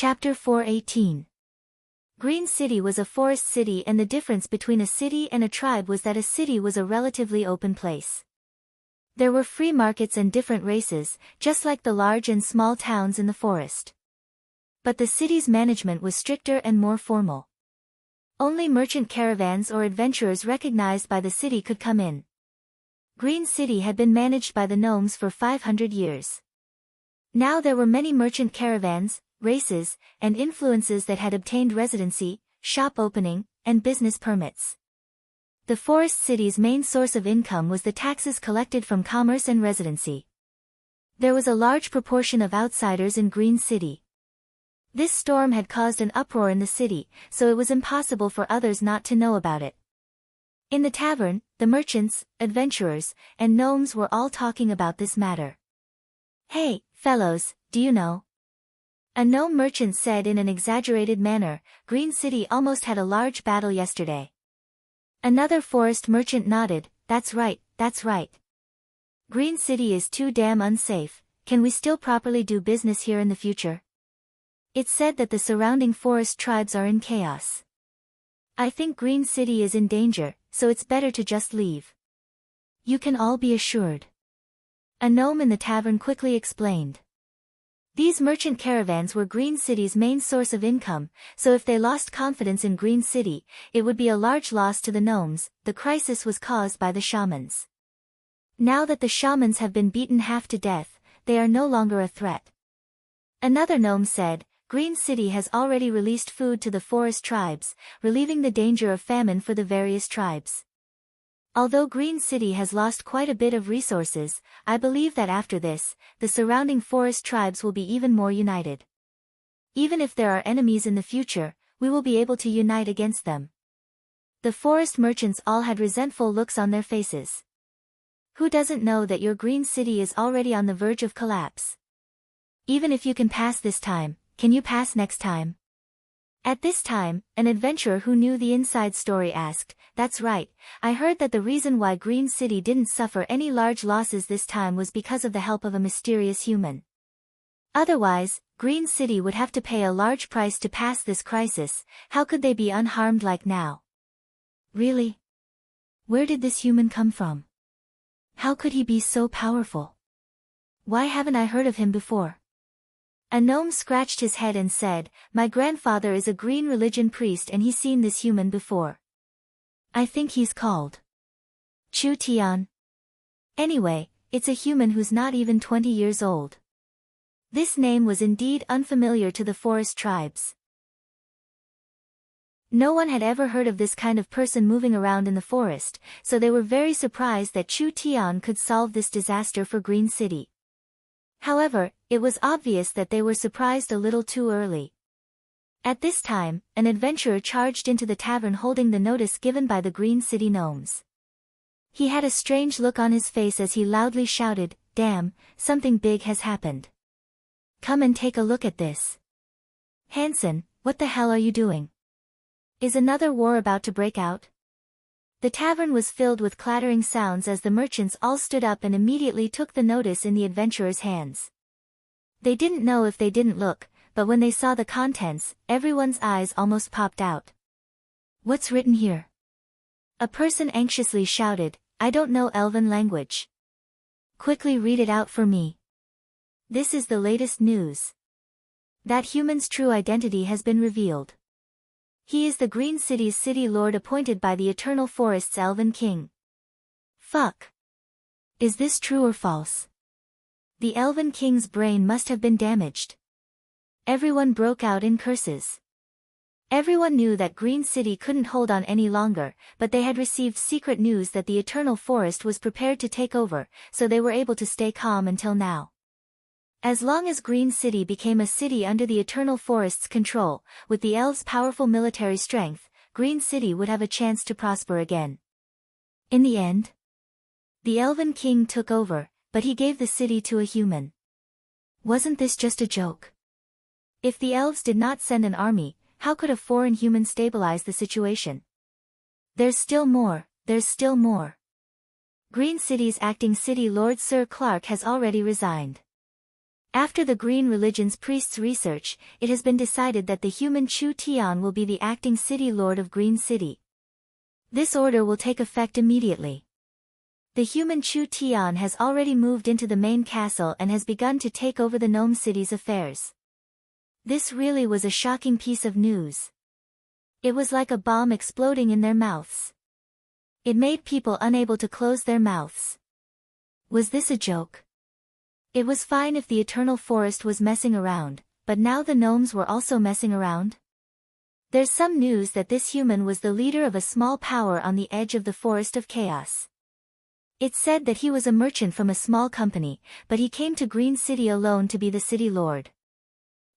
Chapter 4:18. Green City was a forest city, and the difference between a city and a tribe was that a city was a relatively open place. There were free markets and different races, just like the large and small towns in the forest. But the city's management was stricter and more formal. Only merchant caravans or adventurers recognized by the city could come in. Green City had been managed by the gnomes for 500 years. Now there were many merchant caravans, races, and influences that had obtained residency, shop opening, and business permits. The forest city's main source of income was the taxes collected from commerce and residency. There was a large proportion of outsiders in Green City. This storm had caused an uproar in the city, so it was impossible for others not to know about it. In the tavern, the merchants, adventurers, and gnomes were all talking about this matter. "Hey, fellows, do you know?" A gnome merchant said in an exaggerated manner, "Green City almost had a large battle yesterday." Another forest merchant nodded, "That's right, that's right. Green City is too damn unsafe. Can we still properly do business here in the future? It's said that the surrounding forest tribes are in chaos. I think Green City is in danger, so it's better to just leave. You can all be assured." A gnome in the tavern quickly explained. These merchant caravans were Green City's main source of income, so if they lost confidence in Green City, it would be a large loss to the gnomes. The crisis was caused by the shamans. Now that the shamans have been beaten half to death, they are no longer a threat. Another gnome said, "Green City has already released food to the forest tribes, relieving the danger of famine for the various tribes. Although Green City has lost quite a bit of resources, I believe that after this, the surrounding forest tribes will be even more united. Even if there are enemies in the future, we will be able to unite against them." The forest merchants all had resentful looks on their faces. Who doesn't know that your Green City is already on the verge of collapse? Even if you can pass this time, can you pass next time? At this time, an adventurer who knew the inside story asked, "That's right, I heard that the reason why Green City didn't suffer any large losses this time was because of the help of a mysterious human. Otherwise, Green City would have to pay a large price to pass this crisis. How could they be unharmed like now?" "Really? Where did this human come from? How could he be so powerful? Why haven't I heard of him before?" A gnome scratched his head and said, "My grandfather is a green religion priest and he's seen this human before. I think he's called Chu Tian. Anyway, it's a human who's not even 20 years old." This name was indeed unfamiliar to the forest tribes. No one had ever heard of this kind of person moving around in the forest, so they were very surprised that Chu Tian could solve this disaster for Green City. However, it was obvious that they were surprised a little too early. At this time, an adventurer charged into the tavern holding the notice given by the Green City gnomes. He had a strange look on his face as he loudly shouted, "Damn, something big has happened. Come and take a look at this. Hanson, what the hell are you doing? Is another war about to break out?" The tavern was filled with clattering sounds as the merchants all stood up and immediately took the notice in the adventurers' hands. They didn't know if they didn't look, but when they saw the contents, everyone's eyes almost popped out. "What's written here?" A person anxiously shouted, "I don't know Elven language. Quickly read it out for me." "This is the latest news. That human's true identity has been revealed. He is the Green City's city lord appointed by the Eternal Forest's Elven King." Fuck. Is this true or false? The Elven King's brain must have been damaged. Everyone broke out in curses. Everyone knew that Green City couldn't hold on any longer, but they had received secret news that the Eternal Forest was prepared to take over, so they were able to stay calm until now. As long as Green City became a city under the Eternal Forest's control, with the elves' powerful military strength, Green City would have a chance to prosper again. In the end, the Elven King took over, but he gave the city to a human. Wasn't this just a joke? If the elves did not send an army, how could a foreign human stabilize the situation? There's still more, there's still more. Green City's acting city lord Sir Clark has already resigned. After the Green Religion's priests' research, it has been decided that the human Chu Tian will be the acting city lord of Green City. This order will take effect immediately. The human Chu Tian has already moved into the main castle and has begun to take over the Gnome City's affairs. This really was a shocking piece of news. It was like a bomb exploding in their mouths. It made people unable to close their mouths. Was this a joke? It was fine if the Eternal Forest was messing around, but now the gnomes were also messing around? There's some news that this human was the leader of a small power on the edge of the Forest of Chaos. It said that he was a merchant from a small company, but he came to Green City alone to be the city lord.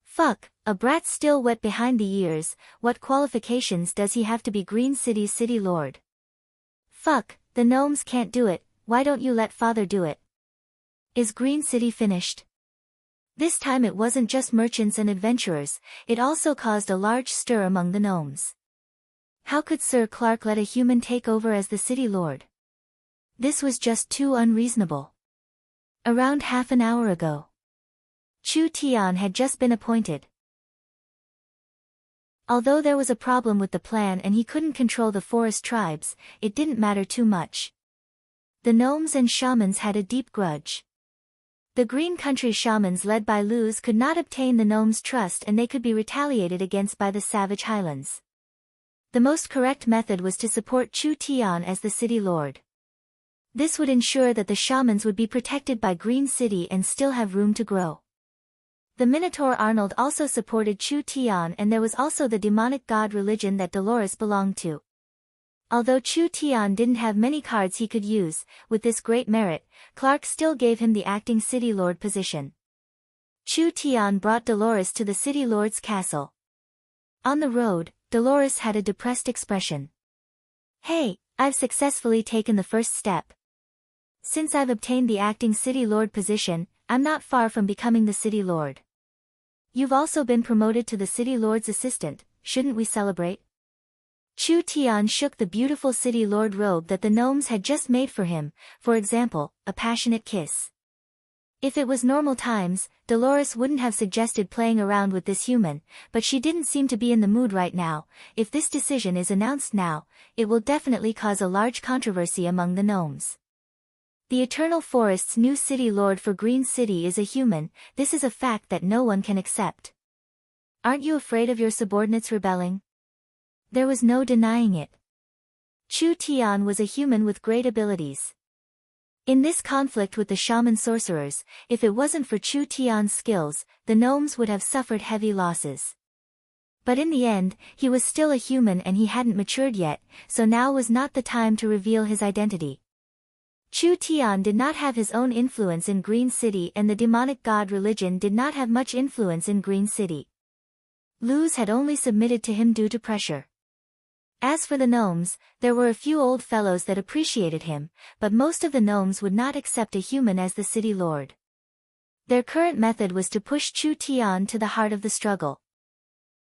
Fuck, a brat still wet behind the ears. What qualifications does he have to be Green City's city lord? Fuck, the gnomes can't do it, why don't you let father do it? Is Green City finished? This time it wasn't just merchants and adventurers, it also caused a large stir among the gnomes. How could Sir Clark let a human take over as the city lord? This was just too unreasonable. Around half an hour ago, Chu Tian had just been appointed. Although there was a problem with the plan and he couldn't control the forest tribes, it didn't matter too much. The gnomes and shamans had a deep grudge. The Green Country shamans led by Luz could not obtain the gnomes' trust and they could be retaliated against by the Savage Highlands. The most correct method was to support Chu Tian as the city lord. This would ensure that the shamans would be protected by Green City and still have room to grow. The Minotaur Arnold also supported Chu Tian, and there was also the demonic god religion that Dolores belonged to. Although Chu Tian didn't have many cards he could use, with this great merit, Clark still gave him the acting city lord position. Chu Tian brought Dolores to the city lord's castle. On the road, Dolores had a depressed expression. Hey, I've successfully taken the first step. Since I've obtained the acting city lord position, I'm not far from becoming the city lord. You've also been promoted to the city lord's assistant, shouldn't we celebrate? Chu Tian shook the beautiful city lord robe that the gnomes had just made for him, for example, a passionate kiss. If it was normal times, Dolores wouldn't have suggested playing around with this human, but she didn't seem to be in the mood right now. If this decision is announced now, it will definitely cause a large controversy among the gnomes. The Eternal Forest's new city lord for Green City is a human. This is a fact that no one can accept. Aren't you afraid of your subordinates rebelling? There was no denying it. Chu Tian was a human with great abilities. In this conflict with the shaman sorcerers, if it wasn't for Chu Tian's skills, the gnomes would have suffered heavy losses. But in the end, he was still a human and he hadn't matured yet, so now was not the time to reveal his identity. Chu Tian did not have his own influence in Green City, and the demonic god religion did not have much influence in Green City. Luz had only submitted to him due to pressure. As for the gnomes, there were a few old fellows that appreciated him, but most of the gnomes would not accept a human as the city lord. Their current method was to push Chu Tian to the heart of the struggle.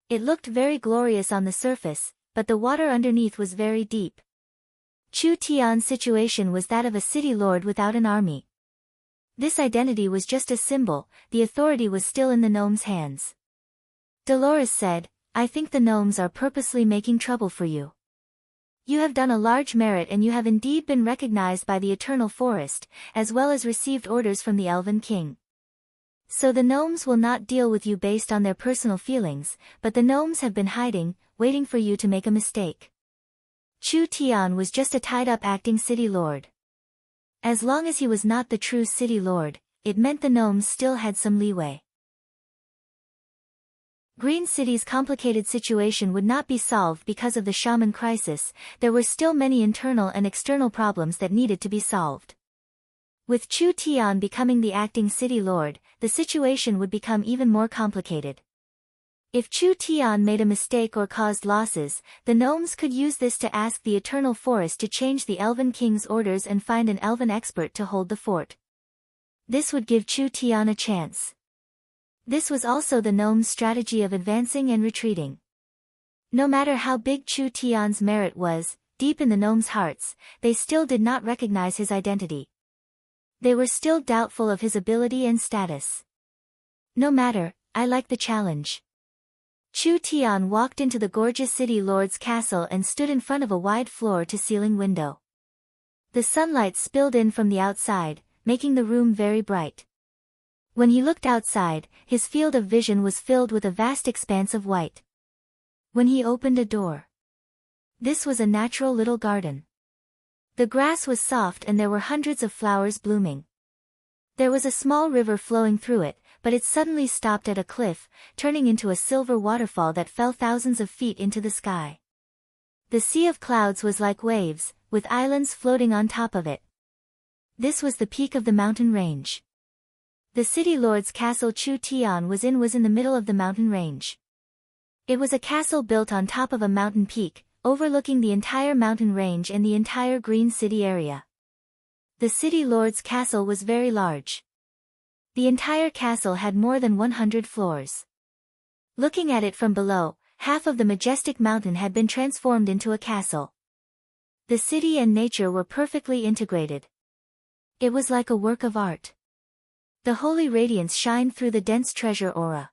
It looked very glorious on the surface, but the water underneath was very deep. Chu Tian's situation was that of a city lord without an army. This identity was just a symbol, the authority was still in the gnomes' hands. Dolores said, I think the gnomes are purposely making trouble for you. You have done a large merit and you have indeed been recognized by the Eternal Forest, as well as received orders from the Elven King. So the gnomes will not deal with you based on their personal feelings, but the gnomes have been hiding, waiting for you to make a mistake. Chu Tian was just a tied-up acting city lord. As long as he was not the true city lord, it meant the gnomes still had some leeway. Green City's complicated situation would not be solved because of the shaman crisis. There were still many internal and external problems that needed to be solved. With Chu Tian becoming the acting city lord, the situation would become even more complicated. If Chu Tian made a mistake or caused losses, the gnomes could use this to ask the Eternal Forest to change the Elven King's orders and find an elven expert to hold the fort. This would give Chu Tian a chance. This was also the gnomes' strategy of advancing and retreating. No matter how big Chu Tian's merit was, deep in the gnomes' hearts, they still did not recognize his identity. They were still doubtful of his ability and status. No matter, I like the challenge. Chu Tian walked into the gorgeous city lord's castle and stood in front of a wide floor-to-ceiling window. The sunlight spilled in from the outside, making the room very bright. When he looked outside, his field of vision was filled with a vast expanse of white. When he opened a door, this was a natural little garden. The grass was soft and there were hundreds of flowers blooming. There was a small river flowing through it, but it suddenly stopped at a cliff, turning into a silver waterfall that fell thousands of feet into the sky. The sea of clouds was like waves, with islands floating on top of it. This was the peak of the mountain range. The city lord's castle Chu Tian was in the middle of the mountain range. It was a castle built on top of a mountain peak, overlooking the entire mountain range and the entire green city area. The city lord's castle was very large. The entire castle had more than 100 floors. Looking at it from below, half of the majestic mountain had been transformed into a castle. The city and nature were perfectly integrated. It was like a work of art. The holy radiance shined through the dense treasure aura.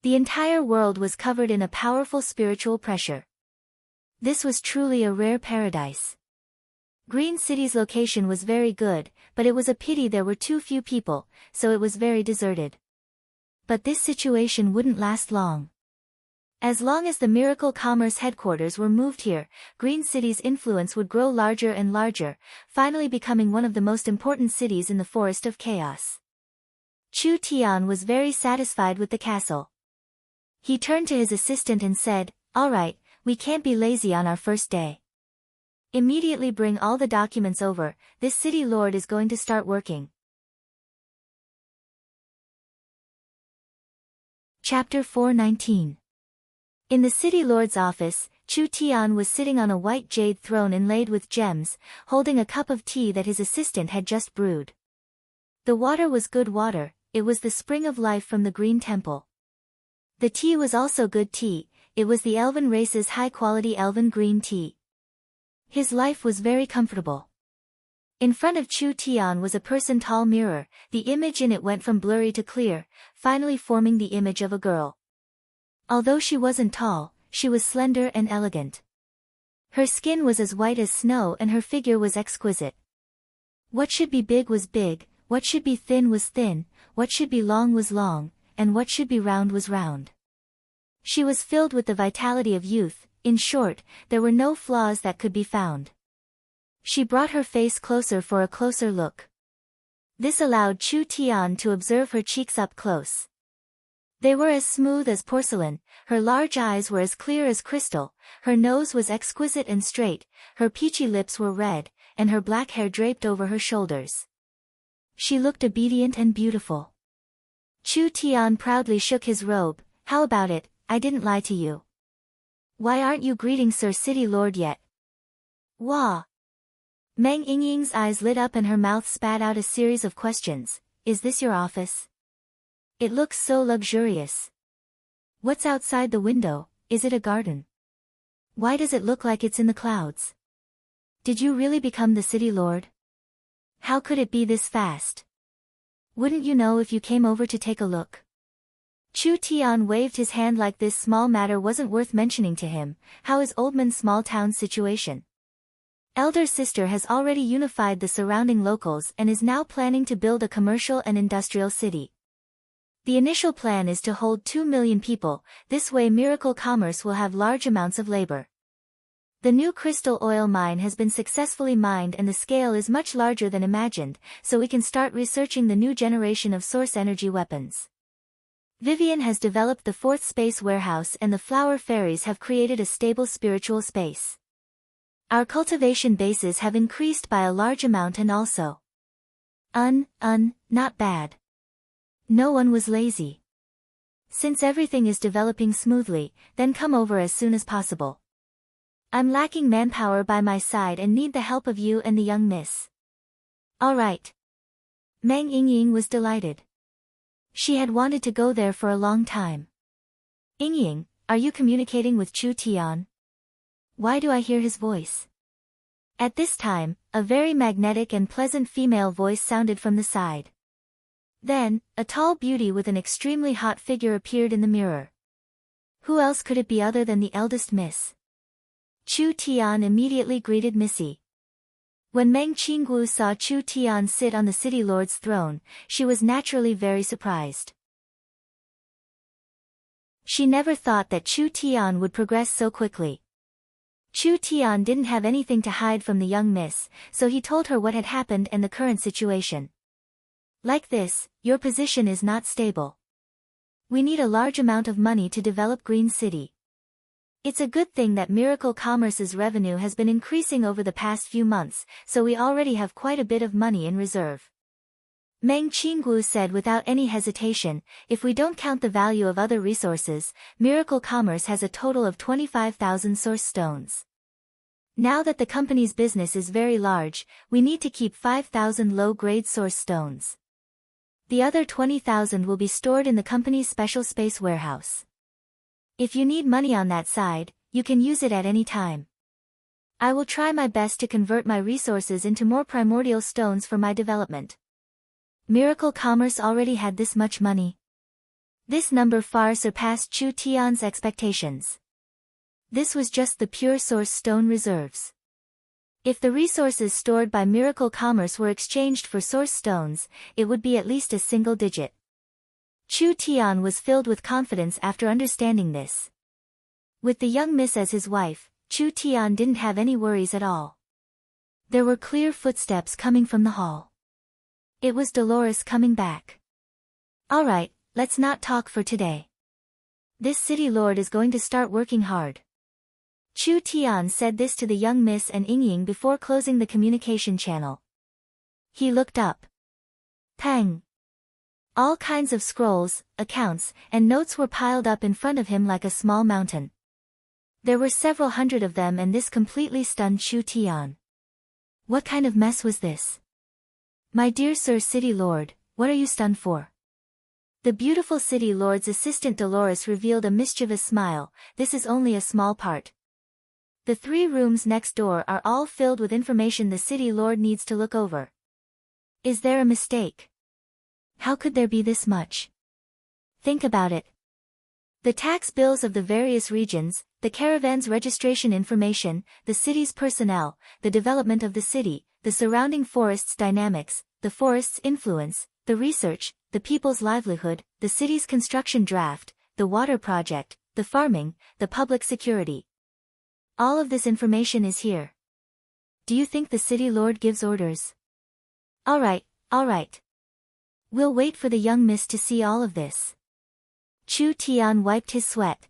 The entire world was covered in a powerful spiritual pressure. This was truly a rare paradise. Green City's location was very good, but it was a pity there were too few people, so it was very deserted. But this situation wouldn't last long. As long as the Miracle Commerce headquarters were moved here, Green City's influence would grow larger and larger, finally becoming one of the most important cities in the Forest of Chaos. Chu Tian was very satisfied with the castle. He turned to his assistant and said, "All right, we can't be lazy on our first day. Immediately bring all the documents over, this city lord is going to start working." Chapter 419. In the city lord's office, Chu Tian was sitting on a white jade throne inlaid with gems, holding a cup of tea that his assistant had just brewed. The water was good water, it was the spring of life from the Green Temple. The tea was also good tea, it was the elven race's high-quality elven green tea. His life was very comfortable. In front of Chu Tian was a person-tall mirror, the image in it went from blurry to clear, finally forming the image of a girl. Although she wasn't tall, she was slender and elegant. Her skin was as white as snow and her figure was exquisite. What should be big was big, what should be thin was thin, what should be long was long, and what should be round was round. She was filled with the vitality of youth, in short, there were no flaws that could be found. She brought her face closer for a closer look. This allowed Chu Tian to observe her cheeks up close. They were as smooth as porcelain, her large eyes were as clear as crystal, her nose was exquisite and straight, her peachy lips were red, and her black hair draped over her shoulders. She looked obedient and beautiful. Chu Tian proudly shook his robe. "How about it, I didn't lie to you. Why aren't you greeting Sir City Lord yet?" "Wah." Meng Yingying's eyes lit up and her mouth spat out a series of questions. "Is this your office? It looks so luxurious. What's outside the window, is it a garden? Why does it look like it's in the clouds? Did you really become the city lord? How could it be this fast? Wouldn't you know if you came over to take a look?" Chu Tian waved his hand like this small matter wasn't worth mentioning to him. How is Oldman's small town situation? Elder sister has already unified the surrounding locals and is now planning to build a commercial and industrial city. The initial plan is to hold 2 million people, this way Miracle Commerce will have large amounts of labor. The new crystal oil mine has been successfully mined and the scale is much larger than imagined, so we can start researching the new generation of source energy weapons. Vivian has developed the 4th space warehouse and the flower fairies have created a stable spiritual space. Our cultivation bases have increased by a large amount and also. Not bad. No one was lazy. Since everything is developing smoothly, then come over as soon as possible. I'm lacking manpower by my side and need the help of you and the young miss. All right. Meng Yingying was delighted. She had wanted to go there for a long time. "Yingying, are you communicating with Chu Tian? Why do I hear his voice?" At this time, a very magnetic and pleasant female voice sounded from the side. Then, a tall beauty with an extremely hot figure appeared in the mirror. Who else could it be other than the eldest miss? Chu Tian immediately greeted Missy. When Meng Qinggu saw Chu Tian sit on the city lord's throne, she was naturally very surprised. She never thought that Chu Tian would progress so quickly. Chu Tian didn't have anything to hide from the young miss, so he told her what had happened and the current situation. Like this, your position is not stable. We need a large amount of money to develop Green City. It's a good thing that Miracle Commerce's revenue has been increasing over the past few months, so we already have quite a bit of money in reserve. Meng Qinggu said without any hesitation, if we don't count the value of other resources, Miracle Commerce has a total of 25,000 source stones. Now that the company's business is very large, we need to keep 5,000 low-grade source stones. The other 20,000 will be stored in the company's special space warehouse. If you need money on that side, you can use it at any time. I will try my best to convert my resources into more primordial stones for my development. Miracle Commerce already had this much money. This number far surpassed Chu Tian's expectations. This was just the pure source stone reserves. If the resources stored by Miracle Commerce were exchanged for source stones, it would be at least a single digit. Chu Tian was filled with confidence after understanding this. With the young miss as his wife, Chu Tian didn't have any worries at all. There were clear footsteps coming from the hall. It was Dolores coming back. All right, let's not talk for today. This city lord is going to start working hard. Chu Tian said this to the young miss and Yingying before closing the communication channel. He looked up. Pang! All kinds of scrolls, accounts, and notes were piled up in front of him like a small mountain. There were several hundred of them and this completely stunned Chu Tian. What kind of mess was this? My dear Sir City Lord, what are you stunned for? The beautiful City Lord's assistant Dolores revealed a mischievous smile. This is only a small part. The 3 rooms next door are all filled with information the City Lord needs to look over. Is there a mistake? How could there be this much? Think about it. The tax bills of the various regions, the caravan's registration information, the city's personnel, the development of the city, the surrounding forest's dynamics, the forest's influence, the research, the people's livelihood, the city's construction draft, the water project, the farming, the public security. All of this information is here. Do you think the city lord gives orders? All right. We'll wait for the young miss to see all of this. Chu Tian wiped his sweat.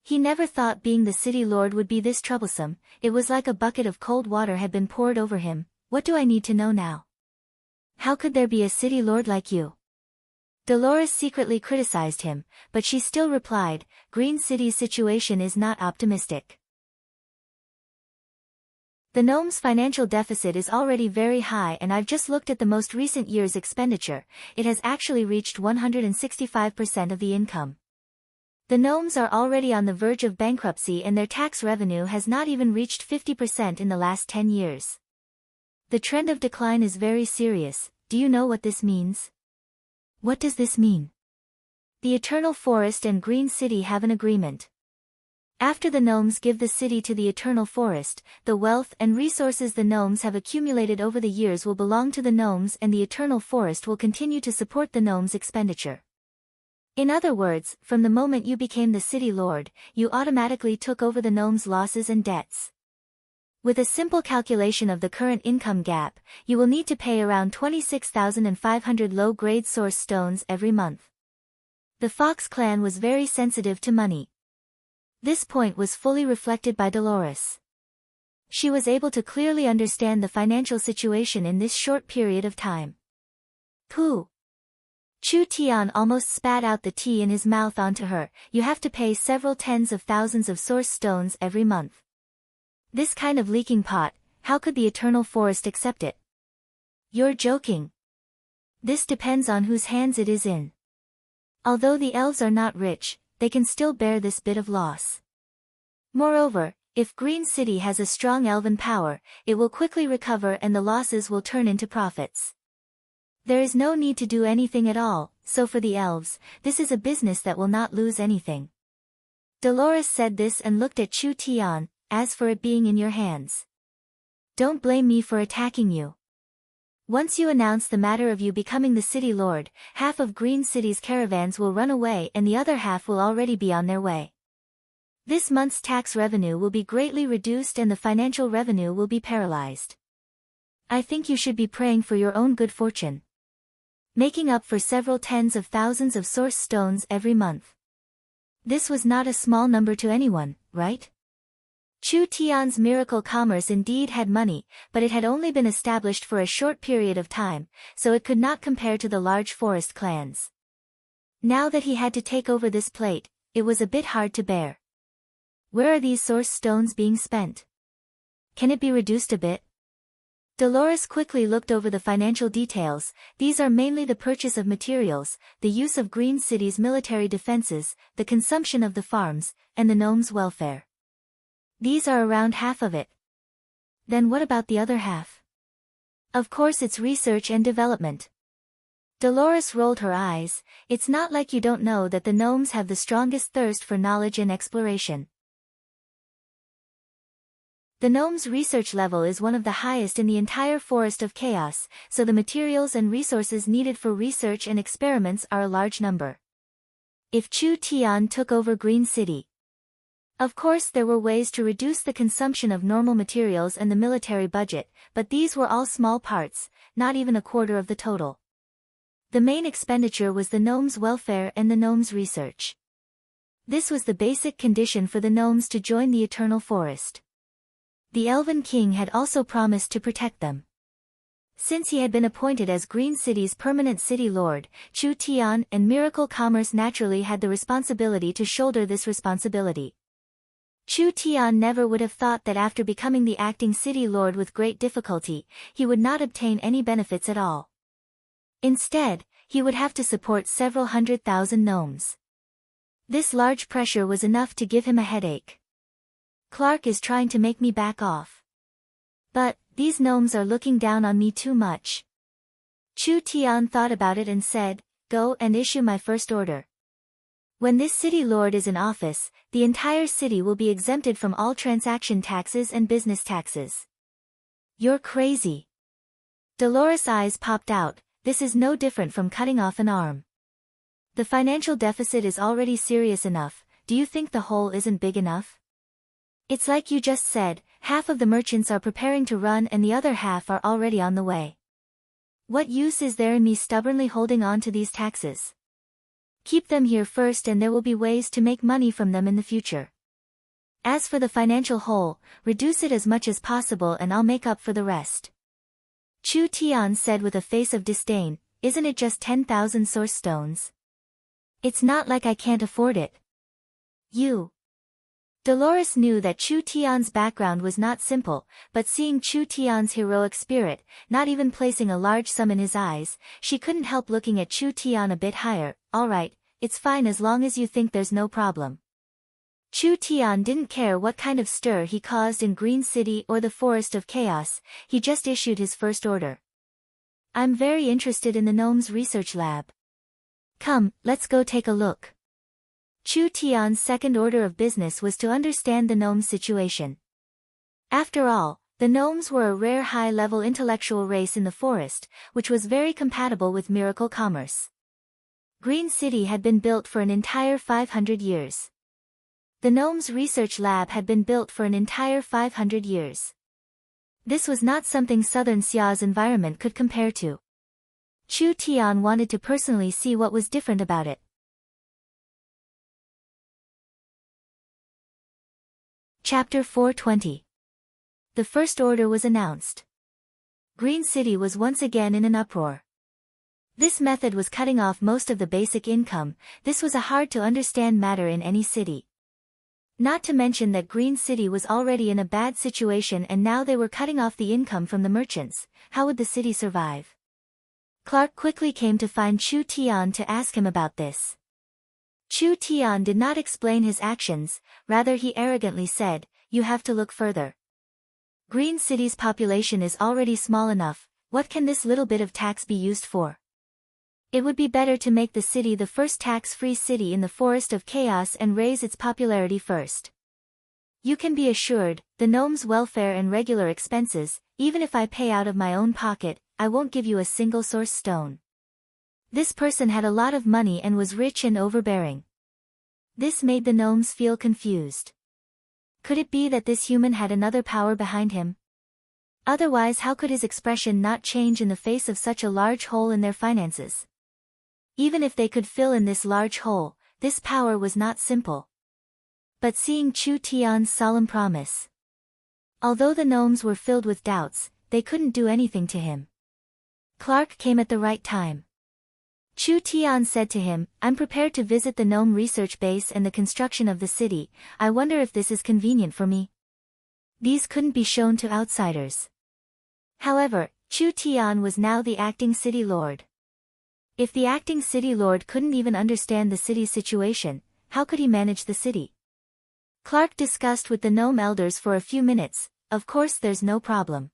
He never thought being the city lord would be this troublesome. It was like a bucket of cold water had been poured over him. What do I need to know now? How could there be a city lord like you? Dolores secretly criticized him, but she still replied, Green City's situation is not optimistic. The gnome's financial deficit is already very high and I've just looked at the most recent year's expenditure. It has actually reached 165% of the income. The gnomes are already on the verge of bankruptcy and their tax revenue has not even reached 50% in the last 10 years. The trend of decline is very serious. Do you know what this means? What does this mean? The Eternal Forest and Green City have an agreement. After the gnomes give the city to the Eternal Forest, the wealth and resources the gnomes have accumulated over the years will belong to the gnomes and the Eternal Forest will continue to support the gnomes' expenditure. In other words, from the moment you became the city lord, you automatically took over the gnomes' losses and debts. With a simple calculation of the current income gap, you will need to pay around 26,500 low-grade source stones every month. The Fox clan was very sensitive to money. This point was fully reflected by Dolores. She was able to clearly understand the financial situation in this short period of time. Pooh! Chu Tian almost spat out the tea in his mouth onto her. You have to pay several tens of thousands of source stones every month. This kind of leaking pot, how could the Eternal Forest accept it? You're joking. This depends on whose hands it is in. Although the elves are not rich, they can still bear this bit of loss. Moreover, if Green City has a strong elven power, it will quickly recover and the losses will turn into profits. There is no need to do anything at all, so for the elves, this is a business that will not lose anything. Dolores said this and looked at Chu Tian. As for it being in your hands, don't blame me for attacking you. Once you announce the matter of you becoming the city lord, half of Green City's caravans will run away and the other half will already be on their way. This month's tax revenue will be greatly reduced and the financial revenue will be paralyzed. I think you should be praying for your own good fortune, making up for several tens of thousands of source stones every month. This was not a small number to anyone, right? Chu Tian's miracle commerce indeed had money, but it had only been established for a short period of time, so it could not compare to the large forest clans. Now that he had to take over this plate, it was a bit hard to bear. Where are these source stones being spent? Can it be reduced a bit? Dolores quickly looked over the financial details. These are mainly the purchase of materials, the use of Green City's military defenses, the consumption of the farms, and the gnomes' welfare. These are around half of it. Then what about the other half? Of course it's research and development. Dolores rolled her eyes. It's not like you don't know that the gnomes have the strongest thirst for knowledge and exploration. The gnomes' research level is one of the highest in the entire Forest of Chaos, so the materials and resources needed for research and experiments are a large number. If Chu Tian took over Green City, of course there were ways to reduce the consumption of normal materials and the military budget, but these were all small parts, not even a quarter of the total. The main expenditure was the gnomes' welfare and the gnomes' research. This was the basic condition for the gnomes to join the Eternal Forest. The Elven King had also promised to protect them. Since he had been appointed as Green City's permanent city lord, Chu Tian and Miracle Commerce naturally had the responsibility to shoulder this responsibility. Chu Tian never would have thought that after becoming the acting city lord with great difficulty, he would not obtain any benefits at all. Instead, he would have to support several 100,000 gnomes. This large pressure was enough to give him a headache. Clark is trying to make me back off. But, these gnomes are looking down on me too much. Chu Tian thought about it and said, go and issue my first order. When this city lord is in office, the entire city will be exempted from all transaction taxes and business taxes. You're crazy. Dolores' eyes popped out. This is no different from cutting off an arm. The financial deficit is already serious enough. Do you think the hole isn't big enough? It's like you just said, half of the merchants are preparing to run and the other half are already on the way. What use is there in me stubbornly holding on to these taxes? Keep them here first and there will be ways to make money from them in the future. As for the financial hole, reduce it as much as possible and I'll make up for the rest. Chu Tian said with a face of disdain, isn't it just 10,000 source stones? It's not like I can't afford it. You. Dolores knew that Chu Tian's background was not simple, but seeing Chu Tian's heroic spirit, not even placing a large sum in his eyes, she couldn't help looking at Chu Tian a bit higher. All right, it's fine as long as you think there's no problem. Chu Tian didn't care what kind of stir he caused in Green City or the Forest of Chaos, he just issued his first order. I'm very interested in the gnomes' research lab. Come, let's go take a look. Chu Tian's second order of business was to understand the gnomes' situation. After all, the gnomes were a rare high-level intellectual race in the forest, which was very compatible with Miracle Commerce. Green City had been built for an entire 500 years. The gnomes' research lab had been built for an entire 500 years. This was not something Southern Xia's environment could compare to. Chu Tian wanted to personally see what was different about it. Chapter 420. The first order was announced. Green City was once again in an uproar. This method was cutting off most of the basic income. This was a hard-to-understand matter in any city. Not to mention that Green City was already in a bad situation and now they were cutting off the income from the merchants. How would the city survive? Clark quickly came to find Chu Tian to ask him about this. Chu Tian did not explain his actions, rather he arrogantly said, you have to look further. Green City's population is already small enough, What can this little bit of tax be used for? It would be better to make the city the first tax-free city in the Forest of Chaos and raise its popularity first. You can be assured, the gnome's welfare and regular expenses, even if I pay out of my own pocket, I won't give you a single source stone. This person had a lot of money and was rich and overbearing. This made the gnomes feel confused. Could it be that this human had another power behind him? Otherwise, how could his expression not change in the face of such a large hole in their finances? Even if they could fill in this large hole, this power was not simple. But seeing Chu Tian's solemn promise. Although the gnomes were filled with doubts, they couldn't do anything to him. Clark came at the right time. Chu Tian said to him, I'm prepared to visit the gnome research base and the construction of the city. I wonder if this is convenient for me. These couldn't be shown to outsiders. However, Chu Tian was now the acting city lord. If the acting city lord couldn't even understand the city's situation, how could he manage the city? Clark discussed with the gnome elders for a few minutes. Of course, there's no problem.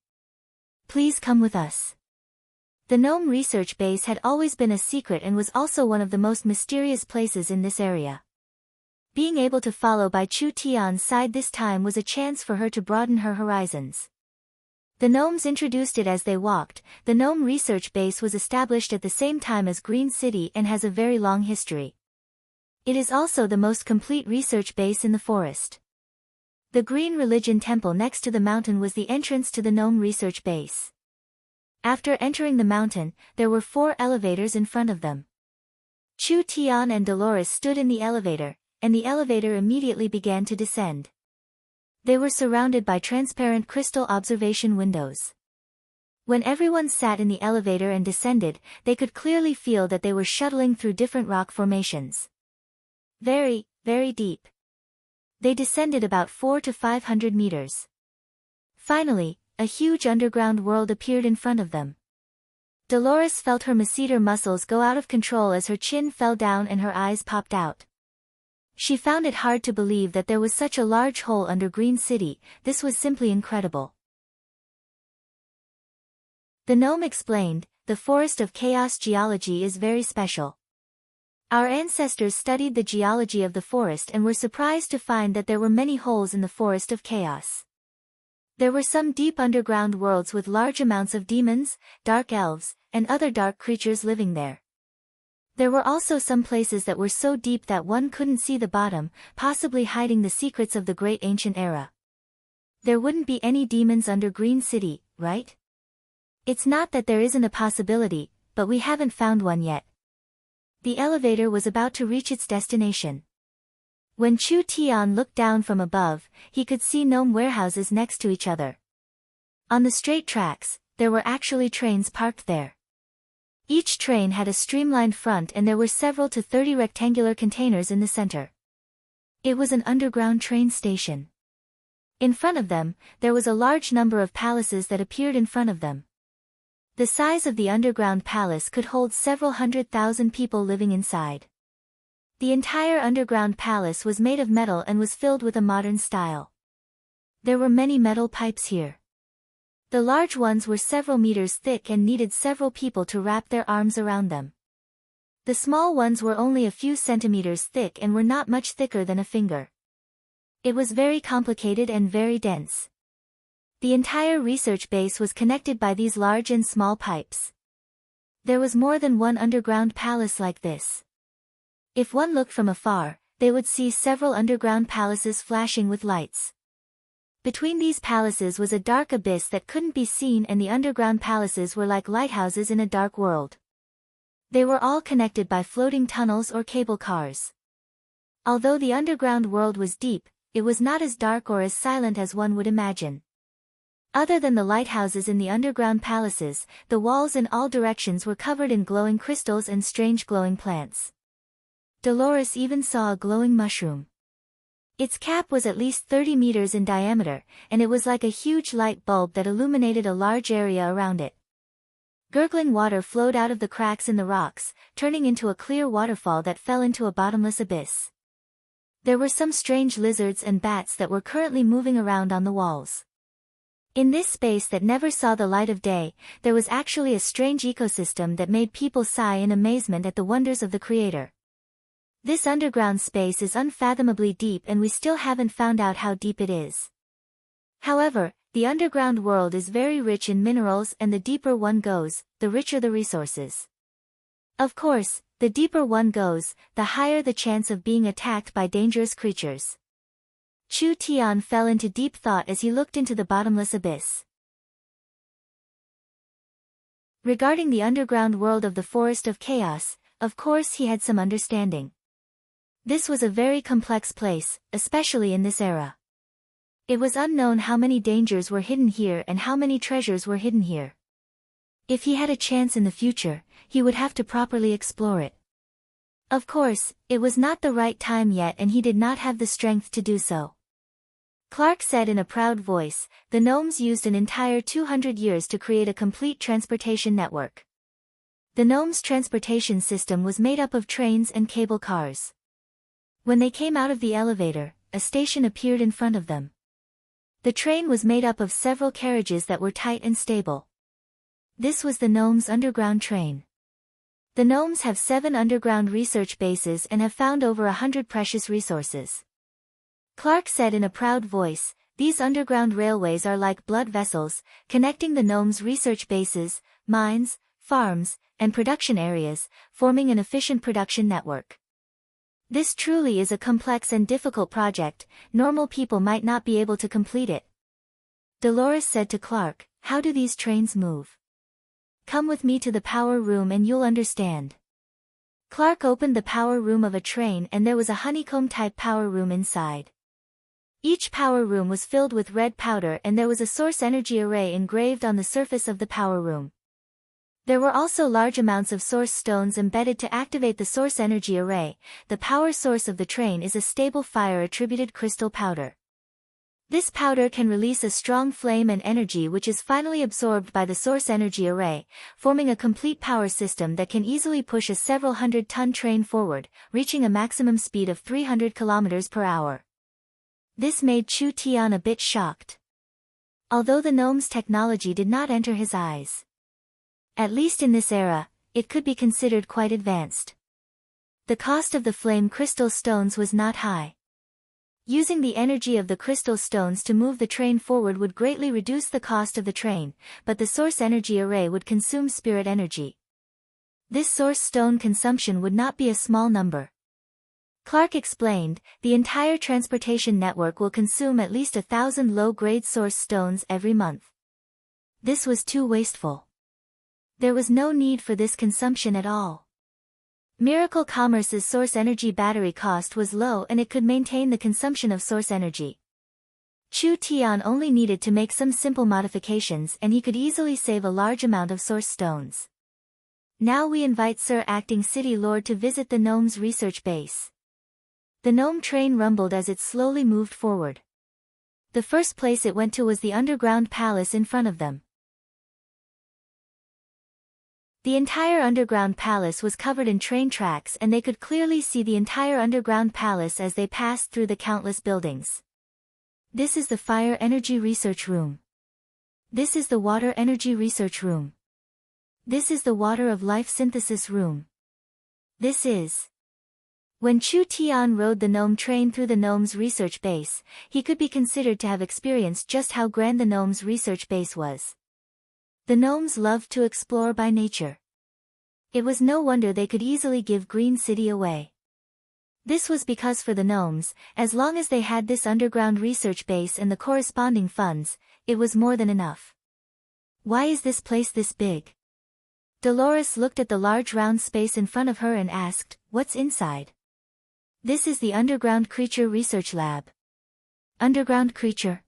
Please come with us. The gnome research base had always been a secret and was also one of the most mysterious places in this area. Being able to follow by Chu Tian's side this time was a chance for her to broaden her horizons. The gnomes introduced it as they walked. The gnome research base was established at the same time as Green City and has a very long history. It is also the most complete research base in the forest. The Green Religion Temple next to the mountain was the entrance to the gnome research base. After entering the mountain, there were 4 elevators in front of them. Chu Tian and Dolores stood in the elevator, and the elevator immediately began to descend. They were surrounded by transparent crystal observation windows. When everyone sat in the elevator and descended, they could clearly feel that they were shuttling through different rock formations. Very, very deep. They descended about 400 to 500 meters. Finally, a huge underground world appeared in front of them. Dolores felt her masseter muscles go out of control as her chin fell down and her eyes popped out. She found it hard to believe that there was such a large hole under Green City. This was simply incredible. The gnome explained, the Forest of Chaos geology is very special. Our ancestors studied the geology of the forest and were surprised to find that there were many holes in the Forest of Chaos. There were some deep underground worlds with large amounts of demons, dark elves, and other dark creatures living there. There were also some places that were so deep that one couldn't see the bottom, possibly hiding the secrets of the great ancient era. There wouldn't be any demons under Green City, right? It's not that there isn't a possibility, but we haven't found one yet. The elevator was about to reach its destination. When Chu Tian looked down from above, he could see gnome warehouses next to each other. On the straight tracks, there were actually trains parked there. Each train had a streamlined front and there were several to 30 rectangular containers in the center. It was an underground train station. In front of them, there was a large number of palaces that appeared in front of them. The size of the underground palace could hold several 100,000 people living inside. The entire underground palace was made of metal and was filled with a modern style. There were many metal pipes here. The large ones were several meters thick and needed several people to wrap their arms around them. The small ones were only a few centimeters thick and were not much thicker than a finger. It was very complicated and very dense. The entire research base was connected by these large and small pipes. There was more than one underground palace like this. If one looked from afar, they would see several underground palaces flashing with lights. Between these palaces was a dark abyss that couldn't be seen, and the underground palaces were like lighthouses in a dark world. They were all connected by floating tunnels or cable cars. Although the underground world was deep, it was not as dark or as silent as one would imagine. Other than the lighthouses in the underground palaces, the walls in all directions were covered in glowing crystals and strange glowing plants. Dolores even saw a glowing mushroom. Its cap was at least 30 meters in diameter, and it was like a huge light bulb that illuminated a large area around it. Gurgling water flowed out of the cracks in the rocks, turning into a clear waterfall that fell into a bottomless abyss. There were some strange lizards and bats that were currently moving around on the walls. In this space that never saw the light of day, there was actually a strange ecosystem that made people sigh in amazement at the wonders of the Creator. This underground space is unfathomably deep and we still haven't found out how deep it is. However, the underground world is very rich in minerals and the deeper one goes, the richer the resources. Of course, the deeper one goes, the higher the chance of being attacked by dangerous creatures. Chu Tian fell into deep thought as he looked into the bottomless abyss. Regarding the underground world of the Forest of Chaos, of course he had some understanding. This was a very complex place, especially in this era. It was unknown how many dangers were hidden here and how many treasures were hidden here. If he had a chance in the future, he would have to properly explore it. Of course, it was not the right time yet and he did not have the strength to do so. Clark said in a proud voice, the gnomes used an entire 200 years to create a complete transportation network. The gnomes' transportation system was made up of trains and cable cars. When they came out of the elevator, a station appeared in front of them. The train was made up of several carriages that were tight and stable. This was the gnomes' underground train. The gnomes have 7 underground research bases and have found over 100 precious resources. Clark said in a proud voice, these underground railways are like blood vessels, connecting the gnomes' research bases, mines, farms, and production areas, forming an efficient production network. This truly is a complex and difficult project, normal people might not be able to complete it. Dolores said to Clark, how do these trains move? Come with me to the power room and you'll understand. Clark opened the power room of a train and there was a honeycomb-type power room inside. Each power room was filled with red powder and there was a source energy array engraved on the surface of the power room. There were also large amounts of source stones embedded to activate the source energy array. The power source of the train is a stable fire-attributed crystal powder. This powder can release a strong flame and energy which is finally absorbed by the source energy array, forming a complete power system that can easily push a several hundred-ton train forward, reaching a maximum speed of 300 km per hour. This made Chu Tian a bit shocked. Although the gnome's technology did not enter his eyes. At least in this era, it could be considered quite advanced. The cost of the flame crystal stones was not high. Using the energy of the crystal stones to move the train forward would greatly reduce the cost of the train, but the source energy array would consume spirit energy. This source stone consumption would not be a small number. Clark explained, the entire transportation network will consume at least 1,000 low-grade source stones every month. This was too wasteful. There was no need for this consumption at all. Miracle Commerce's source energy battery cost was low and it could maintain the consumption of source energy. Chu Tian only needed to make some simple modifications and he could easily save a large amount of source stones. Now we invite Sir Acting City Lord to visit the gnome's research base. The gnome train rumbled as it slowly moved forward. The first place it went to was the underground palace in front of them. The entire underground palace was covered in train tracks and they could clearly see the entire underground palace as they passed through the countless buildings. This is the fire energy research room. This is the water energy research room. This is the water of life synthesis room. This is... When Chu Tian rode the gnome train through the gnome's research base, he could be considered to have experienced just how grand the gnome's research base was. The gnomes loved to explore by nature. It was no wonder they could easily give Green City away. This was because for the gnomes, as long as they had this underground research base and the corresponding funds, it was more than enough. Why is this place this big? Dolores looked at the large round space in front of her and asked, what's inside? This is the Underground Creature Research Lab. Underground Creature?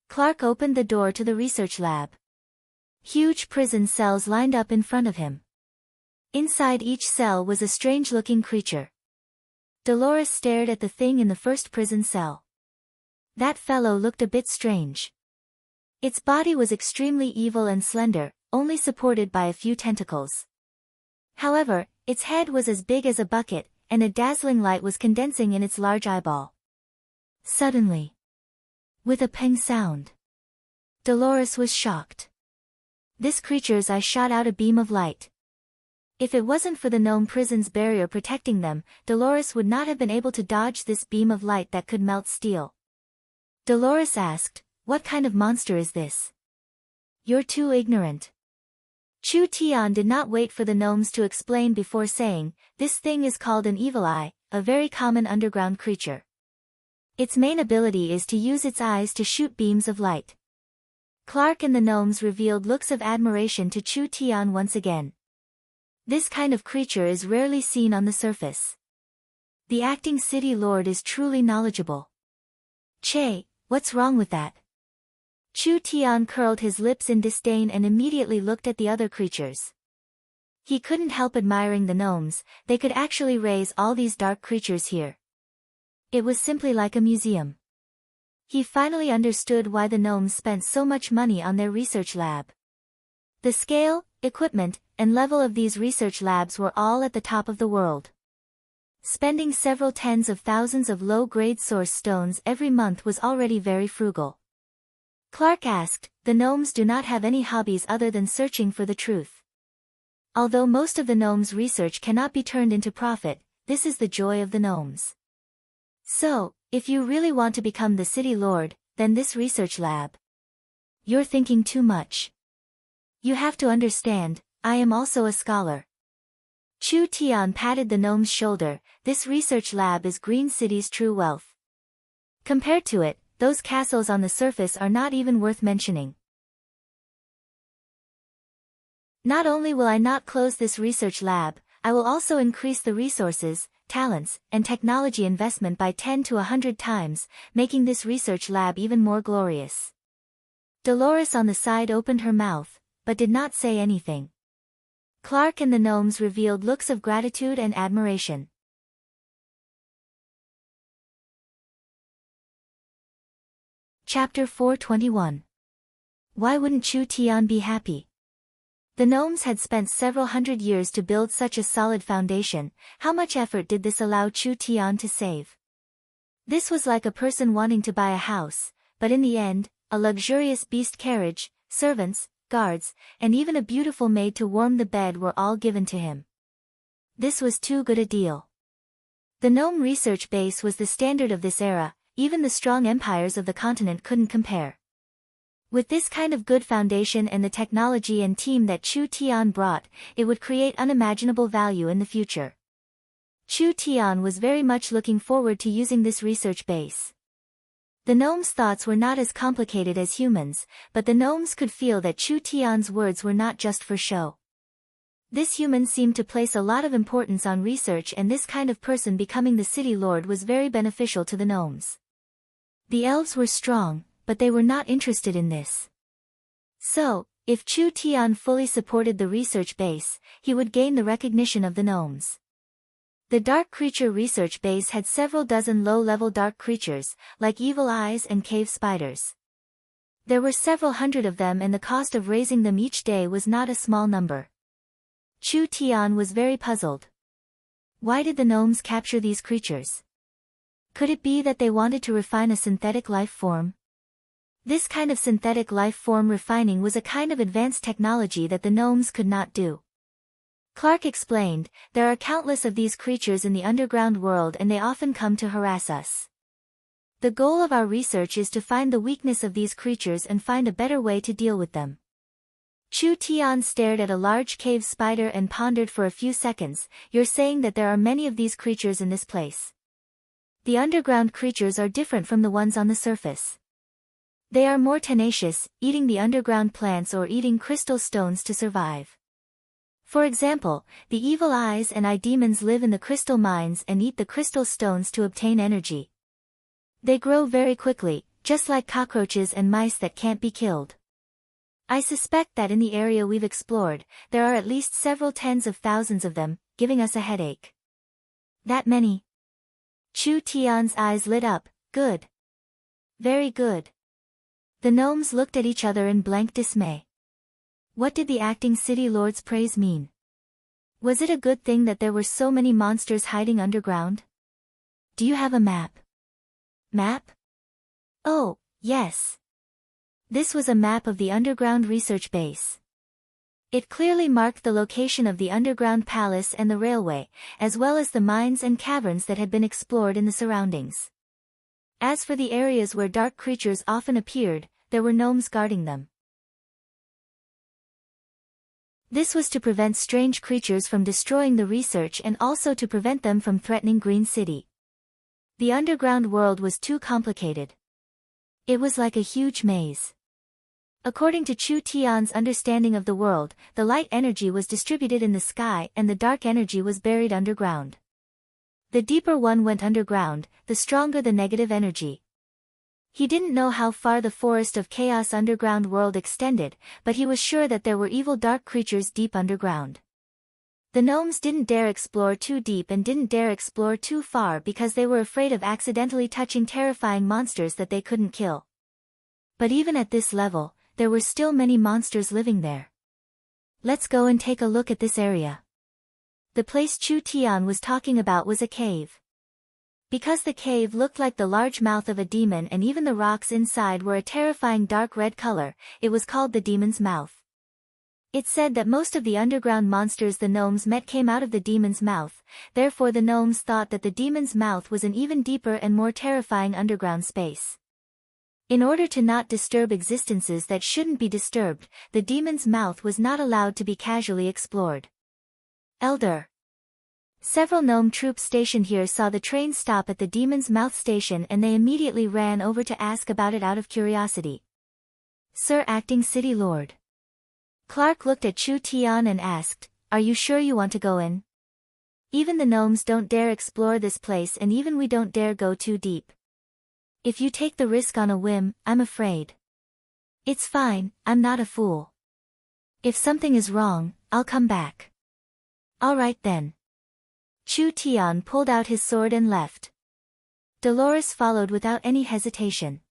Clark opened the door to the research lab. Huge prison cells lined up in front of him. Inside each cell was a strange-looking creature. Dolores stared at the thing in the first prison cell. That fellow looked a bit strange. Its body was extremely evil and slender, only supported by a few tentacles. However, its head was as big as a bucket, and a dazzling light was condensing in its large eyeball. Suddenly, with a ping sound, Dolores was shocked. This creature's eye shot out a beam of light. If it wasn't for the gnome prison's barrier protecting them, Dolores would not have been able to dodge this beam of light that could melt steel. Dolores asked, "What kind of monster is this?" "You're too ignorant." Chu Tian did not wait for the gnomes to explain before saying, "This thing is called an evil eye, a very common underground creature. Its main ability is to use its eyes to shoot beams of light." Clark and the gnomes revealed looks of admiration to Chu Tian once again. This kind of creature is rarely seen on the surface. The acting city lord is truly knowledgeable. "Che, what's wrong with that?" Chu Tian curled his lips in disdain and immediately looked at the other creatures. He couldn't help admiring the gnomes, they could actually raise all these dark creatures here. It was simply like a museum. He finally understood why the gnomes spent so much money on their research lab. The scale, equipment, and level of these research labs were all at the top of the world. Spending several tens of thousands of low-grade source stones every month was already very frugal. Clark asked, "The gnomes do not have any hobbies other than searching for the truth." Although most of the gnomes' research cannot be turned into profit, this is the joy of the gnomes. "So, if you really want to become the city lord, then this research lab." "You're thinking too much. You have to understand, I am also a scholar." Chu Tian patted the gnome's shoulder, "This research lab is Green City's true wealth. Compared to it, those castles on the surface are not even worth mentioning. Not only will I not close this research lab, I will also increase the resources, talents, and technology investment by 10 to 100 times, making this research lab even more glorious." Dolores on the side opened her mouth, but did not say anything. Clark and the gnomes revealed looks of gratitude and admiration. Chapter 421. Why wouldn't Chu Tian be happy? The gnomes had spent several hundred years to build such a solid foundation. How much effort did this allow Chu Tian to save? This was like a person wanting to buy a house, but in the end, a luxurious beast carriage, servants, guards, and even a beautiful maid to warm the bed were all given to him. This was too good a deal. The gnome research base was the standard of this era, even the strong empires of the continent couldn't compare. With this kind of good foundation and the technology and team that Chu Tian brought, it would create unimaginable value in the future. Chu Tian was very much looking forward to using this research base. The gnomes' thoughts were not as complicated as humans, but the gnomes could feel that Chu Tian's words were not just for show. This human seemed to place a lot of importance on research, and this kind of person becoming the city lord was very beneficial to the gnomes. The elves were strong, but they were not interested in this. So, if Chu Tian fully supported the research base, he would gain the recognition of the gnomes. The dark creature research base had several dozen low-level dark creatures, like evil eyes and cave spiders. There were several hundred of them, and the cost of raising them each day was not a small number. Chu Tian was very puzzled. Why did the gnomes capture these creatures? Could it be that they wanted to refine a synthetic life form? This kind of synthetic life form refining was a kind of advanced technology that the gnomes could not do. Clark explained, "There are countless of these creatures in the underground world, and they often come to harass us. The goal of our research is to find the weakness of these creatures and find a better way to deal with them." Chu Tian stared at a large cave spider and pondered for a few seconds. "You're saying that there are many of these creatures in this place? The underground creatures are different from the ones on the surface. They are more tenacious, eating the underground plants or eating crystal stones to survive. For example, the evil eyes and eye demons live in the crystal mines and eat the crystal stones to obtain energy. They grow very quickly, just like cockroaches and mice that can't be killed. I suspect that in the area we've explored, there are at least several tens of thousands of them, giving us a headache." "That many?" Chu Tian's eyes lit up. "Good. Very good." The gnomes looked at each other in blank dismay. What did the acting city lord's praise mean? Was it a good thing that there were so many monsters hiding underground? "Do you have a map?" "Map? Oh, yes. This was a map of the underground research base. It clearly marked the location of the underground palace and the railway, as well as the mines and caverns that had been explored in the surroundings. As for the areas where dark creatures often appeared, there were gnomes guarding them. This was to prevent strange creatures from destroying the research and also to prevent them from threatening Green City. The underground world was too complicated. It was like a huge maze. According to Chu Tian's understanding of the world, the light energy was distributed in the sky and the dark energy was buried underground. The deeper one went underground, the stronger the negative energy. He didn't know how far the forest of chaos underground world extended, but he was sure that there were evil dark creatures deep underground. The gnomes didn't dare explore too deep and didn't dare explore too far because they were afraid of accidentally touching terrifying monsters that they couldn't kill. But even at this level, there were still many monsters living there. Let's go and take a look at this area. The place Chu Tian was talking about was a cave. Because the cave looked like the large mouth of a demon and even the rocks inside were a terrifying dark red color, it was called the demon's mouth. It said that most of the underground monsters the gnomes met came out of the demon's mouth, therefore the gnomes thought that the demon's mouth was an even deeper and more terrifying underground space. In order to not disturb existences that shouldn't be disturbed, the demon's mouth was not allowed to be casually explored. Elder. Several gnome troops stationed here saw the train stop at the demon's mouth station and they immediately ran over to ask about it out of curiosity. Sir, Acting City Lord. Clark looked at Chu Tian and asked, "Are you sure you want to go in? Even the gnomes don't dare explore this place and even we don't dare go too deep. If you take the risk on a whim, I'm afraid." "It's fine, I'm not a fool. If something is wrong, I'll come back." "All right then." Chu Tian pulled out his sword and left. Dolores followed without any hesitation.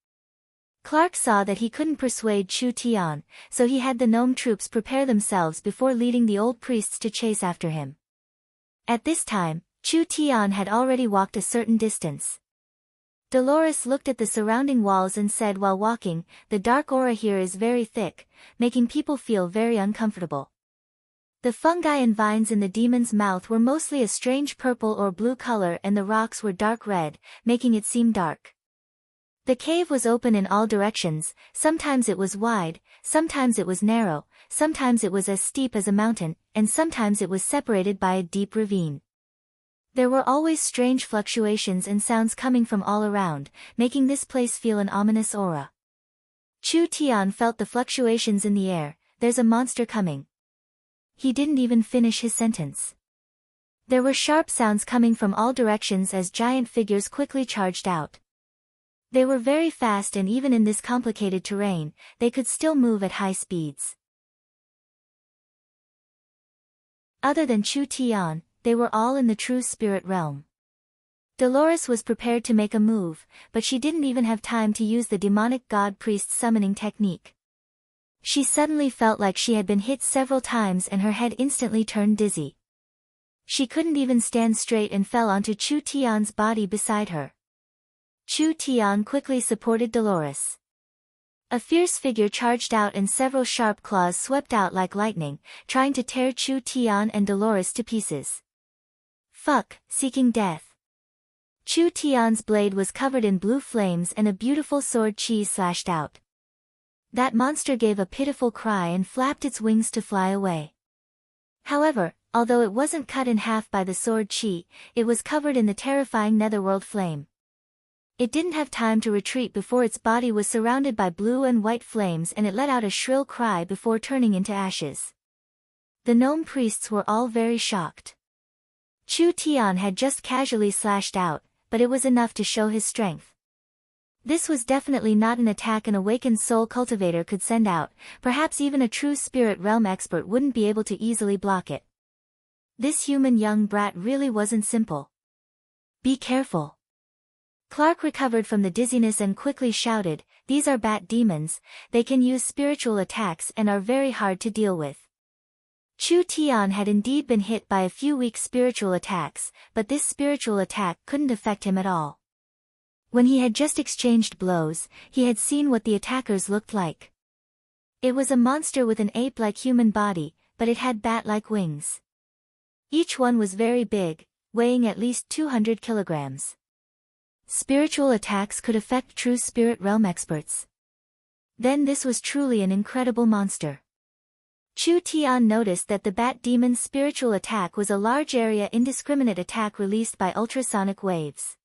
Clark saw that he couldn't persuade Chu Tian, so he had the gnome troops prepare themselves before leading the old priests to chase after him. At this time, Chu Tian had already walked a certain distance. Dolores looked at the surrounding walls and said while walking, "The dark aura here is very thick, making people feel very uncomfortable." The fungi and vines in the demon's mouth were mostly a strange purple or blue color and the rocks were dark red, making it seem dark. The cave was open in all directions, sometimes it was wide, sometimes it was narrow, sometimes it was as steep as a mountain, and sometimes it was separated by a deep ravine. There were always strange fluctuations and sounds coming from all around, making this place feel an ominous aura. Chu Tian felt the fluctuations in the air. "There's a monster coming." He didn't even finish his sentence. There were sharp sounds coming from all directions as giant figures quickly charged out. They were very fast and even in this complicated terrain, they could still move at high speeds. Other than Chu Tian, they were all in the true spirit realm. Dolores was prepared to make a move, but she didn't even have time to use the demonic god priest summoning technique. She suddenly felt like she had been hit several times and her head instantly turned dizzy. She couldn't even stand straight and fell onto Chu Tian's body beside her. Chu Tian quickly supported Dolores. A fierce figure charged out and several sharp claws swept out like lightning, trying to tear Chu Tian and Dolores to pieces. "Fuck, seeking death." Chu Tian's blade was covered in blue flames and a beautiful sword cheese slashed out. That monster gave a pitiful cry and flapped its wings to fly away. However, although it wasn't cut in half by the sword chi, it was covered in the terrifying netherworld flame. It didn't have time to retreat before its body was surrounded by blue and white flames and it let out a shrill cry before turning into ashes. The gnome priests were all very shocked. Chu Tian had just casually slashed out, but it was enough to show his strength. This was definitely not an attack an awakened soul cultivator could send out, perhaps even a true spirit realm expert wouldn't be able to easily block it. This human young brat really wasn't simple. "Be careful." Clark recovered from the dizziness and quickly shouted, "These are bat demons, they can use spiritual attacks and are very hard to deal with." Chu Tian had indeed been hit by a few weak spiritual attacks, but this spiritual attack couldn't affect him at all. When he had just exchanged blows, he had seen what the attackers looked like. It was a monster with an ape-like human body, but it had bat-like wings. Each one was very big, weighing at least 200 kilograms. Spiritual attacks could affect true spirit realm experts. Then this was truly an incredible monster. Chu Tian noticed that the bat demon's spiritual attack was a large area indiscriminate attack released by ultrasonic waves.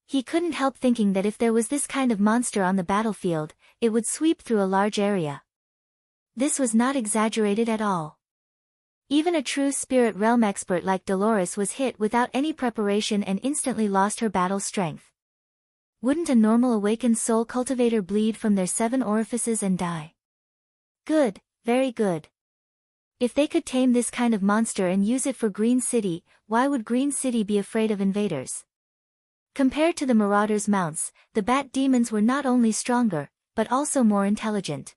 He couldn't help thinking that if there was this kind of monster on the battlefield, it would sweep through a large area. This was not exaggerated at all. Even a true spirit realm expert like Dolores was hit without any preparation and instantly lost her battle strength. Wouldn't a normal awakened soul cultivator bleed from their 7 orifices and die? Good, very good. If they could tame this kind of monster and use it for Green City, why would Green City be afraid of invaders? Compared to the Marauders' mounts, the bat demons were not only stronger, but also more intelligent.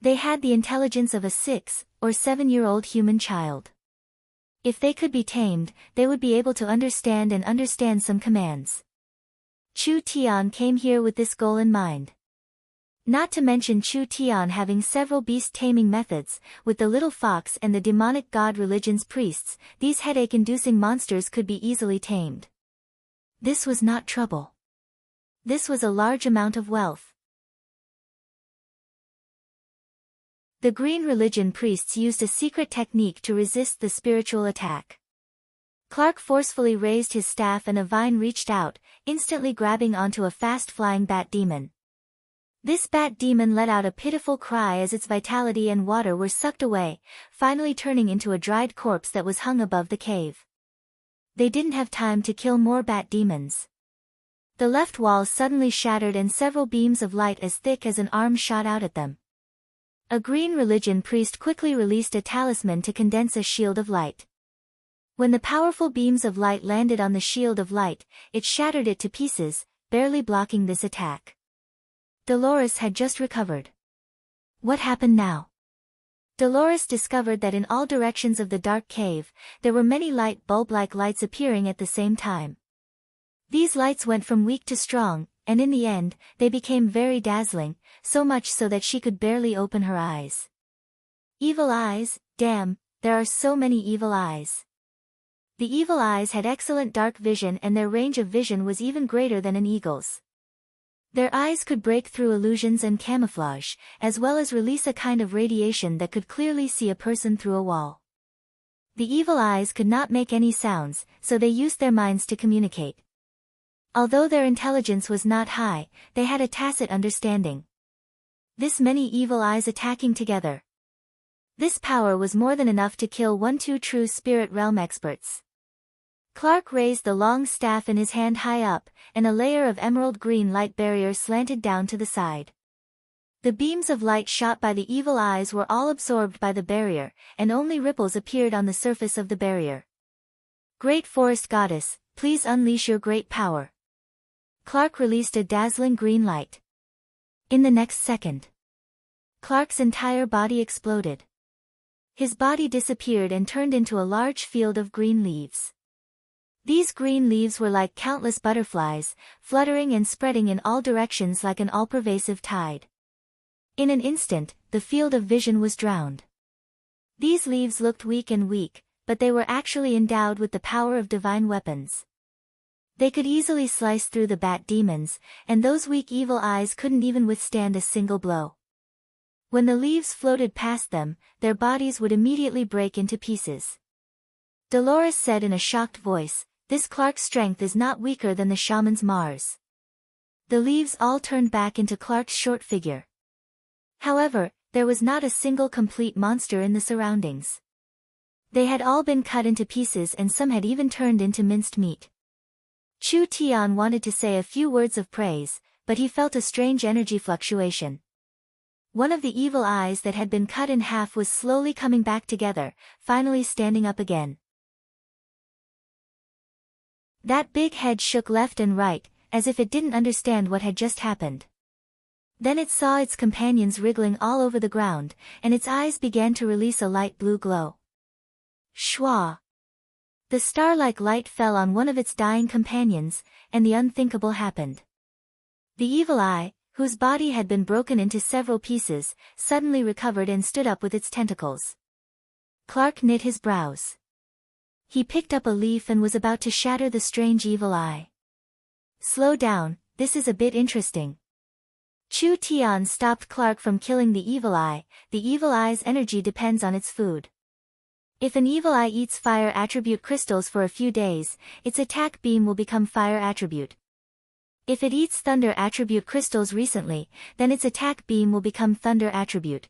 They had the intelligence of a 6- or 7-year-old human child. If they could be tamed, they would be able to understand some commands. Chu Tian came here with this goal in mind. Not to mention Chu Tian having several beast-taming methods, with the little fox and the demonic god religion's priests, these headache-inducing monsters could be easily tamed. This was not trouble. This was a large amount of wealth. The green religion priests used a secret technique to resist the spiritual attack. Clark forcefully raised his staff and a vine reached out, instantly grabbing onto a fast-flying bat demon. This bat demon let out a pitiful cry as its vitality and water were sucked away, finally turning into a dried corpse that was hung above the cave. They didn't have time to kill more bat demons. The left wall suddenly shattered and several beams of light as thick as an arm shot out at them. A green religion priest quickly released a talisman to condense a shield of light. When the powerful beams of light landed on the shield of light, it shattered it to pieces, barely blocking this attack. Dolores had just recovered. What happened now? Dolores discovered that in all directions of the dark cave, there were many light bulb-like lights appearing at the same time. These lights went from weak to strong, and in the end, they became very dazzling, so much so that she could barely open her eyes. Evil eyes, damn, there are so many evil eyes. The evil eyes had excellent dark vision and their range of vision was even greater than an eagle's. Their eyes could break through illusions and camouflage, as well as release a kind of radiation that could clearly see a person through a wall. The evil eyes could not make any sounds, so they used their minds to communicate. Although their intelligence was not high, they had a tacit understanding. This many evil eyes attacking together. This power was more than enough to kill 1-2 true spirit realm experts. Clark raised the long staff in his hand high up, and a layer of emerald green light barrier slanted down to the side. The beams of light shot by the evil eyes were all absorbed by the barrier, and only ripples appeared on the surface of the barrier. Great Forest Goddess, please unleash your great power. Clark released a dazzling green light. In the next second, Clark's entire body exploded. His body disappeared and turned into a large field of green leaves. These green leaves were like countless butterflies, fluttering and spreading in all directions like an all-pervasive tide. In an instant, the field of vision was drowned. These leaves looked weak, but they were actually endowed with the power of divine weapons. They could easily slice through the bat demons, and those weak evil eyes couldn't even withstand a single blow. When the leaves floated past them, their bodies would immediately break into pieces. Dolores said in a shocked voice, "This Clark's strength is not weaker than the shaman's Mars." The leaves all turned back into Clark's short figure. However, there was not a single complete monster in the surroundings. They had all been cut into pieces and some had even turned into minced meat. Chu Tian wanted to say a few words of praise, but he felt a strange energy fluctuation. One of the evil eyes that had been cut in half was slowly coming back together, finally standing up again. That big head shook left and right, as if it didn't understand what had just happened. Then it saw its companions wriggling all over the ground, and its eyes began to release a light blue glow. Shwa! The star-like light fell on one of its dying companions, and the unthinkable happened. The evil eye, whose body had been broken into several pieces, suddenly recovered and stood up with its tentacles. Clark knit his brows. He picked up a leaf and was about to shatter the strange evil eye. Slow down, this is a bit interesting. Chu Tian stopped Clark from killing the evil eye. The evil eye's energy depends on its food. If an evil eye eats fire attribute crystals for a few days, its attack beam will become fire attribute. If it eats thunder attribute crystals recently, then its attack beam will become thunder attribute.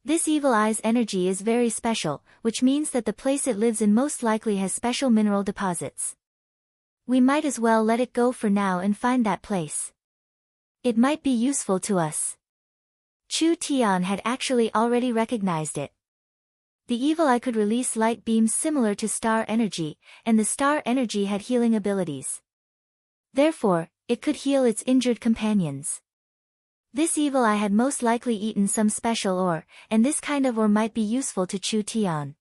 This evil eye's energy is very special, which means that the place it lives in most likely has special mineral deposits. We might as well let it go for now and find that place. It might be useful to us. Chu Tian had actually already recognized it. The evil eye could release light beams similar to star energy, and the star energy had healing abilities. Therefore, it could heal its injured companions. This evil eye had most likely eaten some special ore, and this kind of ore might be useful to Chu Tian.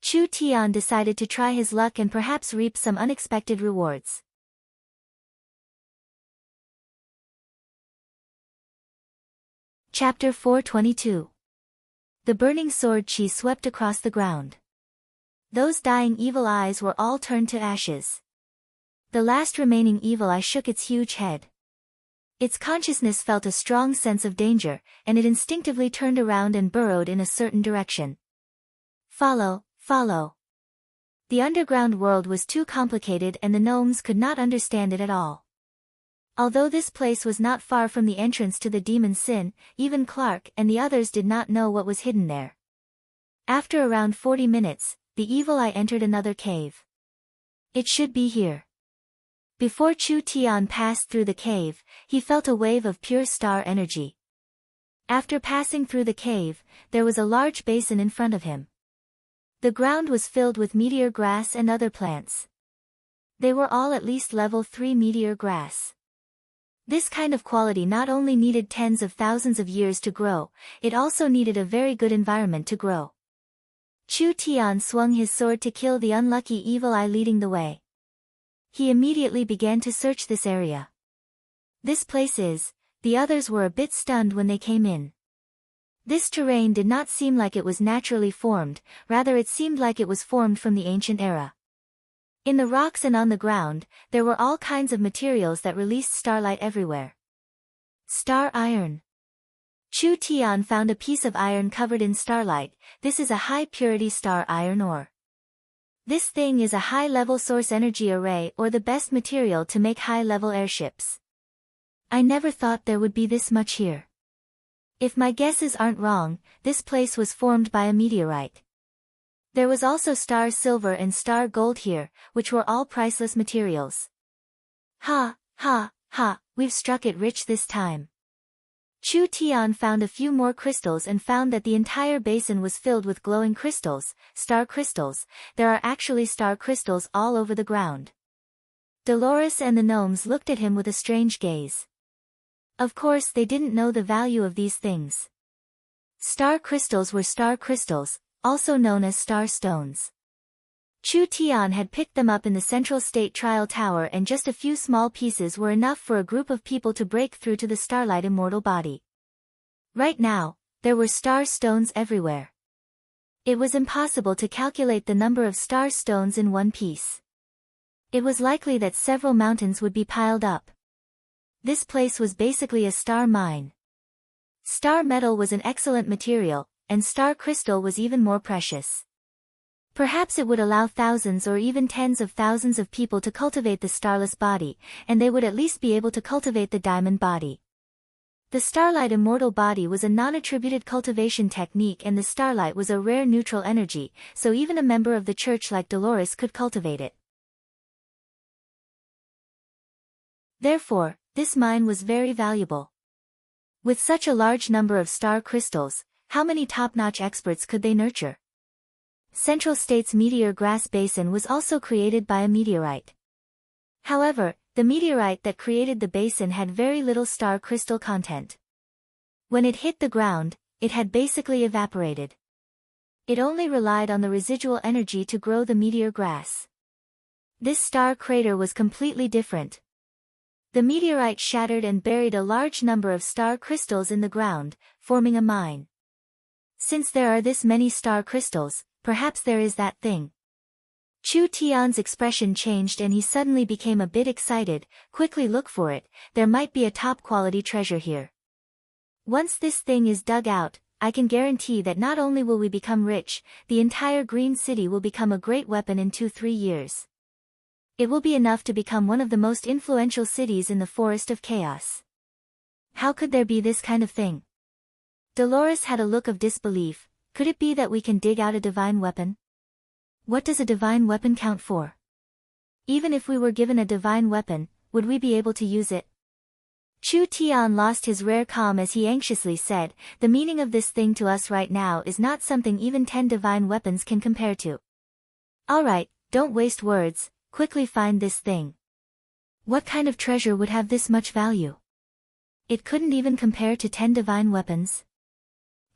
Chu Tian decided to try his luck and perhaps reap some unexpected rewards. Chapter 422. The burning sword chi swept across the ground. Those dying evil eyes were all turned to ashes. The last remaining evil eye shook its huge head. Its consciousness felt a strong sense of danger, and it instinctively turned around and burrowed in a certain direction. Follow, follow. The underground world was too complicated and the gnomes could not understand it at all. Although this place was not far from the entrance to the demon sin, even Clark and the others did not know what was hidden there. After around 40 minutes, the evil eye entered another cave. It should be here. Before Chu Tian passed through the cave, he felt a wave of pure star energy. After passing through the cave, there was a large basin in front of him. The ground was filled with meteor grass and other plants. They were all at least level 3 meteor grass. This kind of quality not only needed tens of thousands of years to grow, it also needed a very good environment to grow. Chu Tian swung his sword to kill the unlucky evil eye leading the way. He immediately began to search this area. This place is, the others were a bit stunned when they came in. This terrain did not seem like it was naturally formed, rather it seemed like it was formed from the ancient era. In the rocks and on the ground, there were all kinds of materials that released starlight everywhere. Star iron. Chu Tian found a piece of iron covered in starlight. This is a high-purity star iron ore. This thing is a high-level source energy array or the best material to make high-level airships. I never thought there would be this much here. If my guesses aren't wrong, this place was formed by a meteorite. There was also star silver and star gold here, which were all priceless materials. Ha, ha, ha, we've struck it rich this time. Chu Tian found a few more crystals and found that the entire basin was filled with glowing crystals, star crystals. There are actually star crystals all over the ground. Dolores and the gnomes looked at him with a strange gaze. Of course they didn't know the value of these things. Star crystals were star crystals, also known as star stones. Chu Tian had picked them up in the Central State Trial Tower and just a few small pieces were enough for a group of people to break through to the starlight immortal body. Right now, there were star stones everywhere. It was impossible to calculate the number of star stones in one piece. It was likely that several mountains would be piled up. This place was basically a star mine. Star metal was an excellent material, and star crystal was even more precious. Perhaps it would allow thousands or even tens of thousands of people to cultivate the starless body, and they would at least be able to cultivate the diamond body. The starlight immortal body was a non-attributed cultivation technique and the starlight was a rare neutral energy, so even a member of the church like Dolores could cultivate it. Therefore, this mine was very valuable. With such a large number of star crystals, how many top-notch experts could they nurture? Central State's meteor grass basin was also created by a meteorite. However, the meteorite that created the basin had very little star crystal content. When it hit the ground, it had basically evaporated. It only relied on the residual energy to grow the meteor grass. This star crater was completely different. The meteorite shattered and buried a large number of star crystals in the ground, forming a mine. Since there are this many star crystals, perhaps there is that thing. Chu Tian's expression changed and he suddenly became a bit excited. Quickly look for it, there might be a top-quality treasure here. Once this thing is dug out, I can guarantee that not only will we become rich, the entire Green City will become a great weapon in 2-3 years. It will be enough to become one of the most influential cities in the Forest of Chaos. How could there be this kind of thing? Dolores had a look of disbelief. Could it be that we can dig out a divine weapon? What does a divine weapon count for? Even if we were given a divine weapon, would we be able to use it? Chu Tian lost his rare calm as he anxiously said, the meaning of this thing to us right now is not something even 10 divine weapons can compare to. Alright, don't waste words, quickly find this thing. What kind of treasure would have this much value? It couldn't even compare to 10 divine weapons.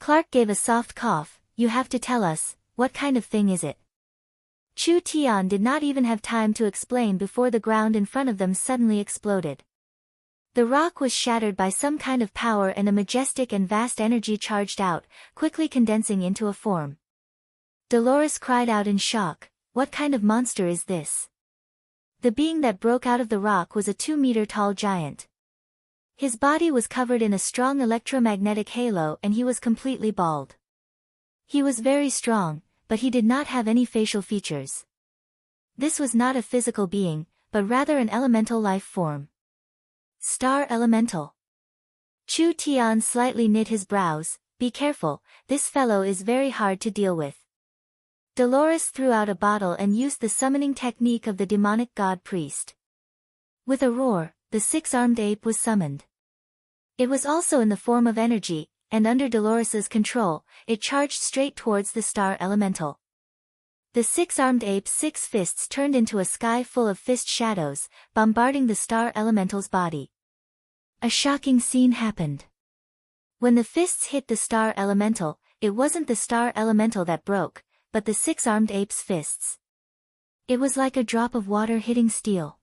Clark gave a soft cough. You have to tell us, what kind of thing is it? Chu Tian did not even have time to explain before the ground in front of them suddenly exploded. The rock was shattered by some kind of power and a majestic and vast energy charged out, quickly condensing into a form. Dolores cried out in shock, what kind of monster is this? The being that broke out of the rock was a 2-meter-tall giant. His body was covered in a strong electromagnetic halo and he was completely bald. He was very strong, but he did not have any facial features. This was not a physical being, but rather an elemental life form. Star Elemental. Chu Tian slightly knit his brows. Be careful, this fellow is very hard to deal with. Dolores threw out a bottle and used the summoning technique of the demonic god priest. With a roar, the 6-armed ape was summoned. It was also in the form of energy, and under Dolores's control, it charged straight towards the Star Elemental. The 6-armed ape's 6 fists turned into a sky full of fist shadows, bombarding the Star Elemental's body. A shocking scene happened. When the fists hit the Star Elemental, it wasn't the Star Elemental that broke, but the 6-armed ape's fists. It was like a drop of water hitting steel.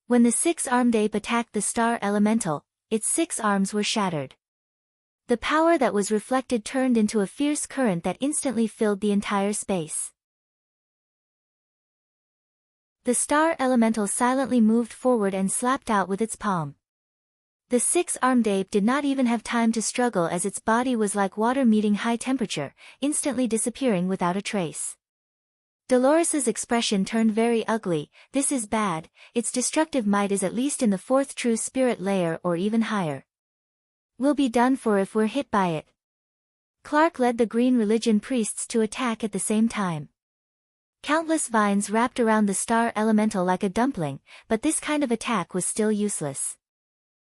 When the 6-armed ape attacked the Star Elemental, its 6 arms were shattered. The power that was reflected turned into a fierce current that instantly filled the entire space. The Star Elemental silently moved forward and slapped out with its palm. The 6-armed ape did not even have time to struggle as its body was like water meeting high temperature, instantly disappearing without a trace. Dolores's expression turned very ugly. This is bad, its destructive might is at least in the 4th true spirit layer or even higher. We'll be done for if we're hit by it. Clark led the Green Religion priests to attack at the same time. Countless vines wrapped around the Star Elemental like a dumpling, but this kind of attack was still useless.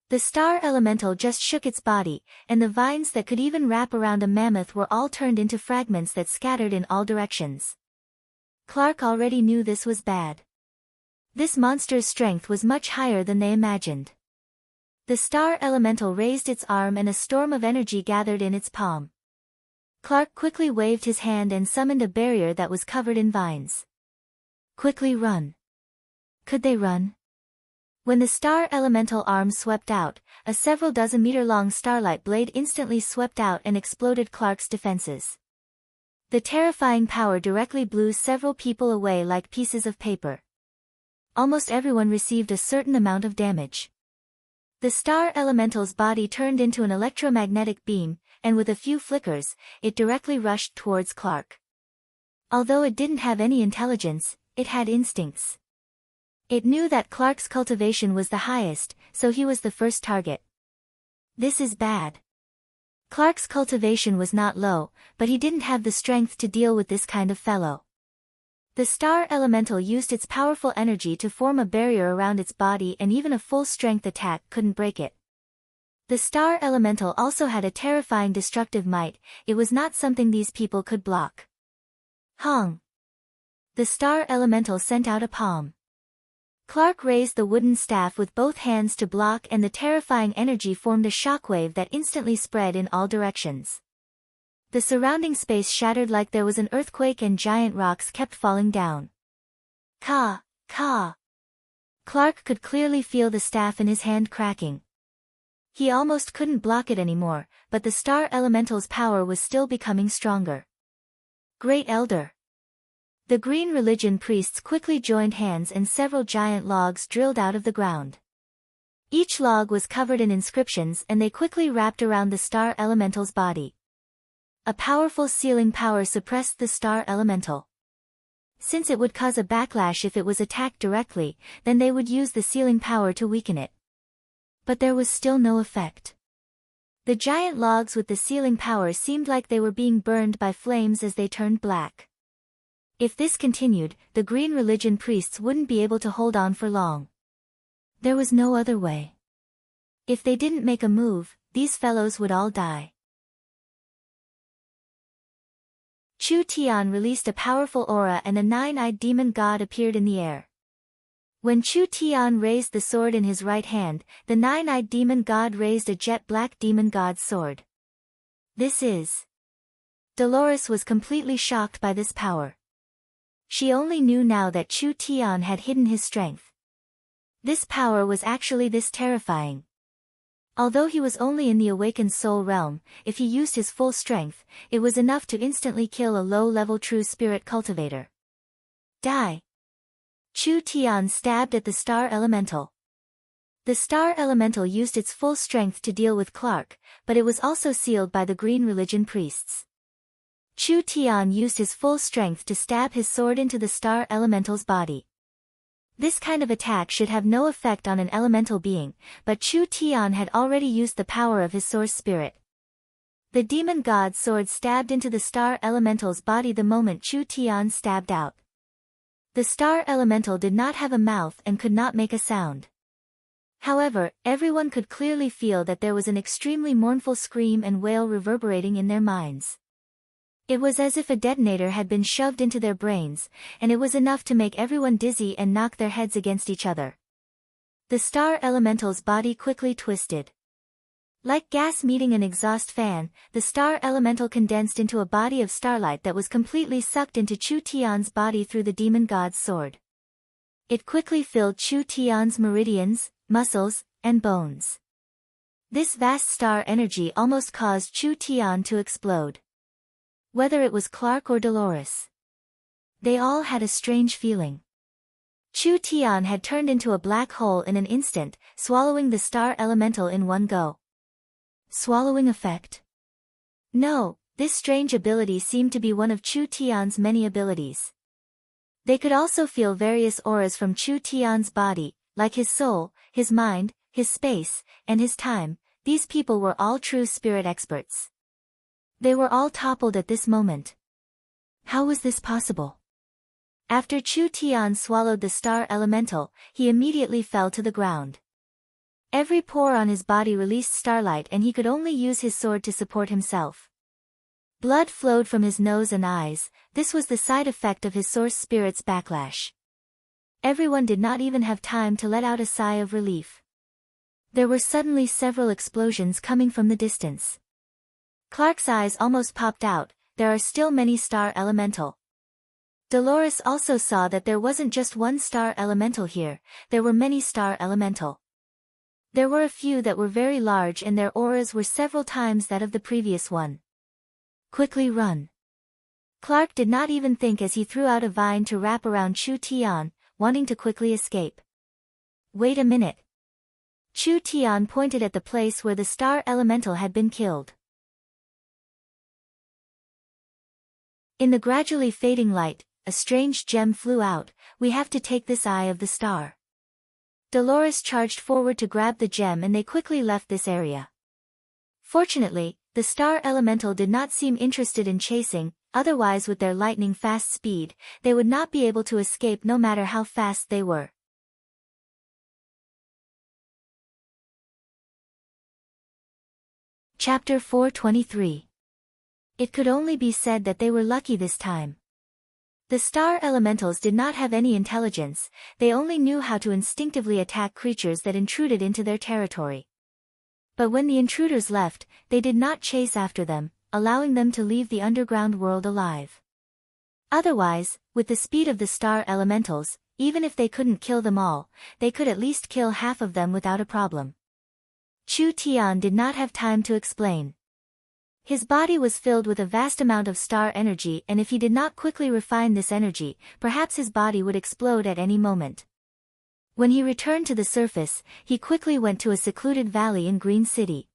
The Star Elemental just shook its body, and the vines that could even wrap around a mammoth were all turned into fragments that scattered in all directions. Clark already knew this was bad. This monster's strength was much higher than they imagined. The Star Elemental raised its arm and a storm of energy gathered in its palm. Clark quickly waved his hand and summoned a barrier that was covered in vines. Quickly run. Could they run? When the Star Elemental arm swept out, a several dozen meter-long starlight blade instantly swept out and exploded Clark's defenses. The terrifying power directly blew several people away like pieces of paper. Almost everyone received a certain amount of damage. The Star Elemental's body turned into an electromagnetic beam, and with a few flickers, it directly rushed towards Clark. Although it didn't have any intelligence, it had instincts. It knew that Clark's cultivation was the highest, so he was the first target. This is bad. Clark's cultivation was not low, but he didn't have the strength to deal with this kind of fellow. The Star Elemental used its powerful energy to form a barrier around its body and even a full-strength attack couldn't break it. The Star Elemental also had a terrifying destructive might. It was not something these people could block. Hong! The Star Elemental sent out a palm. Clark raised the wooden staff with both hands to block and the terrifying energy formed a shockwave that instantly spread in all directions. The surrounding space shattered like there was an earthquake and giant rocks kept falling down. Ka! Ka! Clark could clearly feel the staff in his hand cracking. He almost couldn't block it anymore, but the star elemental's power was still becoming stronger. Great Elder! The green religion priests quickly joined hands and several giant logs drilled out of the ground. Each log was covered in inscriptions and they quickly wrapped around the star elemental's body. A powerful sealing power suppressed the star elemental. Since it would cause a backlash if it was attacked directly, then they would use the sealing power to weaken it. But there was still no effect. The giant logs with the sealing power seemed like they were being burned by flames as they turned black. If this continued, the green religion priests wouldn't be able to hold on for long. There was no other way. If they didn't make a move, these fellows would all die. Chu Tian released a powerful aura and a nine-eyed demon god appeared in the air. When Chu Tian raised the sword in his right hand, the nine-eyed demon god raised a jet-black demon god's sword. This is... Dolores was completely shocked by this power. She only knew now that Chu Tian had hidden his strength. This power was actually this terrifying. Although he was only in the awakened soul realm, if he used his full strength, it was enough to instantly kill a low-level true spirit cultivator. Die! Chu Tian stabbed at the star elemental. The star elemental used its full strength to deal with Clark, but it was also sealed by the green religion priests. Chu Tian used his full strength to stab his sword into the star elemental's body. This kind of attack should have no effect on an elemental being, but Chu Tian had already used the power of his source spirit. The demon god's sword stabbed into the star elemental's body the moment Chu Tian stabbed out. The star elemental did not have a mouth and could not make a sound. However, everyone could clearly feel that there was an extremely mournful scream and wail reverberating in their minds. It was as if a detonator had been shoved into their brains, and it was enough to make everyone dizzy and knock their heads against each other. The star elemental's body quickly twisted. Like gas meeting an exhaust fan, the star elemental condensed into a body of starlight that was completely sucked into Chu Tian's body through the demon god's sword. It quickly filled Chu Tian's meridians, muscles, and bones. This vast star energy almost caused Chu Tian to explode. Whether it was Clark or Dolores, they all had a strange feeling. Chu Tian had turned into a black hole in an instant, swallowing the star elemental in one go. Swallowing effect? No, this strange ability seemed to be one of Chu Tian's many abilities. They could also feel various auras from Chu Tian's body, like his soul, his mind, his space, and his time. These people were all true spirit experts. They were all toppled at this moment. How was this possible? After Chu Tian swallowed the star elemental, he immediately fell to the ground. Every pore on his body released starlight and he could only use his sword to support himself. Blood flowed from his nose and eyes. This was the side effect of his source spirit's backlash. Everyone did not even have time to let out a sigh of relief. There were suddenly several explosions coming from the distance. Clark's eyes almost popped out. There are still many star elemental. Dolores also saw that there wasn't just one star elemental here, there were many star elemental. There were a few that were very large and their auras were several times that of the previous one. Quickly run. Clark did not even think as he threw out a vine to wrap around Chu Tian, wanting to quickly escape. Wait a minute. Chu Tian pointed at the place where the star elemental had been killed. In the gradually fading light, a strange gem flew out. We have to take this eye of the star. Dolores charged forward to grab the gem and they quickly left this area. Fortunately, the star elemental did not seem interested in chasing, otherwise with their lightning-fast speed, they would not be able to escape no matter how fast they were. Chapter 423. It could only be said that they were lucky this time. The star elementals did not have any intelligence, they only knew how to instinctively attack creatures that intruded into their territory. But when the intruders left, they did not chase after them, allowing them to leave the underground world alive. Otherwise, with the speed of the star elementals, even if they couldn't kill them all, they could at least kill half of them without a problem. Chu Tian did not have time to explain. His body was filled with a vast amount of star energy, and if he did not quickly refine this energy, perhaps his body would explode at any moment. When he returned to the surface, he quickly went to a secluded valley in Green City.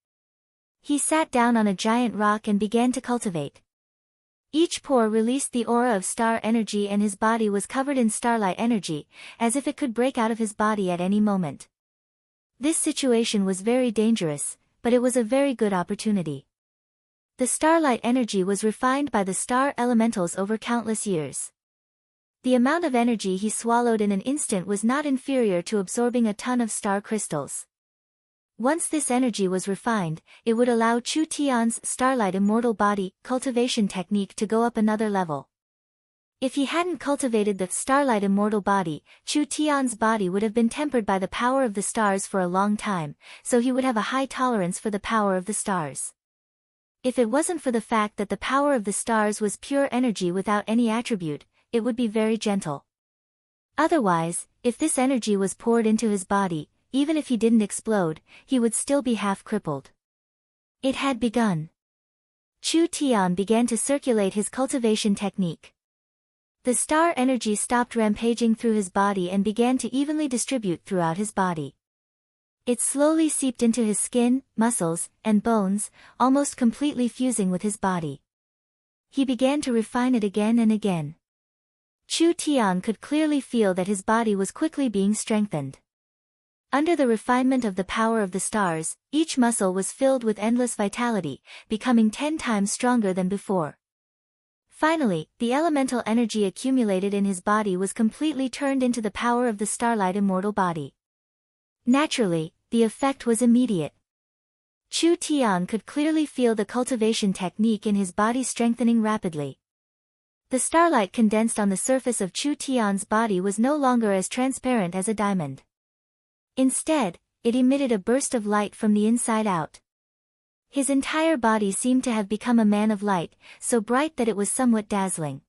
He sat down on a giant rock and began to cultivate. Each pore released the aura of star energy and his body was covered in starlight energy, as if it could break out of his body at any moment. This situation was very dangerous, but it was a very good opportunity. The starlight energy was refined by the star elementals over countless years. The amount of energy he swallowed in an instant was not inferior to absorbing a ton of star crystals. Once this energy was refined, it would allow Chu Tian's starlight immortal body cultivation technique to go up another level. If he hadn't cultivated the starlight immortal body, Chu Tian's body would have been tempered by the power of the stars for a long time, so he would have a high tolerance for the power of the stars. If it wasn't for the fact that the power of the stars was pure energy without any attribute, it would be very gentle. Otherwise, if this energy was poured into his body, even if he didn't explode, he would still be half crippled. It had begun. Chu Tian began to circulate his cultivation technique. The star energy stopped rampaging through his body and began to evenly distribute throughout his body. It slowly seeped into his skin, muscles, and bones, almost completely fusing with his body. He began to refine it again and again. Chu Tian could clearly feel that his body was quickly being strengthened. Under the refinement of the power of the stars, each muscle was filled with endless vitality, becoming 10 times stronger than before. Finally, the elemental energy accumulated in his body was completely turned into the power of the starlight immortal body. Naturally, the effect was immediate. Chu Tian could clearly feel the cultivation technique in his body strengthening rapidly. The starlight condensed on the surface of Chu Tian's body was no longer as transparent as a diamond. Instead, it emitted a burst of light from the inside out. His entire body seemed to have become a man of light, so bright that it was somewhat dazzling.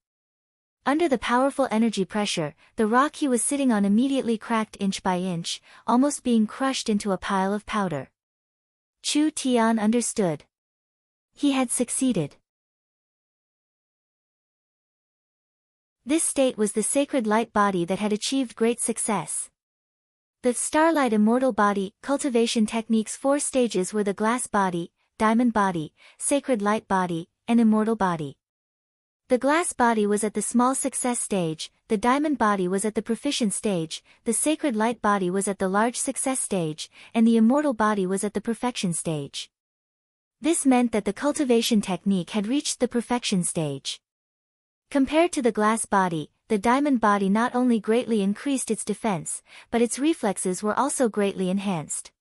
Under the powerful energy pressure, the rock he was sitting on immediately cracked inch by inch, almost being crushed into a pile of powder. Chu Tian understood. He had succeeded. This state was the sacred light body that had achieved great success. The starlight immortal body cultivation technique's 4 stages were the glass body, diamond body, sacred light body, and immortal body. The glass body was at the small success stage, the diamond body was at the proficient stage, the sacred light body was at the large success stage, and the immortal body was at the perfection stage. This meant that the cultivation technique had reached the perfection stage. Compared to the glass body, the diamond body not only greatly increased its defense, but its reflexes were also greatly enhanced.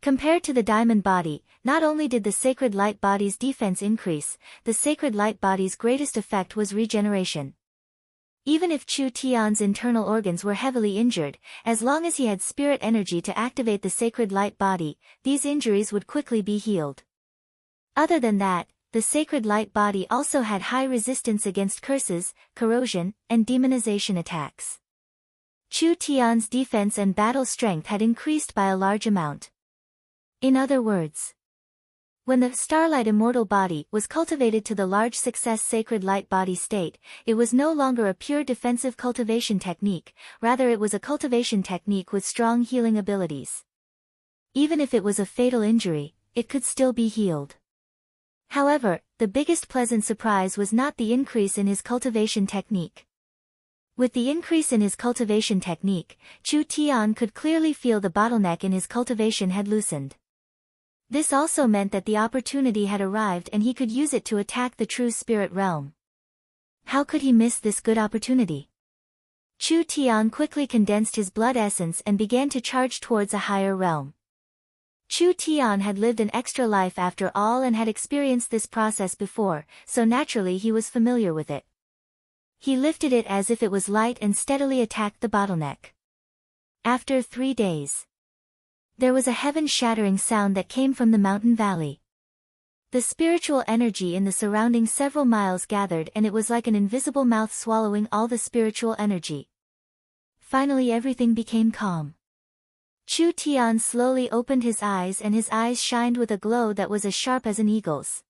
Compared to the diamond body, not only did the sacred light body's defense increase, the sacred light body's greatest effect was regeneration. Even if Chu Tian's internal organs were heavily injured, as long as he had spirit energy to activate the sacred light body, these injuries would quickly be healed. Other than that, the sacred light body also had high resistance against curses, corrosion, and demonization attacks. Chu Tian's defense and battle strength had increased by a large amount. In other words, when the starlight immortal body was cultivated to the large success sacred light body state, it was no longer a pure defensive cultivation technique, rather it was a cultivation technique with strong healing abilities. Even if it was a fatal injury, it could still be healed. However, the biggest pleasant surprise was not the increase in his cultivation technique. With the increase in his cultivation technique, Chu Tian could clearly feel the bottleneck in his cultivation had loosened. This also meant that the opportunity had arrived and he could use it to attack the true spirit realm. How could he miss this good opportunity? Chu Tian quickly condensed his blood essence and began to charge towards a higher realm. Chu Tian had lived an extra life after all and had experienced this process before, so naturally he was familiar with it. He lifted it as if it was light and steadily attacked the bottleneck. After 3 days, there was a heaven-shattering sound that came from the mountain valley. The spiritual energy in the surroundings several miles gathered, and it was like an invisible mouth swallowing all the spiritual energy. Finally everything became calm. Chu Tian slowly opened his eyes, and his eyes shined with a glow that was as sharp as an eagle's.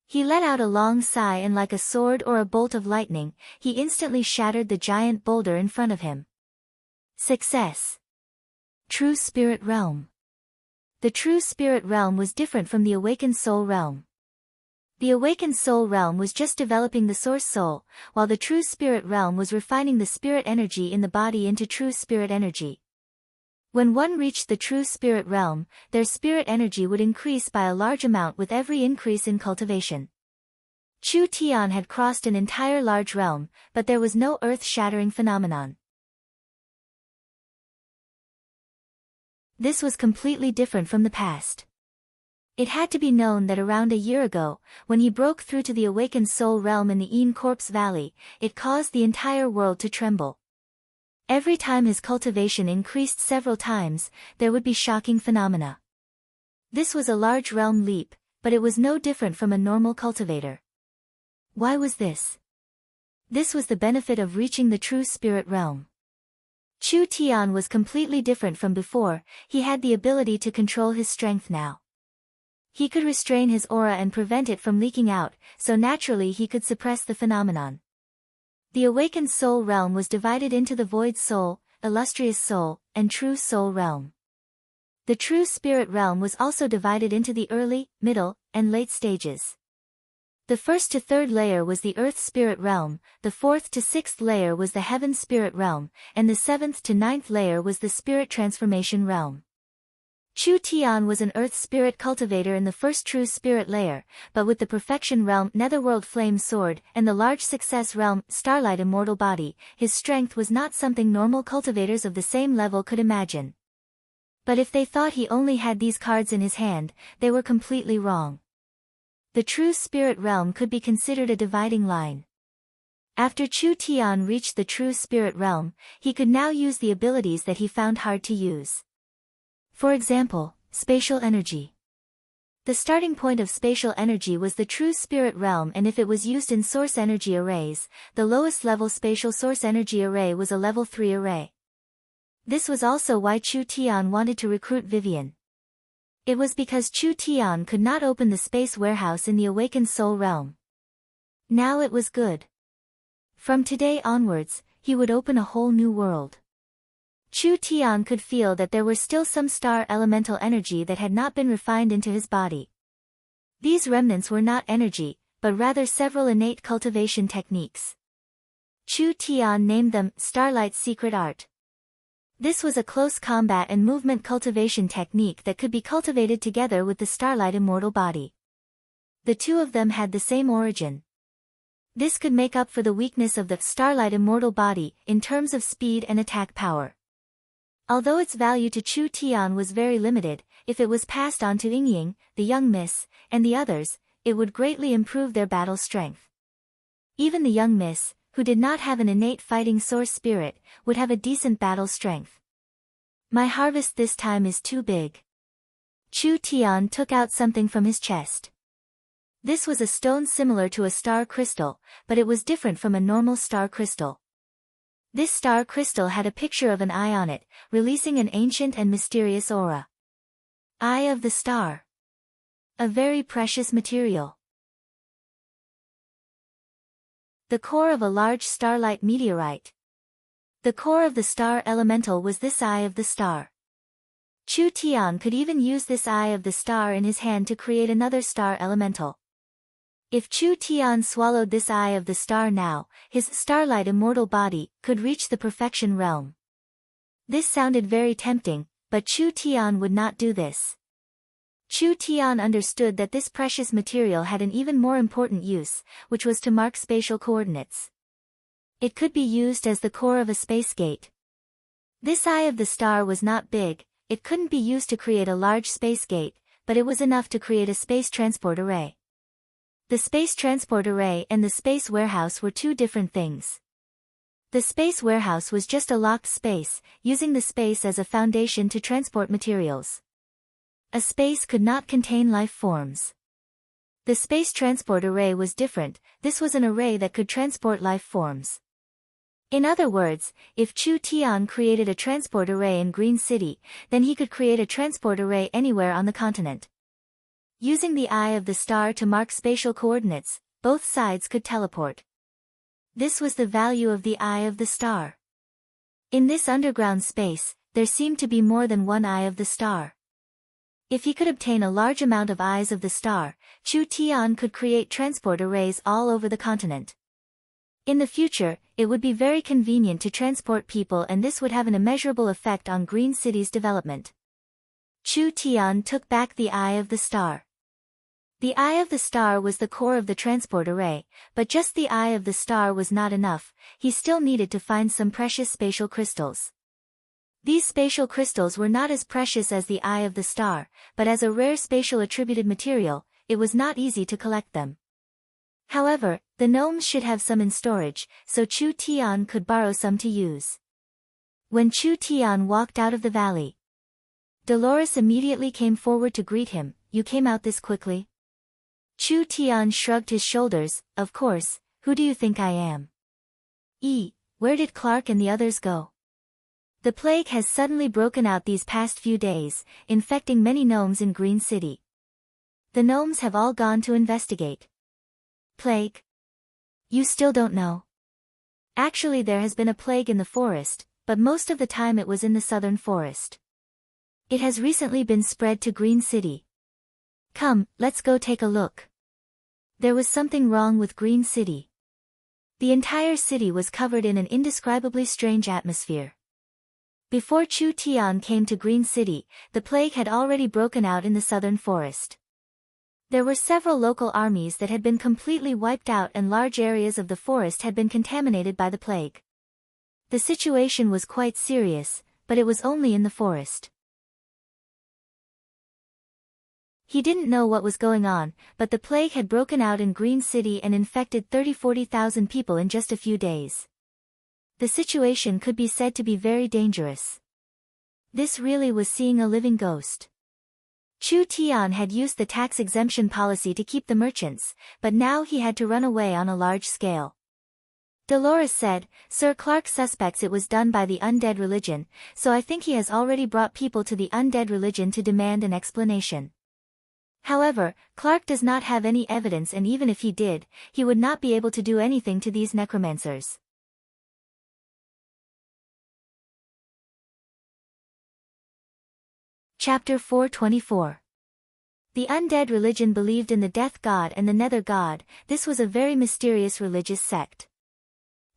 He let out a long sigh, and like a sword or a bolt of lightning, he instantly shattered the giant boulder in front of him. Success. True Spirit Realm. The True Spirit Realm was different from the Awakened Soul Realm. The Awakened Soul Realm was just developing the Source Soul, while the True Spirit Realm was refining the spirit energy in the body into true spirit energy. When one reached the True Spirit Realm, their spirit energy would increase by a large amount with every increase in cultivation. Chu Tian had crossed an entire large realm, but there was no earth-shattering phenomenon. This was completely different from the past. It had to be known that around a year ago, when he broke through to the Awakened Soul Realm in the Een Corpse Valley, it caused the entire world to tremble. Every time his cultivation increased several times, there would be shocking phenomena. This was a large realm leap, but it was no different from a normal cultivator. Why was this? This was the benefit of reaching the True Spirit Realm. Chu Tian was completely different from before. He had the ability to control his strength now. He could restrain his aura and prevent it from leaking out, so naturally he could suppress the phenomenon. The Awakened Soul Realm was divided into the Void Soul, Illustrious Soul, and True Soul Realm. The True Spirit Realm was also divided into the early, middle, and late stages. The first to third layer was the Earth Spirit Realm, the fourth to sixth layer was the Heaven Spirit Realm, and the seventh to ninth layer was the Spirit Transformation Realm. Chu Tian was an Earth Spirit cultivator in the first True Spirit layer, but with the Perfection Realm Netherworld Flame Sword and the large Success Realm Starlight Immortal Body, his strength was not something normal cultivators of the same level could imagine. But if they thought he only had these cards in his hand, they were completely wrong. The True Spirit Realm could be considered a dividing line. After Chu Tian reached the True Spirit Realm, he could now use the abilities that he found hard to use. For example, spatial energy. The starting point of spatial energy was the True Spirit Realm, and if it was used in source energy arrays, the lowest level spatial source energy array was a level 3 array. This was also why Chu Tian wanted to recruit Vivian. It was because Chu Tian could not open the space warehouse in the Awakened Soul Realm. Now it was good. From today onwards, he would open a whole new world. Chu Tian could feel that there were still some star elemental energy that had not been refined into his body. These remnants were not energy, but rather several innate cultivation techniques. Chu Tian named them Starlight's Secret Art. This was a close combat and movement cultivation technique that could be cultivated together with the Starlight Immortal Body. The two of them had the same origin. This could make up for the weakness of the Starlight Immortal Body in terms of speed and attack power. Although its value to Chu Tian was very limited, if it was passed on to Yingying, the young miss, and the others, it would greatly improve their battle strength. Even the young miss, who did not have an innate fighting source spirit, would have a decent battle strength. My harvest this time is too big. Chu Tian took out something from his chest. This was a stone similar to a star crystal, but it was different from a normal star crystal. This star crystal had a picture of an eye on it, releasing an ancient and mysterious aura. Eye of the Star. A very precious material. The core of a large starlight meteorite. The core of the star elemental was this Eye of the Star. Chu Tian could even use this Eye of the Star in his hand to create another star elemental. If Chu Tian swallowed this Eye of the Star now, his Starlight Immortal Body could reach the Perfection Realm. This sounded very tempting, but Chu Tian would not do this. Chu Tian understood that this precious material had an even more important use, which was to mark spatial coordinates. It could be used as the core of a space gate. This Eye of the Star was not big, it couldn't be used to create a large space gate, but it was enough to create a space transport array. The space transport array and the space warehouse were two different things. The space warehouse was just a locked space, using the space as a foundation to transport materials. A space could not contain life forms. The space transport array was different. This was an array that could transport life forms. In other words, if Chu Tian created a transport array in Green City, then he could create a transport array anywhere on the continent. Using the eye of the star to mark spatial coordinates, both sides could teleport. This was the value of the eye of the star. In this underground space, there seemed to be more than one eye of the star. If he could obtain a large amount of eyes of the star, Chu Tian could create transport arrays all over the continent. In the future, it would be very convenient to transport people, and this would have an immeasurable effect on Green City's development. Chu Tian took back the eye of the star. The eye of the star was the core of the transport array, but just the eye of the star was not enough. He still needed to find some precious spatial crystals. These spatial crystals were not as precious as the eye of the star, but as a rare spatial attributed material, it was not easy to collect them. However, the gnomes should have some in storage, so Chu Tian could borrow some to use. When Chu Tian walked out of the valley, Dolores immediately came forward to greet him. "You came out this quickly?" Chu Tian shrugged his shoulders. "Of course, who do you think I am?" Where did Clark and the others go?" The plague has suddenly broken out these past few days, infecting many gnomes in Green City. The gnomes have all gone to investigate. Plague? You still don't know? Actually, there has been a plague in the forest, but most of the time it was in the southern forest. It has recently been spread to Green City. Come, let's go take a look. There was something wrong with Green City. The entire city was covered in an indescribably strange atmosphere. Before Chu Tian came to Green City, the plague had already broken out in the southern forest. There were several local armies that had been completely wiped out, and large areas of the forest had been contaminated by the plague. The situation was quite serious, but it was only in the forest. He didn't know what was going on, but the plague had broken out in Green City and infected 30–40,000 people in just a few days. The situation could be said to be very dangerous. This really was seeing a living ghost. Chu Tian had used the tax exemption policy to keep the merchants, but now he had to run away on a large scale. Dolores said, "Sir Clark suspects it was done by the undead religion, so I think he has already brought people to the undead religion to demand an explanation. However, Clark does not have any evidence, and even if he did, he would not be able to do anything to these necromancers." Chapter 424. The undead religion believed in the death god and the nether god. This was a very mysterious religious sect.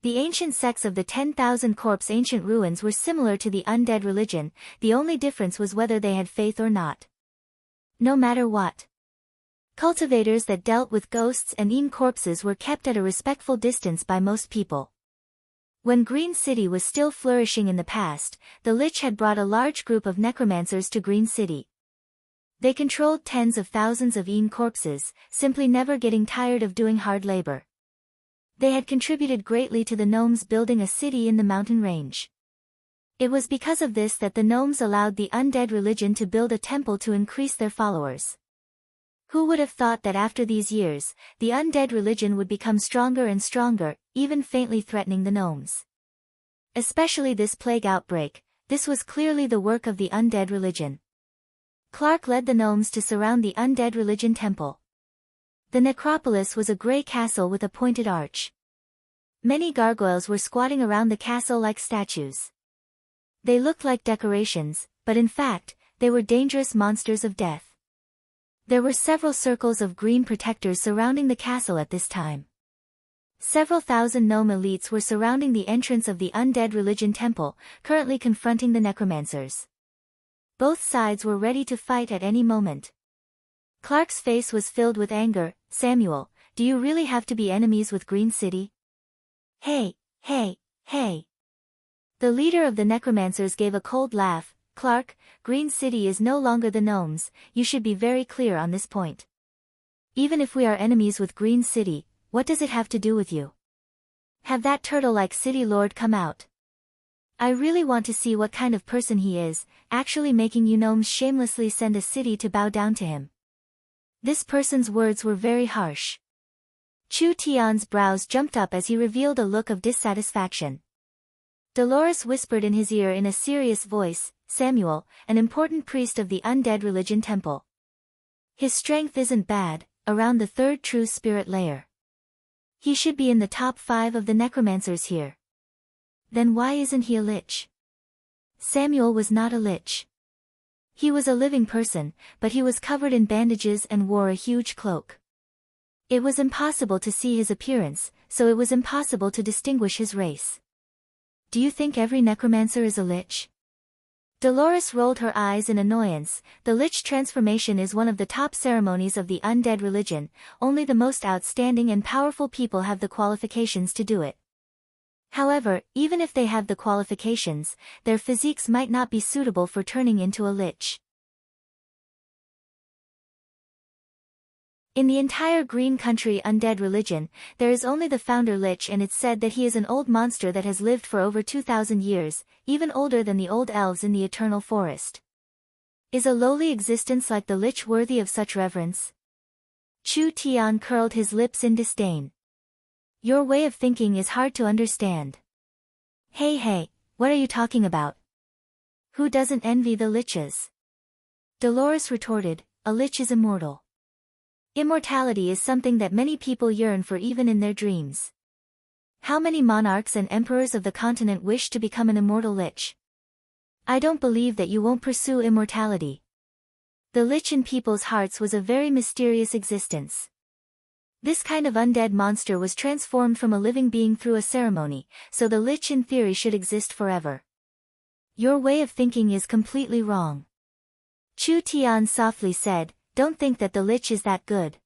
The ancient sects of the 10,000 corpse ancient ruins were similar to the undead religion, the only difference was whether they had faith or not. No matter what, cultivators that dealt with ghosts and eaten corpses were kept at a respectful distance by most people. When Green City was still flourishing in the past, the Lich had brought a large group of necromancers to Green City. They controlled tens of thousands of eaten corpses, simply never getting tired of doing hard labor. They had contributed greatly to the gnomes building a city in the mountain range. It was because of this that the gnomes allowed the undead religion to build a temple to increase their followers. Who would have thought that after these years, the undead religion would become stronger and stronger, even faintly threatening the gnomes? Especially this plague outbreak, this was clearly the work of the undead religion. Clark led the gnomes to surround the undead religion temple. The necropolis was a grey castle with a pointed arch. Many gargoyles were squatting around the castle like statues. They looked like decorations, but in fact, they were dangerous monsters of death. There were several circles of green protectors surrounding the castle at this time. Several thousand gnome elites were surrounding the entrance of the undead religion temple, currently confronting the necromancers. Both sides were ready to fight at any moment. Clark's face was filled with anger. "Samuel, do you really have to be enemies with Green City?" Hey! The leader of the necromancers gave a cold laugh. "Clark, Green City is no longer the gnomes, you should be very clear on this point. Even if we are enemies with Green City, what does it have to do with you? Have that turtle-like city lord come out. I really want to see what kind of person he is, actually making you gnomes shamelessly send a city to bow down to him." This person's words were very harsh. Chu Tian's brows jumped up as he revealed a look of dissatisfaction. Dolores whispered in his ear in a serious voice, "Samuel, an important priest of the undead religion temple. His strength isn't bad, around the third true spirit layer. He should be in the top 5 of the necromancers here. Then why isn't he a lich?" Samuel was not a lich. He was a living person, but he was covered in bandages and wore a huge cloak. It was impossible to see his appearance, so it was impossible to distinguish his race. "Do you think every necromancer is a lich?" Dolores rolled her eyes in annoyance. The lich transformation is one of the top ceremonies of the undead religion. Only the most outstanding and powerful people have the qualifications to do it. However, even if they have the qualifications, their physiques might not be suitable for turning into a lich. In the entire Green Country undead religion, there is only the founder lich, and it's said that he is an old monster that has lived for over 2,000 years, even older than the old elves in the eternal forest. Is a lowly existence like the lich worthy of such reverence? Chu Tian curled his lips in disdain. Your way of thinking is hard to understand. Hey, what are you talking about? Who doesn't envy the liches? Dolores retorted, a lich is immortal. Immortality is something that many people yearn for even in their dreams. How many monarchs and emperors of the continent wish to become an immortal lich? I don't believe that you won't pursue immortality. The lich in people's hearts was a very mysterious existence. This kind of undead monster was transformed from a living being through a ceremony, so the lich in theory should exist forever. Your way of thinking is completely wrong. Chu Tian softly said, don't think that the lich is that good.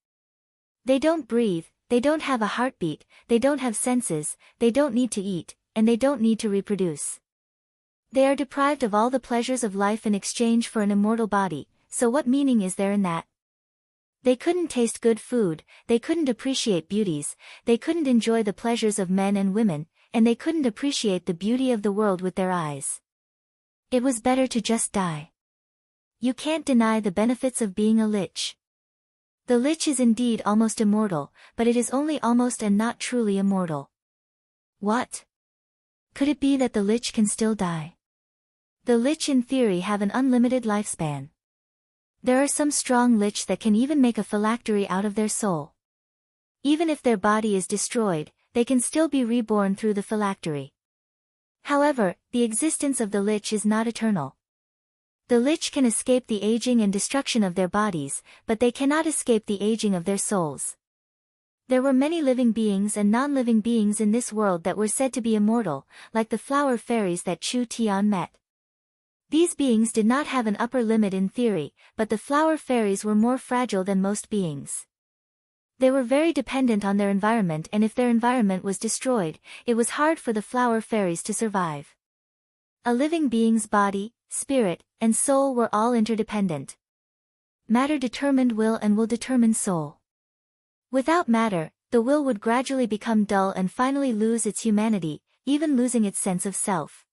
They don't breathe, they don't have a heartbeat, they don't have senses, they don't need to eat, and they don't need to reproduce. They are deprived of all the pleasures of life in exchange for an immortal body, so what meaning is there in that? They couldn't taste good food, they couldn't appreciate beauties, they couldn't enjoy the pleasures of men and women, and they couldn't appreciate the beauty of the world with their eyes. It was better to just die. You can't deny the benefits of being a lich. The lich is indeed almost immortal, but it is only almost and not truly immortal. What? Could it be that the lich can still die? The lich in theory have an unlimited lifespan. There are some strong lich that can even make a phylactery out of their soul. Even if their body is destroyed, they can still be reborn through the phylactery. However, the existence of the lich is not eternal. The lich can escape the aging and destruction of their bodies, but they cannot escape the aging of their souls. There were many living beings and non-living beings in this world that were said to be immortal, like the flower fairies that Chu Tian met. These beings did not have an upper limit in theory, but the flower fairies were more fragile than most beings. They were very dependent on their environment, and if their environment was destroyed, it was hard for the flower fairies to survive. A living being's body, spirit, and soul were all interdependent. Matter determined will and will determine soul. Without matter, the will would gradually become dull and finally lose its humanity, even losing its sense of self.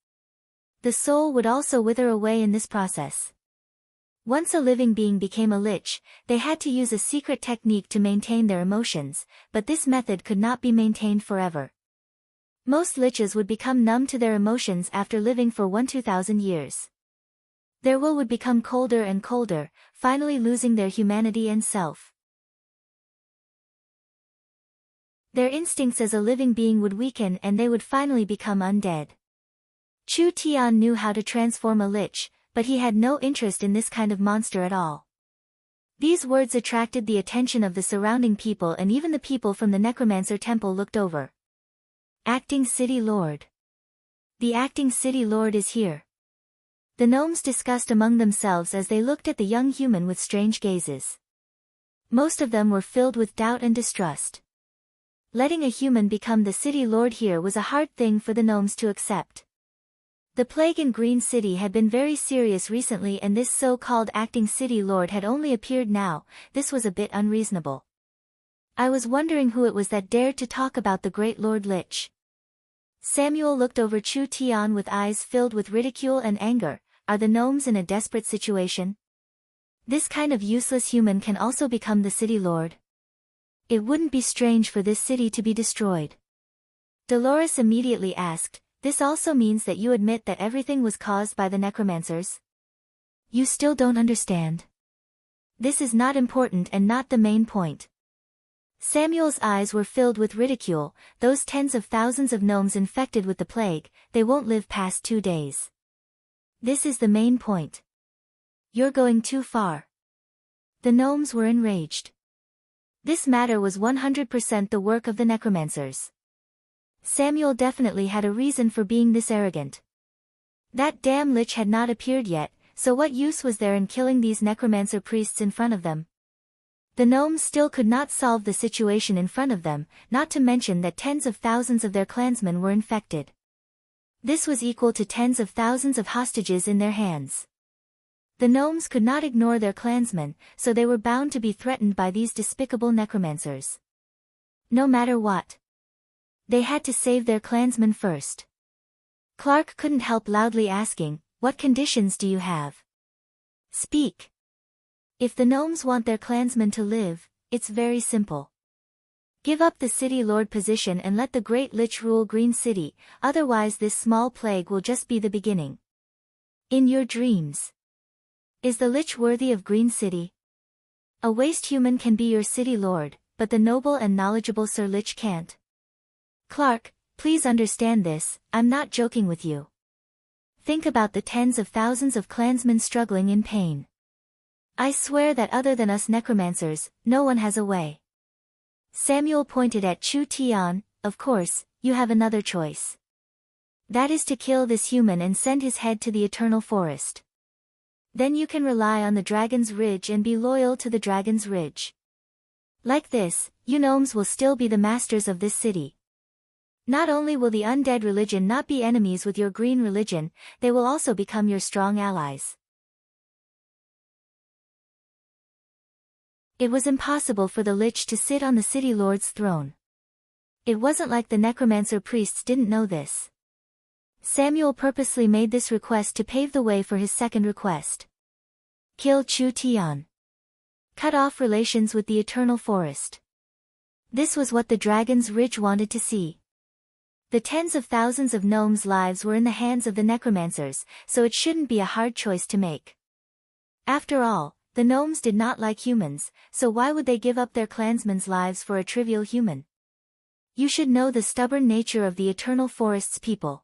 The soul would also wither away in this process. Once a living being became a lich, they had to use a secret technique to maintain their emotions, but this method could not be maintained forever. Most liches would become numb to their emotions after living for 1,000 years. Their will would become colder and colder, finally losing their humanity and self. Their instincts as a living being would weaken and they would finally become undead. Chu Tian knew how to transform a lich, but he had no interest in this kind of monster at all. These words attracted the attention of the surrounding people, and even the people from the necromancer temple looked over. Acting City Lord. The acting city lord is here. The gnomes discussed among themselves as they looked at the young human with strange gazes. Most of them were filled with doubt and distrust. Letting a human become the city lord here was a hard thing for the gnomes to accept. The plague in Green City had been very serious recently, and this so-called acting city lord had only appeared now. This was a bit unreasonable. I was wondering who it was that dared to talk about the great Lord Lich. Samuel looked over Chu Tian with eyes filled with ridicule and anger. Are the gnomes in a desperate situation? This kind of useless human can also become the city lord. It wouldn't be strange for this city to be destroyed. Dolores immediately asked, "This also means that you admit that everything was caused by the necromancers?" "You still don't understand. This is not important and not the main point." Samuel's eyes were filled with ridicule. "Those tens of thousands of gnomes infected with the plague, they won't live past 2 days. This is the main point. You're going too far." The gnomes were enraged. This matter was 100% the work of the necromancers. Samuel definitely had a reason for being this arrogant. That damn lich had not appeared yet, so what use was there in killing these necromancer priests in front of them? The gnomes still could not solve the situation in front of them, not to mention that tens of thousands of their clansmen were infected. This was equal to tens of thousands of hostages in their hands. The gnomes could not ignore their clansmen, so they were bound to be threatened by these despicable necromancers. No matter what, they had to save their clansmen first. Clark couldn't help loudly asking, "What conditions do you have? Speak." If the gnomes want their clansmen to live, it's very simple. Give up the city lord position and let the great lich rule Green City, otherwise this small plague will just be the beginning. In your dreams. Is the lich worthy of Green City? A waste human can be your city lord, but the noble and knowledgeable Sir Lich can't. Clark, please understand this, I'm not joking with you. Think about the tens of thousands of clansmen struggling in pain. I swear that other than us necromancers, no one has a way. Samuel pointed at Chu Tian. "Of course, you have another choice. That is to kill this human and send his head to the eternal forest. Then you can rely on the Dragon's Ridge and be loyal to the Dragon's Ridge. Like this, you gnomes will still be the masters of this city. Not only will the undead religion not be enemies with your green religion, they will also become your strong allies." It was impossible for the lich to sit on the city lord's throne. It wasn't like the necromancer priests didn't know this. Samuel purposely made this request to pave the way for his second request. Kill Chu Tian. Cut off relations with the eternal forest. This was what the Dragon's Ridge wanted to see. The tens of thousands of gnomes' lives were in the hands of the necromancers, so it shouldn't be a hard choice to make. After all, the gnomes did not like humans, so why would they give up their clansmen's lives for a trivial human? You should know the stubborn nature of the eternal forest's people.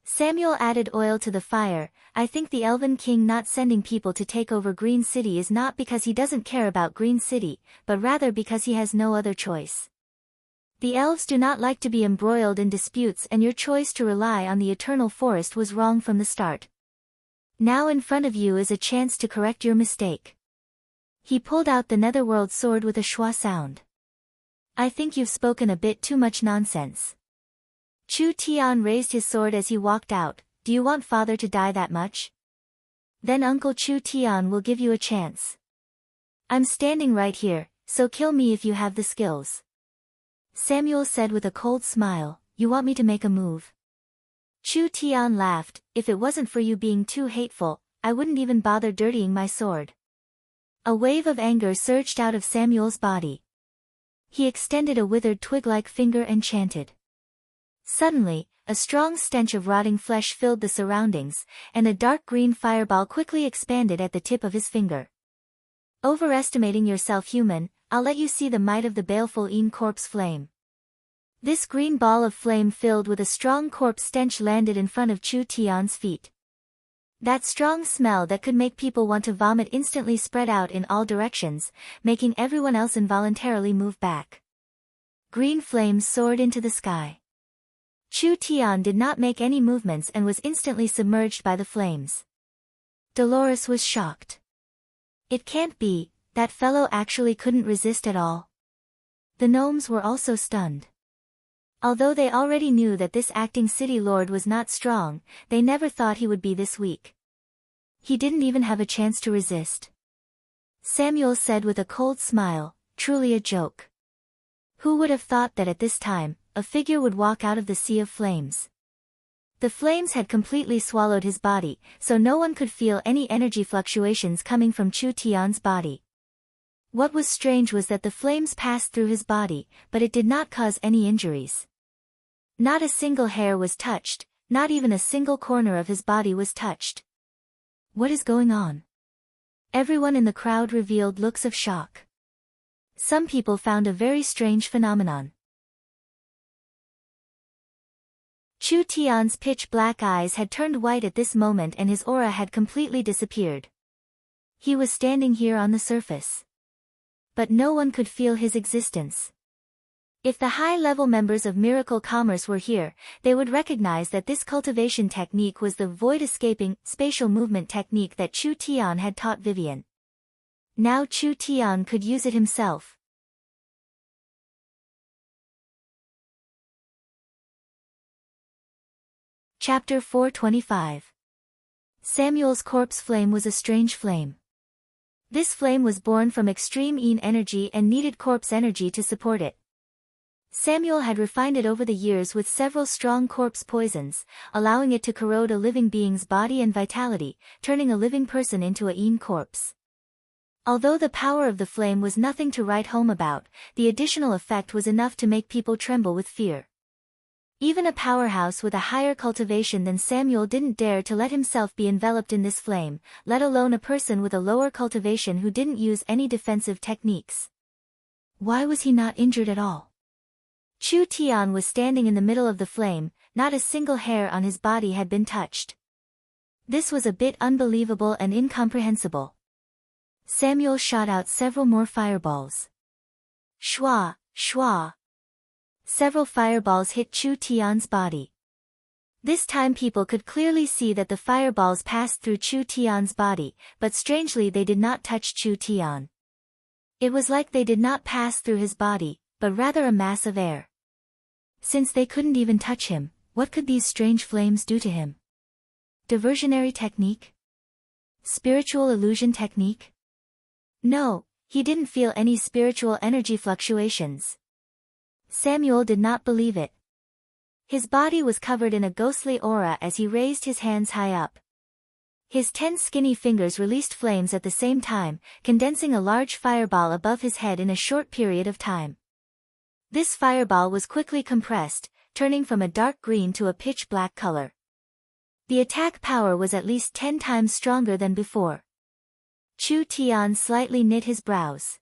Samuel added oil to the fire. "I think the Elven King not sending people to take over Green City is not because he doesn't care about Green City, but rather because he has no other choice. The elves do not like to be embroiled in disputes, and your choice to rely on the eternal forest was wrong from the start. Now in front of you is a chance to correct your mistake." He pulled out the netherworld sword with a schwa sound. "I think you've spoken a bit too much nonsense." Chu Tian raised his sword as he walked out. "Do you want father to die that much? Then Uncle Chu Tian will give you a chance. I'm standing right here, so kill me if you have the skills." Samuel said with a cold smile, "You want me to make a move?" Chu Tian laughed. "If it wasn't for you being too hateful, I wouldn't even bother dirtying my sword." A wave of anger surged out of Samuel's body. He extended a withered twig-like finger and chanted. Suddenly, a strong stench of rotting flesh filled the surroundings, and a dark green fireball quickly expanded at the tip of his finger. "Overestimating yourself, human, I'll let you see the might of the baleful Een corpse flame." This green ball of flame filled with a strong corpse stench landed in front of Chu Tian's feet. That strong smell that could make people want to vomit instantly spread out in all directions, making everyone else involuntarily move back. Green flames soared into the sky. Chu Tian did not make any movements and was instantly submerged by the flames. Dolores was shocked. It can't be, that fellow actually couldn't resist at all. The gnomes were also stunned. Although they already knew that this acting city lord was not strong, they never thought he would be this weak. He didn't even have a chance to resist. Samuel said with a cold smile, "Truly a joke. Who would have thought that at this time, a figure would walk out of the sea of flames?" The flames had completely swallowed his body, so no one could feel any energy fluctuations coming from Chu Tian's body. What was strange was that the flames passed through his body, but it did not cause any injuries. Not a single hair was touched, not even a single corner of his body was touched. What is going on? Everyone in the crowd revealed looks of shock. Some people found a very strange phenomenon. Chu Tian's pitch-black eyes had turned white at this moment and his aura had completely disappeared. He was standing here on the surface. But no one could feel his existence. If the high-level members of Miracle Commerce were here, they would recognize that this cultivation technique was the void-escaping, spatial movement technique that Chu Tian had taught Vivian. Now Chu Tian could use it himself. Chapter 425. Samuel's corpse flame was a strange flame. This flame was born from extreme yin energy and needed corpse energy to support it. Samuel had refined it over the years with several strong corpse poisons, allowing it to corrode a living being's body and vitality, turning a living person into a yin corpse. Although the power of the flame was nothing to write home about, the additional effect was enough to make people tremble with fear. Even a powerhouse with a higher cultivation than Samuel didn't dare to let himself be enveloped in this flame, let alone a person with a lower cultivation who didn't use any defensive techniques. Why was he not injured at all? Chu Tian was standing in the middle of the flame, not a single hair on his body had been touched. This was a bit unbelievable and incomprehensible. Samuel shot out several more fireballs. Shwa, shwa. Several fireballs hit Chu Tian's body. This time people could clearly see that the fireballs passed through Chu Tian's body, but strangely they did not touch Chu Tian. It was like they did not pass through his body, but rather a mass of air. Since they couldn't even touch him, what could these strange flames do to him? Diversionary technique? Spiritual illusion technique? No, he didn't feel any spiritual energy fluctuations. Samuel did not believe it. His body was covered in a ghostly aura as he raised his hands high up. His 10 skinny fingers released flames at the same time, condensing a large fireball above his head in a short period of time. This fireball was quickly compressed, turning from a dark green to a pitch-black color. The attack power was at least 10 times stronger than before. Chu Tian slightly knit his brows.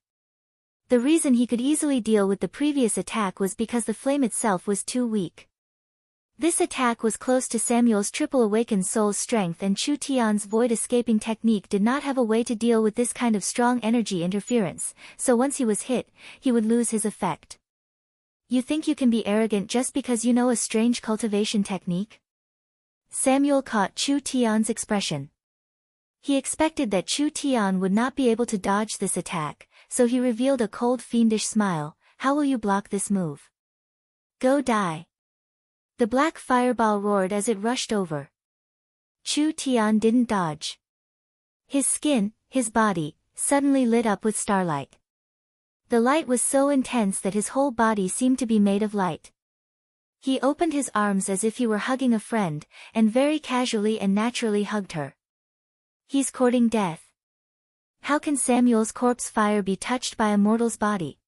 The reason he could easily deal with the previous attack was because the flame itself was too weak. This attack was close to Samuel's triple awakened soul's strength and Chu Tian's void-escaping technique did not have a way to deal with this kind of strong energy interference, so once he was hit, he would lose his effect. You think you can be arrogant just because you know a strange cultivation technique? Samuel caught Chu Tian's expression. He expected that Chu Tian would not be able to dodge this attack, so he revealed a cold fiendish smile. How will you block this move? Go die. The black fireball roared as it rushed over. Chu Tian didn't dodge. His skin, his body, suddenly lit up with starlight. The light was so intense that his whole body seemed to be made of light. He opened his arms as if he were hugging a friend, and very casually and naturally hugged her. He's courting death. How can Samuel's corpse fire be touched by a mortal's body?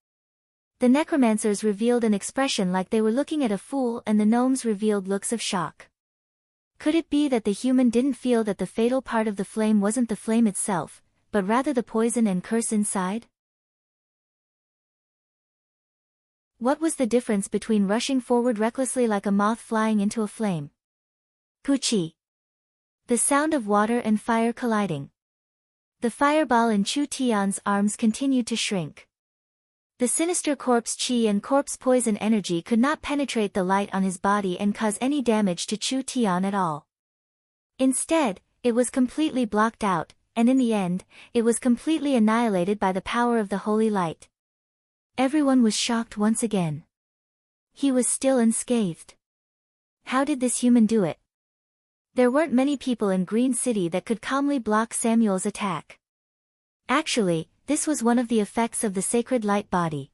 The necromancers revealed an expression like they were looking at a fool and the gnomes revealed looks of shock. Could it be that the human didn't feel that the fatal part of the flame wasn't the flame itself, but rather the poison and curse inside? What was the difference between rushing forward recklessly like a moth flying into a flame? Puchi. The sound of water and fire colliding. The fireball in Chu Tian's arms continued to shrink. The sinister corpse chi and corpse poison energy could not penetrate the light on his body and cause any damage to Chu Tian at all. Instead, it was completely blocked out, and in the end, it was completely annihilated by the power of the holy light. Everyone was shocked once again. He was still unscathed. How did this human do it? There weren't many people in Green City that could calmly block Samuel's attack. Actually, this was one of the effects of the sacred light body.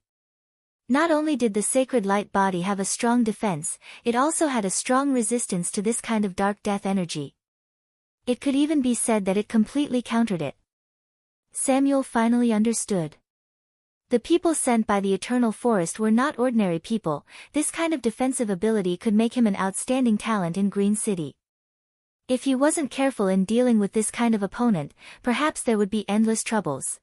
Not only did the sacred light body have a strong defense, it also had a strong resistance to this kind of dark death energy. It could even be said that it completely countered it. Samuel finally understood. The people sent by the Eternal Forest were not ordinary people. This kind of defensive ability could make him an outstanding talent in Green City. If he wasn't careful in dealing with this kind of opponent, perhaps there would be endless troubles.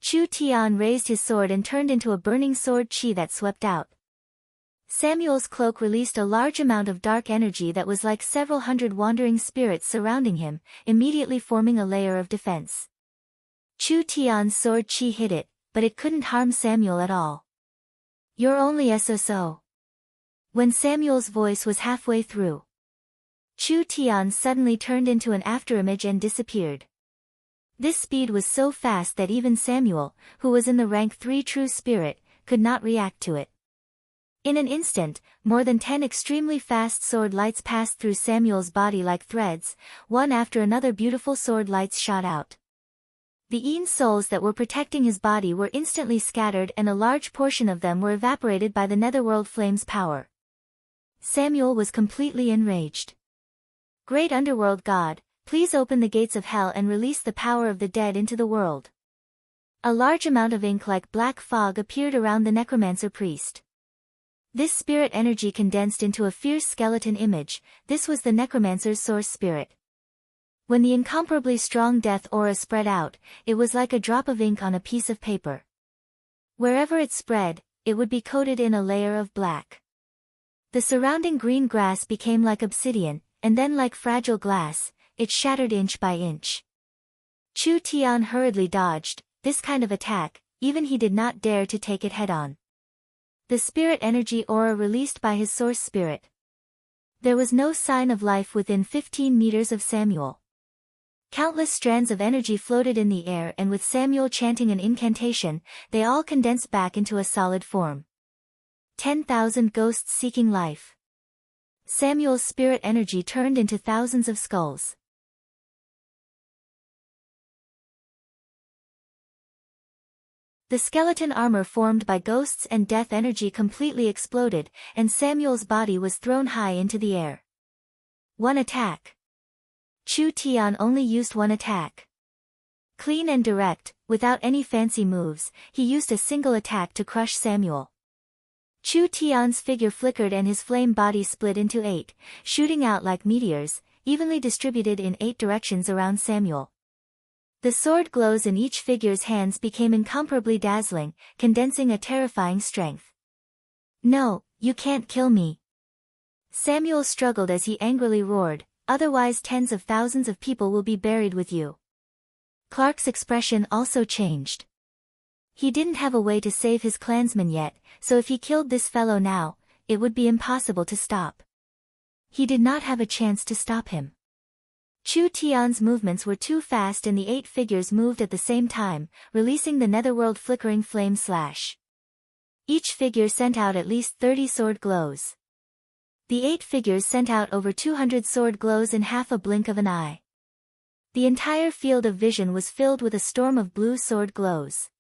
Chu Tian raised his sword and turned into a burning sword chi that swept out. Samuel's cloak released a large amount of dark energy that was like several hundred wandering spirits surrounding him, immediately forming a layer of defense. Chu Tian's sword chi hit it, but it couldn't harm Samuel at all. "You're only so." When Samuel's voice was halfway through, Chu Tian suddenly turned into an afterimage and disappeared. This speed was so fast that even Samuel, who was in the rank 3 true spirit, could not react to it. In an instant, more than 10 extremely fast sword lights passed through Samuel's body like threads. One after another beautiful sword lights shot out. The Yin souls that were protecting his body were instantly scattered and a large portion of them were evaporated by the netherworld flame's power. Samuel was completely enraged. "Great underworld god, please open the gates of hell and release the power of the dead into the world." A large amount of ink like black fog appeared around the necromancer priest. This spirit energy condensed into a fierce skeleton image. This was the necromancer's source spirit. When the incomparably strong death aura spread out, it was like a drop of ink on a piece of paper. Wherever it spread, it would be coated in a layer of black. The surrounding green grass became like obsidian, and then like fragile glass, it shattered inch by inch. Chu Tian hurriedly dodged this kind of attack, even he did not dare to take it head-on. The spirit energy aura released by his source spirit. There was no sign of life within 15 meters of Samuel. Countless strands of energy floated in the air and with Samuel chanting an incantation, they all condensed back into a solid form. 10,000 ghosts seeking life. Samuel's spirit energy turned into thousands of skulls. The skeleton armor formed by ghosts and death energy completely exploded, and Samuel's body was thrown high into the air. One attack. Chu Tian only used one attack. Clean and direct, without any fancy moves, he used a single attack to crush Samuel. Chu Tian's figure flickered and his flame body split into 8, shooting out like meteors, evenly distributed in 8 directions around Samuel. The sword glows in each figure's hands became incomparably dazzling, condensing a terrifying strength. "No, you can't kill me." Samuel struggled as he angrily roared, "Otherwise tens of thousands of people will be buried with you." Clark's expression also changed. He didn't have a way to save his clansmen yet, so if he killed this fellow now, it would be impossible to stop. He did not have a chance to stop him. Chu Tian's movements were too fast and the 8 figures moved at the same time, releasing the netherworld flickering flame slash. Each figure sent out at least 30 sword glows. The 8 figures sent out over 200 sword glows in half a blink of an eye. The entire field of vision was filled with a storm of blue sword glows.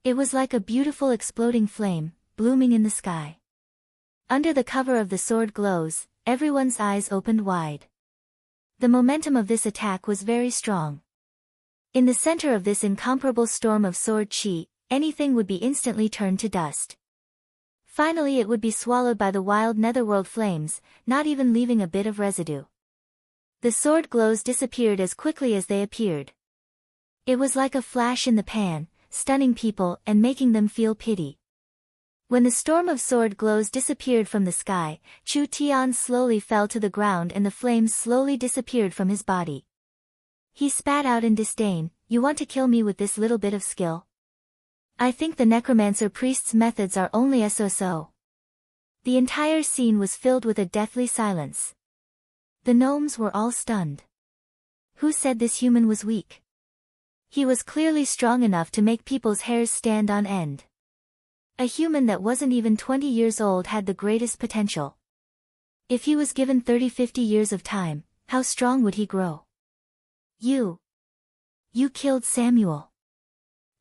It was like a beautiful exploding flame, blooming in the sky. Under the cover of the sword glows, everyone's eyes opened wide. The momentum of this attack was very strong. In the center of this incomparable storm of sword chi, anything would be instantly turned to dust. Finally it would be swallowed by the wild netherworld flames, not even leaving a bit of residue. The sword glows disappeared as quickly as they appeared. It was like a flash in the pan, stunning people and making them feel pity. When the storm of sword glows disappeared from the sky, Chu Tian slowly fell to the ground and the flames slowly disappeared from his body. He spat out in disdain, "You want to kill me with this little bit of skill? I think the necromancer priest's methods are only so." The entire scene was filled with a deathly silence. The gnomes were all stunned. Who said this human was weak? He was clearly strong enough to make people's hairs stand on end. A human that wasn't even 20 years old had the greatest potential. If he was given 30-50 years of time, how strong would he grow? You killed Samuel."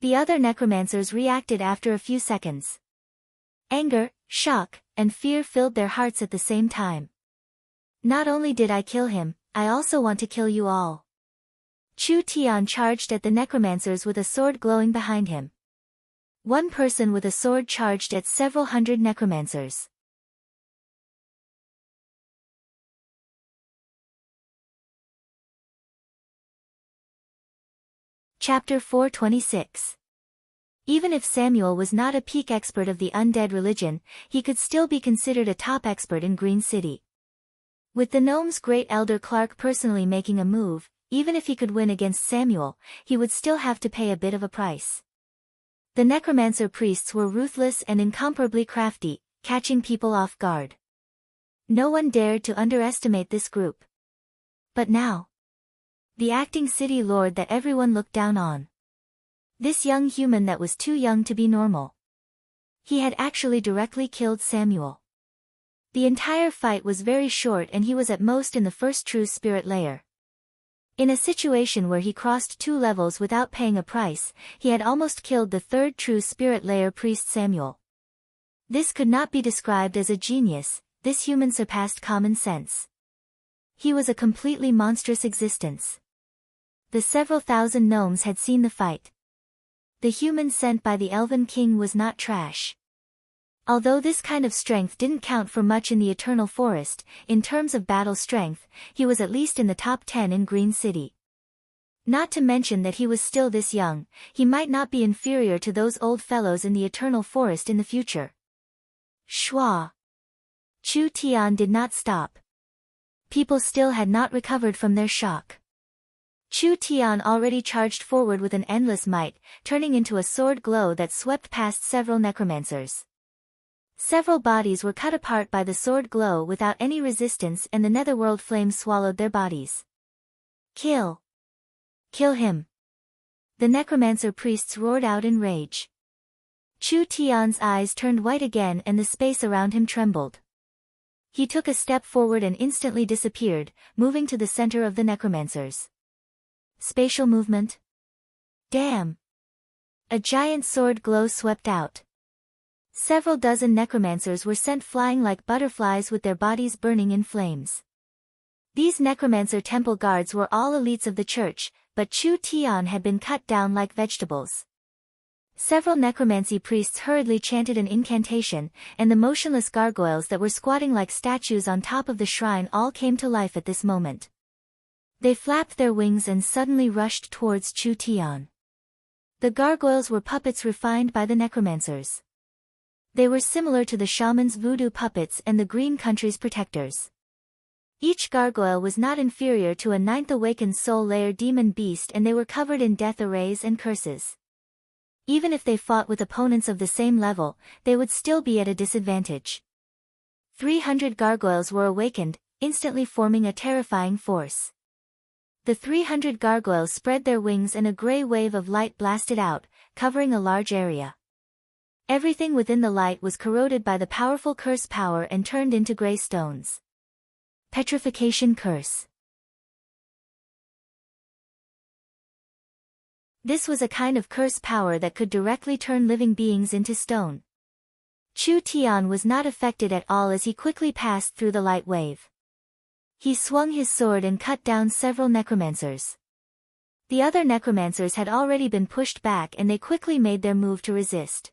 The other necromancers reacted after a few seconds. Anger, shock, and fear filled their hearts at the same time. Not only did I kill him, I also want to kill you all. Chu Tian charged at the necromancers with a sword glowing behind him. One person with a sword charged at several hundred necromancers. Chapter 426. Even if Samuel was not a peak expert of the undead religion, he could still be considered a top expert in Green City. With the gnome's great elder Clark personally making a move, even if he could win against Samuel, he would still have to pay a bit of a price. The necromancer priests were ruthless and incomparably crafty, catching people off guard. No one dared to underestimate this group. But now, the acting city lord that everyone looked down on. This young human that was too young to be normal. He had actually directly killed Samuel. The entire fight was very short and he was at most in the first true spirit layer. In a situation where he crossed 2 levels without paying a price, he had almost killed the third true spirit layer priest Samuel. This could not be described as a genius, this human surpassed common sense. He was a completely monstrous existence. The several thousand gnomes had seen the fight. The human sent by the Elven King was not trash. Although this kind of strength didn't count for much in the Eternal Forest, in terms of battle strength, he was at least in the top 10 in Green City. Not to mention that he was still this young, he might not be inferior to those old fellows in the Eternal Forest in the future. Schwa. Chu Tian did not stop. People still had not recovered from their shock. Chu Tian already charged forward with an endless might, turning into a sword glow that swept past several necromancers. Several bodies were cut apart by the sword glow without any resistance and the netherworld flames swallowed their bodies. Kill! Kill him! The necromancer priests roared out in rage. Chu Tian's eyes turned white again and the space around him trembled. He took a step forward and instantly disappeared, moving to the center of the necromancers. Spatial movement? Damn! A giant sword glow swept out. Several dozen necromancers were sent flying like butterflies with their bodies burning in flames. These necromancer temple guards were all elites of the church, but Chu Tian had been cut down like vegetables. Several necromancy priests hurriedly chanted an incantation, and the motionless gargoyles that were squatting like statues on top of the shrine all came to life at this moment. They flapped their wings and suddenly rushed towards Chu Tian. The gargoyles were puppets refined by the necromancers. They were similar to the shaman's voodoo puppets and the Green Country's protectors. Each gargoyle was not inferior to a 9th awakened soul layer demon beast and they were covered in death arrays and curses. Even if they fought with opponents of the same level, they would still be at a disadvantage. 300 gargoyles were awakened, instantly forming a terrifying force. The 300 gargoyles spread their wings and a gray wave of light blasted out, covering a large area. Everything within the light was corroded by the powerful curse power and turned into gray stones. Petrification curse. This was a kind of curse power that could directly turn living beings into stone. Chu Tian was not affected at all as he quickly passed through the light wave. He swung his sword and cut down several necromancers. The other necromancers had already been pushed back and they quickly made their move to resist.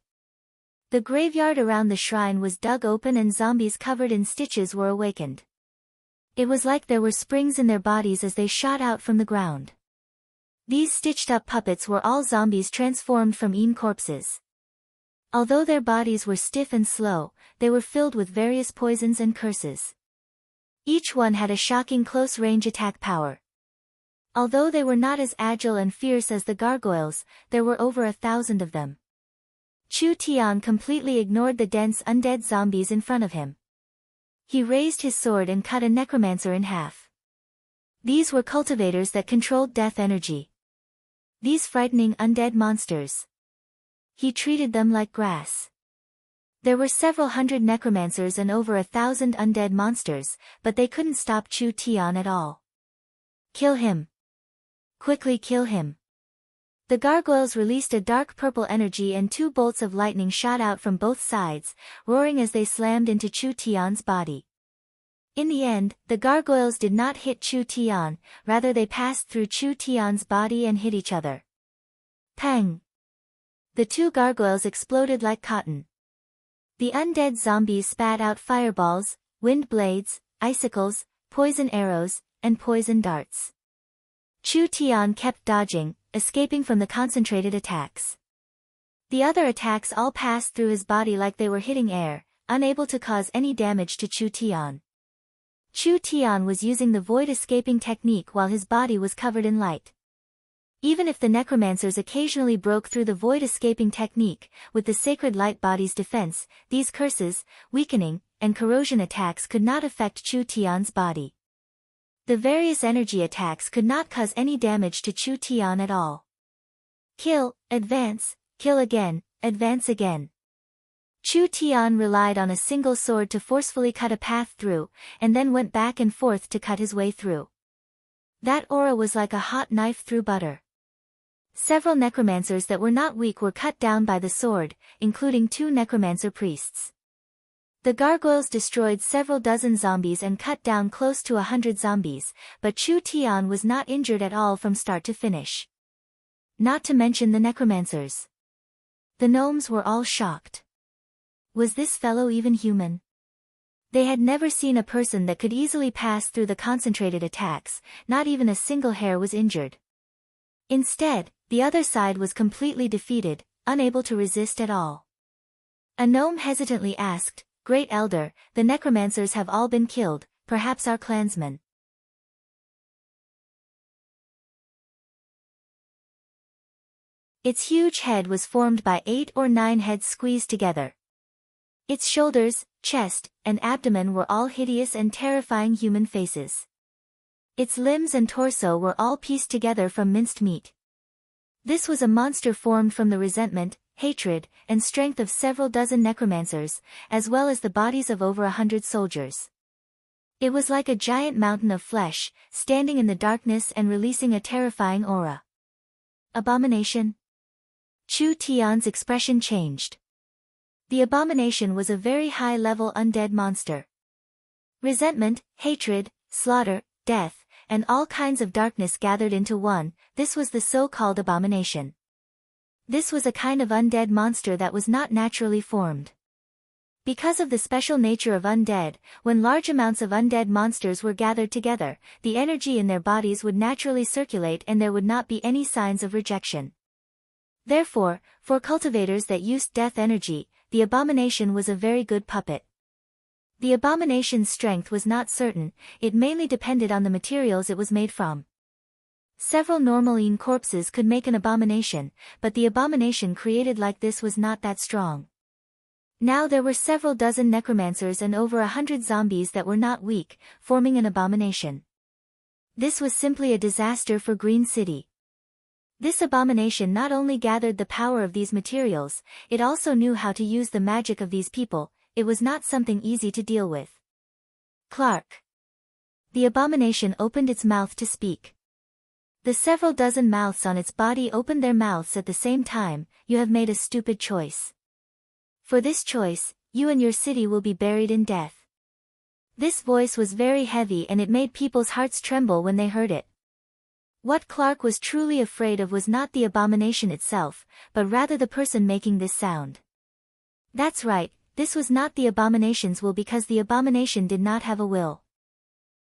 The graveyard around the shrine was dug open and zombies covered in stitches were awakened. It was like there were springs in their bodies as they shot out from the ground. These stitched-up puppets were all zombies transformed from corpses. Although their bodies were stiff and slow, they were filled with various poisons and curses. Each one had a shocking close-range attack power. Although they were not as agile and fierce as the gargoyles, there were over 1,000 of them. Chu Tian completely ignored the dense undead zombies in front of him. He raised his sword and cut a necromancer in half. These were cultivators that controlled death energy. These frightening undead monsters. He treated them like grass. There were several hundred necromancers and over 1,000 undead monsters, but they couldn't stop Chu Tian at all. Kill him. Quickly kill him. The gargoyles released a dark purple energy and 2 bolts of lightning shot out from both sides, roaring as they slammed into Chu Tian's body. In the end, the gargoyles did not hit Chu Tian, rather they passed through Chu Tian's body and hit each other. Pang! The 2 gargoyles exploded like cotton. The undead zombies spat out fireballs, wind blades, icicles, poison arrows, and poison darts. Chu Tian kept dodging, escaping from the concentrated attacks. The other attacks all passed through his body like they were hitting air, unable to cause any damage to Chu Tian. Chu Tian was using the void escaping technique while his body was covered in light. Even if the necromancers occasionally broke through the void escaping technique, with the sacred light body's defense, these curses, weakening, and corrosion attacks could not affect Chu Tian's body. The various energy attacks could not cause any damage to Chu Tian at all. Kill, advance, kill again, advance again. Chu Tian relied on a single sword to forcefully cut a path through, and then went back and forth to cut his way through. That aura was like a hot knife through butter. Several necromancers that were not weak were cut down by the sword, including 2 necromancer priests. The gargoyles destroyed several dozen zombies and cut down close to 100 zombies, but Chu Tian was not injured at all from start to finish. Not to mention the necromancers. The gnomes were all shocked. Was this fellow even human? They had never seen a person that could easily pass through the concentrated attacks, not even a single hair was injured. Instead, the other side was completely defeated, unable to resist at all. A gnome hesitantly asked, "Great Elder, the necromancers have all been killed, perhaps our clansmen." Its huge head was formed by 8 or 9 heads squeezed together. Its shoulders, chest, and abdomen were all hideous and terrifying human faces. Its limbs and torso were all pieced together from minced meat. This was a monster formed from the resentment, hatred, and strength of several dozen necromancers, as well as the bodies of over 100 soldiers. It was like a giant mountain of flesh, standing in the darkness and releasing a terrifying aura. Abomination? Chu Tian's expression changed. The abomination was a very high-level undead monster. Resentment, hatred, slaughter, death, and all kinds of darkness gathered into one, this was the so-called abomination. This was a kind of undead monster that was not naturally formed. Because of the special nature of undead, when large amounts of undead monsters were gathered together, the energy in their bodies would naturally circulate and there would not be any signs of rejection. Therefore, for cultivators that used death energy, the abomination was a very good puppet. The abomination's strength was not certain, it mainly depended on the materials it was made from. Several normaline corpses could make an abomination, but the abomination created like this was not that strong. Now there were several dozen necromancers and over 100 zombies that were not weak, forming an abomination. This was simply a disaster for Green City. This abomination not only gathered the power of these materials, it also knew how to use the magic of these people. It was not something easy to deal with. Clark. The abomination opened its mouth to speak. The several dozen mouths on its body opened their mouths at the same time. You have made a stupid choice. For this choice, you and your city will be buried in death. This voice was very heavy and it made people's hearts tremble when they heard it. What Clark was truly afraid of was not the abomination itself, but rather the person making this sound. That's right, this was not the abomination's will because the abomination did not have a will.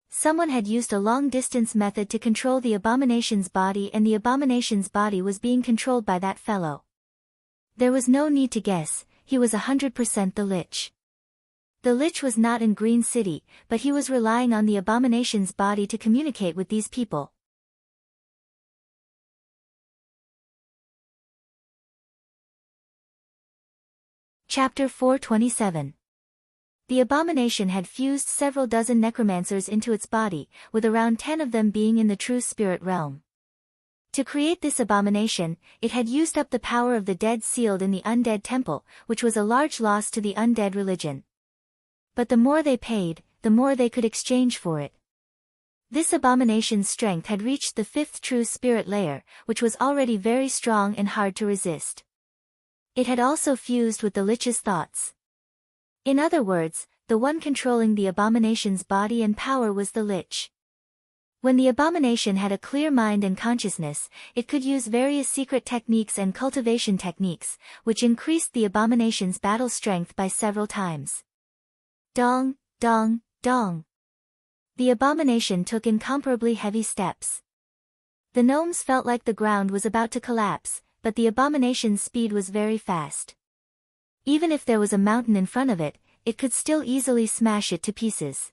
Someone had used a long-distance method to control the abomination's body and the abomination's body was being controlled by that fellow. There was no need to guess, he was 100% the Lich. The Lich was not in Green City, but he was relying on the abomination's body to communicate with these people. Chapter 427. The abomination had fused several dozen necromancers into its body, with around 10 of them being in the true spirit realm. To create this abomination, it had used up the power of the dead sealed in the undead temple, which was a large loss to the undead religion. But the more they paid, the more they could exchange for it. This abomination's strength had reached the fifth true spirit layer, which was already very strong and hard to resist. It had also fused with the Lich's thoughts. In other words, the one controlling the abomination's body and power was the Lich. When the abomination had a clear mind and consciousness, it could use various secret techniques and cultivation techniques, which increased the abomination's battle strength by several times. Dong, dong, dong. The abomination took incomparably heavy steps. The gnomes felt like the ground was about to collapse, but the abomination's speed was very fast. Even if there was a mountain in front of it, it could still easily smash it to pieces.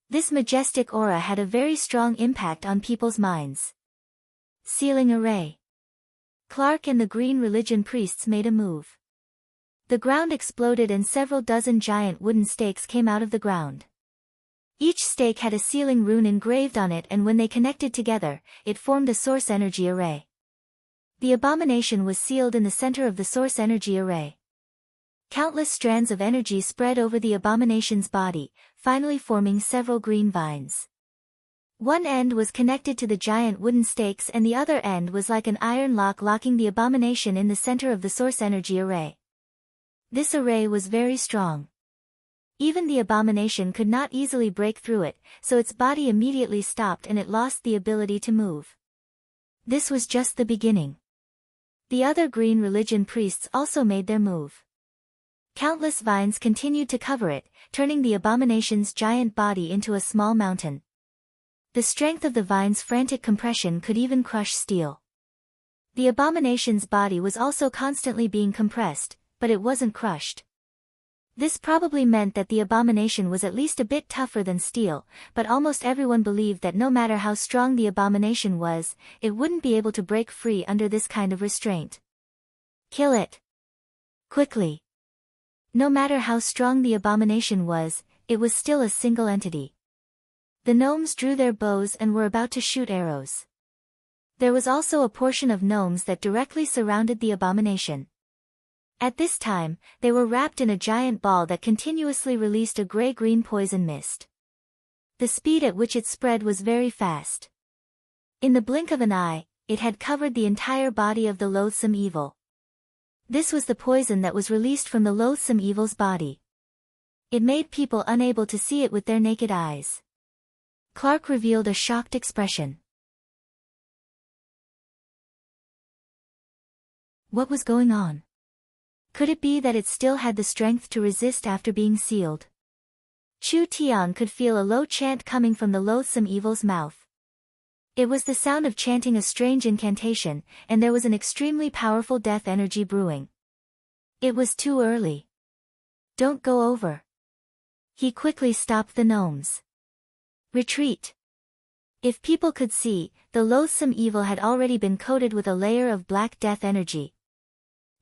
This majestic aura had a very strong impact on people's minds. Sealing array. Clark and the Green Religion priests made a move. The ground exploded and several dozen giant wooden stakes came out of the ground. Each stake had a sealing rune engraved on it, and when they connected together, it formed a source energy array. The abomination was sealed in the center of the source energy array. Countless strands of energy spread over the abomination's body, finally forming several green vines. One end was connected to the giant wooden stakes and the other end was like an iron lock locking the abomination in the center of the source energy array. This array was very strong. Even the abomination could not easily break through it, so its body immediately stopped and it lost the ability to move. This was just the beginning. The other Green Religion priests also made their move. Countless vines continued to cover it, turning the abomination's giant body into a small mountain. The strength of the vine's frantic compression could even crush steel. The abomination's body was also constantly being compressed, but it wasn't crushed. This probably meant that the abomination was at least a bit tougher than steel, but almost everyone believed that no matter how strong the abomination was, it wouldn't be able to break free under this kind of restraint. Kill it. Quickly. No matter how strong the abomination was, it was still a single entity. The gnomes drew their bows and were about to shoot arrows. There was also a portion of gnomes that directly surrounded the abomination. At this time, they were wrapped in a giant ball that continuously released a gray-green poison mist. The speed at which it spread was very fast. In the blink of an eye, it had covered the entire body of the loathsome evil. This was the poison that was released from the loathsome evil's body. It made people unable to see it with their naked eyes. Clark revealed a shocked expression. What was going on? Could it be that it still had the strength to resist after being sealed? Chu Tian could feel a low chant coming from the loathsome evil's mouth. It was the sound of chanting a strange incantation, and there was an extremely powerful death energy brewing. It was too early. Don't go over. He quickly stopped the gnomes. Retreat. If people could see, the loathsome evil had already been coated with a layer of black death energy.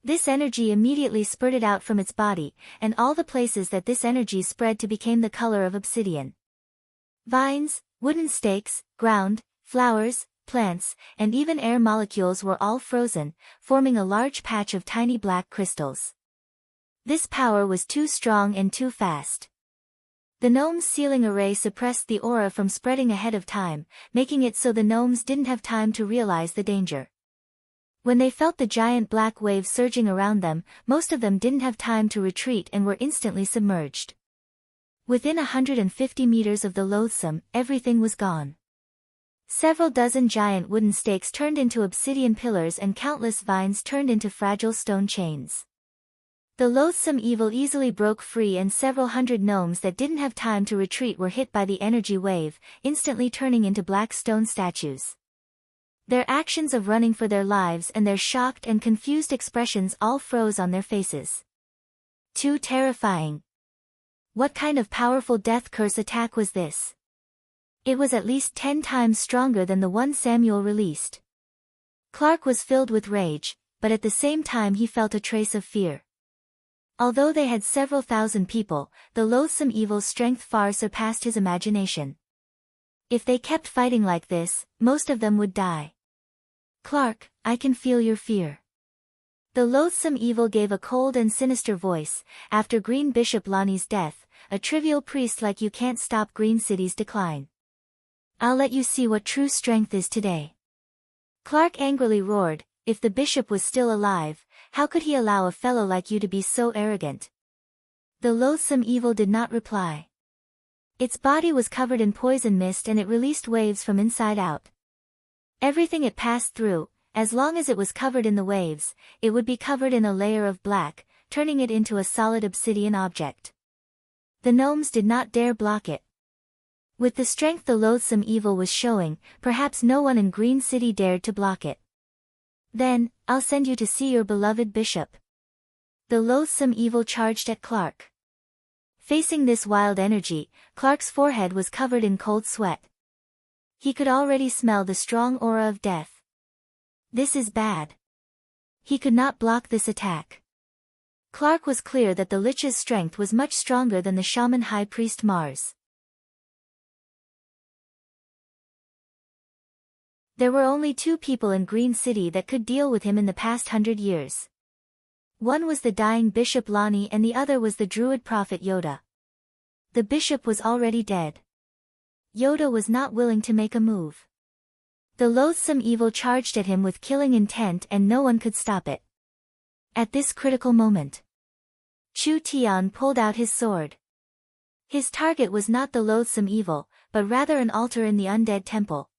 This energy immediately spurted out from its body, and all the places that this energy spread to became the color of obsidian. Vines, wooden stakes, ground, flowers, plants, and even air molecules were all frozen, forming a large patch of tiny black crystals. This power was too strong and too fast. The gnome's sealing array suppressed the aura from spreading ahead of time, making it so the gnomes didn't have time to realize the danger. When they felt the giant black wave surging around them, most of them didn't have time to retreat and were instantly submerged. Within 150 meters of the loathsome, everything was gone. Several dozen giant wooden stakes turned into obsidian pillars and countless vines turned into fragile stone chains. The loathsome evil easily broke free and several hundred gnomes that didn't have time to retreat were hit by the energy wave, instantly turning into black stone statues. Their actions of running for their lives and their shocked and confused expressions all froze on their faces. Too terrifying. What kind of powerful death curse attack was this? It was at least 10 times stronger than the one Samuel released. Clark was filled with rage, but at the same time he felt a trace of fear. Although they had several thousand people, the loathsome evil's strength far surpassed his imagination. If they kept fighting like this, most of them would die. Clark, I can feel your fear. The loathsome evil gave a cold and sinister voice. After Green Bishop Lonnie's death, a trivial priest like you can't stop Green City's decline. I'll let you see what true strength is today." Clark angrily roared, "If the bishop was still alive, how could he allow a fellow like you to be so arrogant?" The loathsome evil did not reply. Its body was covered in poison mist and it released waves from inside out. Everything it passed through, as long as it was covered in the waves, it would be covered in a layer of black, turning it into a solid obsidian object. The gnomes did not dare block it. With the strength the loathsome evil was showing, perhaps no one in Green City dared to block it. "Then, I'll send you to see your beloved bishop." The loathsome evil charged at Clark. Facing this wild energy, Clark's forehead was covered in cold sweat. He could already smell the strong aura of death. This is bad. He could not block this attack. Clark was clear that the Lich's strength was much stronger than the shaman high priest Mars. There were only 2 people in Green City that could deal with him in the past 100 years. One was the dying Bishop Lonnie and the other was the druid prophet Yoda. The bishop was already dead. Yoda was not willing to make a move. The loathsome evil charged at him with killing intent and no one could stop it. At this critical moment, Chu Tian pulled out his sword. His target was not the loathsome evil, but rather an altar in the undead temple.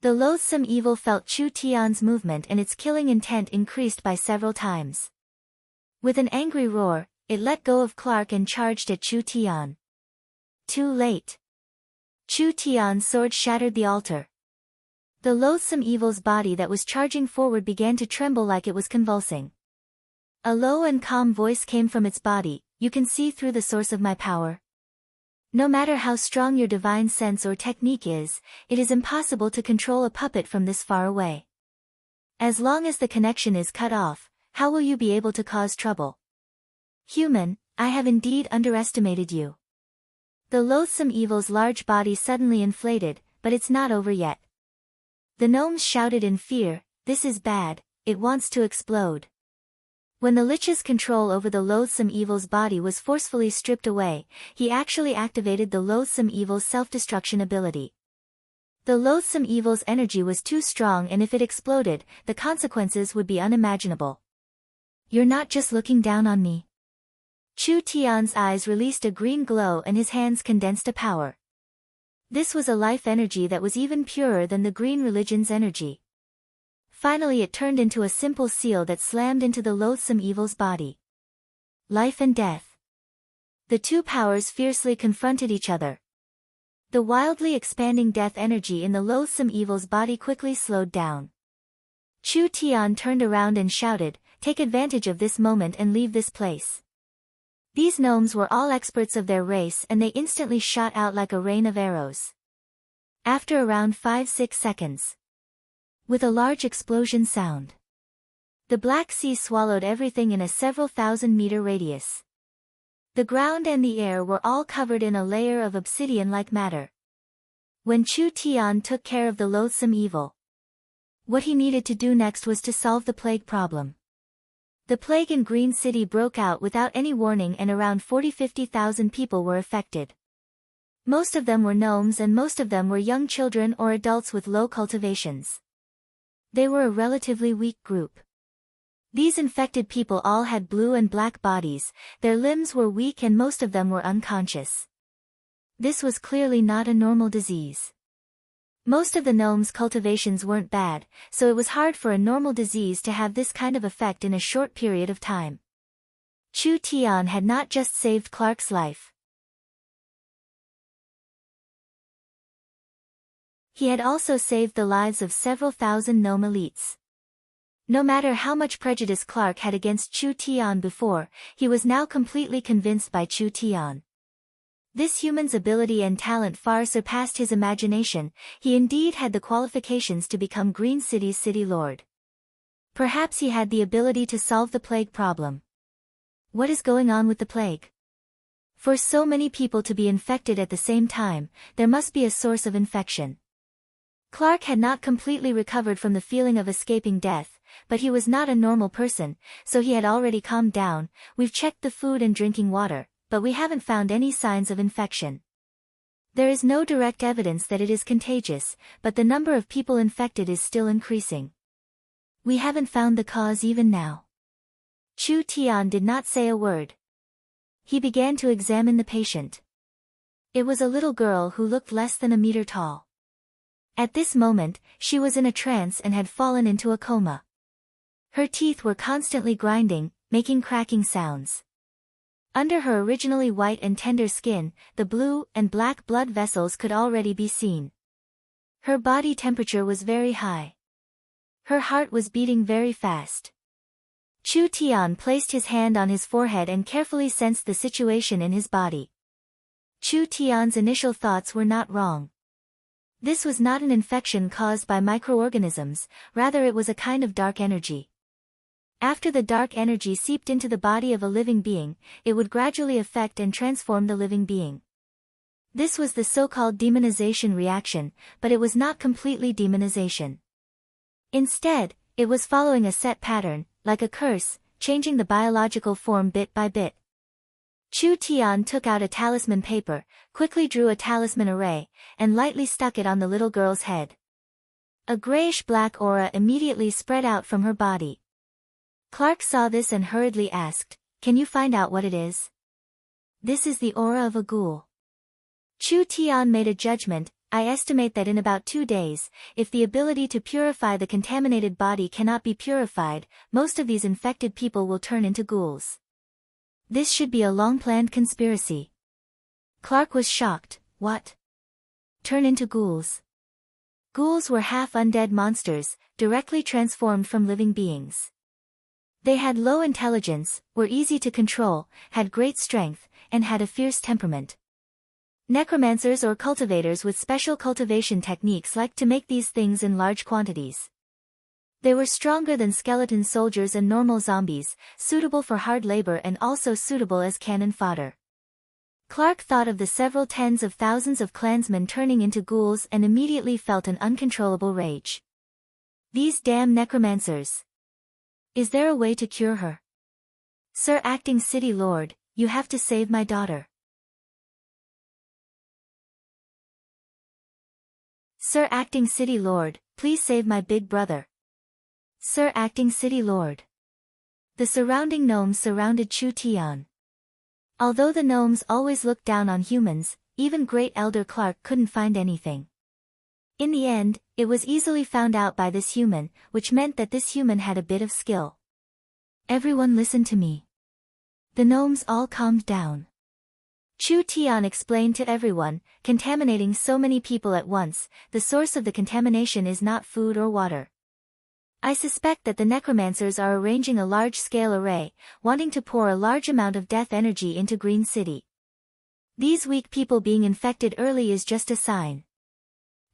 The loathsome evil felt Chu Tian's movement and its killing intent increased by several times. With an angry roar, it let go of Clark and charged at Chu Tian. Too late. Chu Tian's sword shattered the altar. The loathsome evil's body that was charging forward began to tremble like it was convulsing. A low and calm voice came from its body, "You can see through the source of my power. No matter how strong your divine sense or technique is, it is impossible to control a puppet from this far away. As long as the connection is cut off, how will you be able to cause trouble? Human, I have indeed underestimated you." The loathsome evil's large body suddenly inflated, but it's not over yet. The gnomes shouted in fear, "This is bad, it wants to explode." When the Lich's control over the loathsome evil's body was forcefully stripped away, he actually activated the loathsome evil's self-destruction ability. The loathsome evil's energy was too strong and if it exploded, the consequences would be unimaginable. "You're not just looking down on me." Chu Tian's eyes released a green glow and his hands condensed a power. This was a life energy that was even purer than the green religion's energy. Finally it turned into a simple seal that slammed into the loathsome evil's body. Life and death. The 2 powers fiercely confronted each other. The wildly expanding death energy in the loathsome evil's body quickly slowed down. Chu Tian turned around and shouted, "Take advantage of this moment and leave this place." These gnomes were all experts of their race and they instantly shot out like a rain of arrows. After around 5-6 seconds, with a large explosion sound, the Black Sea swallowed everything in a several thousand-meter radius. The ground and the air were all covered in a layer of obsidian-like matter. When Chu Tian took care of the loathsome evil, what he needed to do next was to solve the plague problem. The plague in Green City broke out without any warning and around 40-50,000 people were affected. Most of them were gnomes and most of them were young children or adults with low cultivations. They were a relatively weak group. These infected people all had blue and black bodies, their limbs were weak and most of them were unconscious. This was clearly not a normal disease. Most of the gnomes' cultivations weren't bad, so it was hard for a normal disease to have this kind of effect in a short period of time. Chu Tian had not just saved Clark's life. He had also saved the lives of several thousand gnome elites. No matter how much prejudice Clark had against Chu Tian before, he was now completely convinced by Chu Tian. This human's ability and talent far surpassed his imagination, he indeed had the qualifications to become Green City's city lord. Perhaps he had the ability to solve the plague problem. What is going on with the plague? For so many people to be infected at the same time, there must be a source of infection. Clark had not completely recovered from the feeling of escaping death, but he was not a normal person, so he had already calmed down. "We've checked the food and drinking water, but we haven't found any signs of infection." There is no direct evidence that it is contagious, but the number of people infected is still increasing. We haven't found the cause even now. Chu Tian did not say a word. He began to examine the patient. It was a little girl who looked less than a meter tall. At this moment, she was in a trance and had fallen into a coma. Her teeth were constantly grinding, making cracking sounds. Under her originally white and tender skin, the blue and black blood vessels could already be seen. Her body temperature was very high. Her heart was beating very fast. Chu Tian placed his hand on his forehead and carefully sensed the situation in his body. Chu Tian's initial thoughts were not wrong. This was not an infection caused by microorganisms, rather it was a kind of dark energy. After the dark energy seeped into the body of a living being, it would gradually affect and transform the living being. This was the so-called demonization reaction, but it was not completely demonization. Instead, it was following a set pattern, like a curse, changing the biological form bit by bit. Chu Tian took out a talisman paper, quickly drew a talisman array, and lightly stuck it on the little girl's head. A grayish-black aura immediately spread out from her body. Clark saw this and hurriedly asked, "Can you find out what it is?" "This is the aura of a ghoul." Chu Tian made a judgment. "I estimate that in about 2 days, if the ability to purify the contaminated body cannot be purified, most of these infected people will turn into ghouls. This should be a long-planned conspiracy." Clark was shocked. What? Turn into ghouls? Ghouls were half-undead monsters, directly transformed from living beings. They had low intelligence, were easy to control, had great strength, and had a fierce temperament. Necromancers or cultivators with special cultivation techniques liked to make these things in large quantities. They were stronger than skeleton soldiers and normal zombies, suitable for hard labor and also suitable as cannon fodder. Clark thought of the several tens of thousands of clansmen turning into ghouls and immediately felt an uncontrollable rage. These damn necromancers! Is there a way to cure her? "Sir Acting City Lord, you have to save my daughter." "Sir Acting City Lord, please save my big brother." "Sir Acting City Lord." The surrounding gnomes surrounded Chu Tian. Although the gnomes always looked down on humans, even Great Elder Clark couldn't find anything. In the end, it was easily found out by this human, which meant that this human had a bit of skill. "Everyone listen to me." The gnomes all calmed down. Chu Tian explained to everyone, "Contaminating so many people at once, the source of the contamination is not food or water. I suspect that the necromancers are arranging a large-scale array, wanting to pour a large amount of death energy into Green City. These weak people being infected early is just a sign.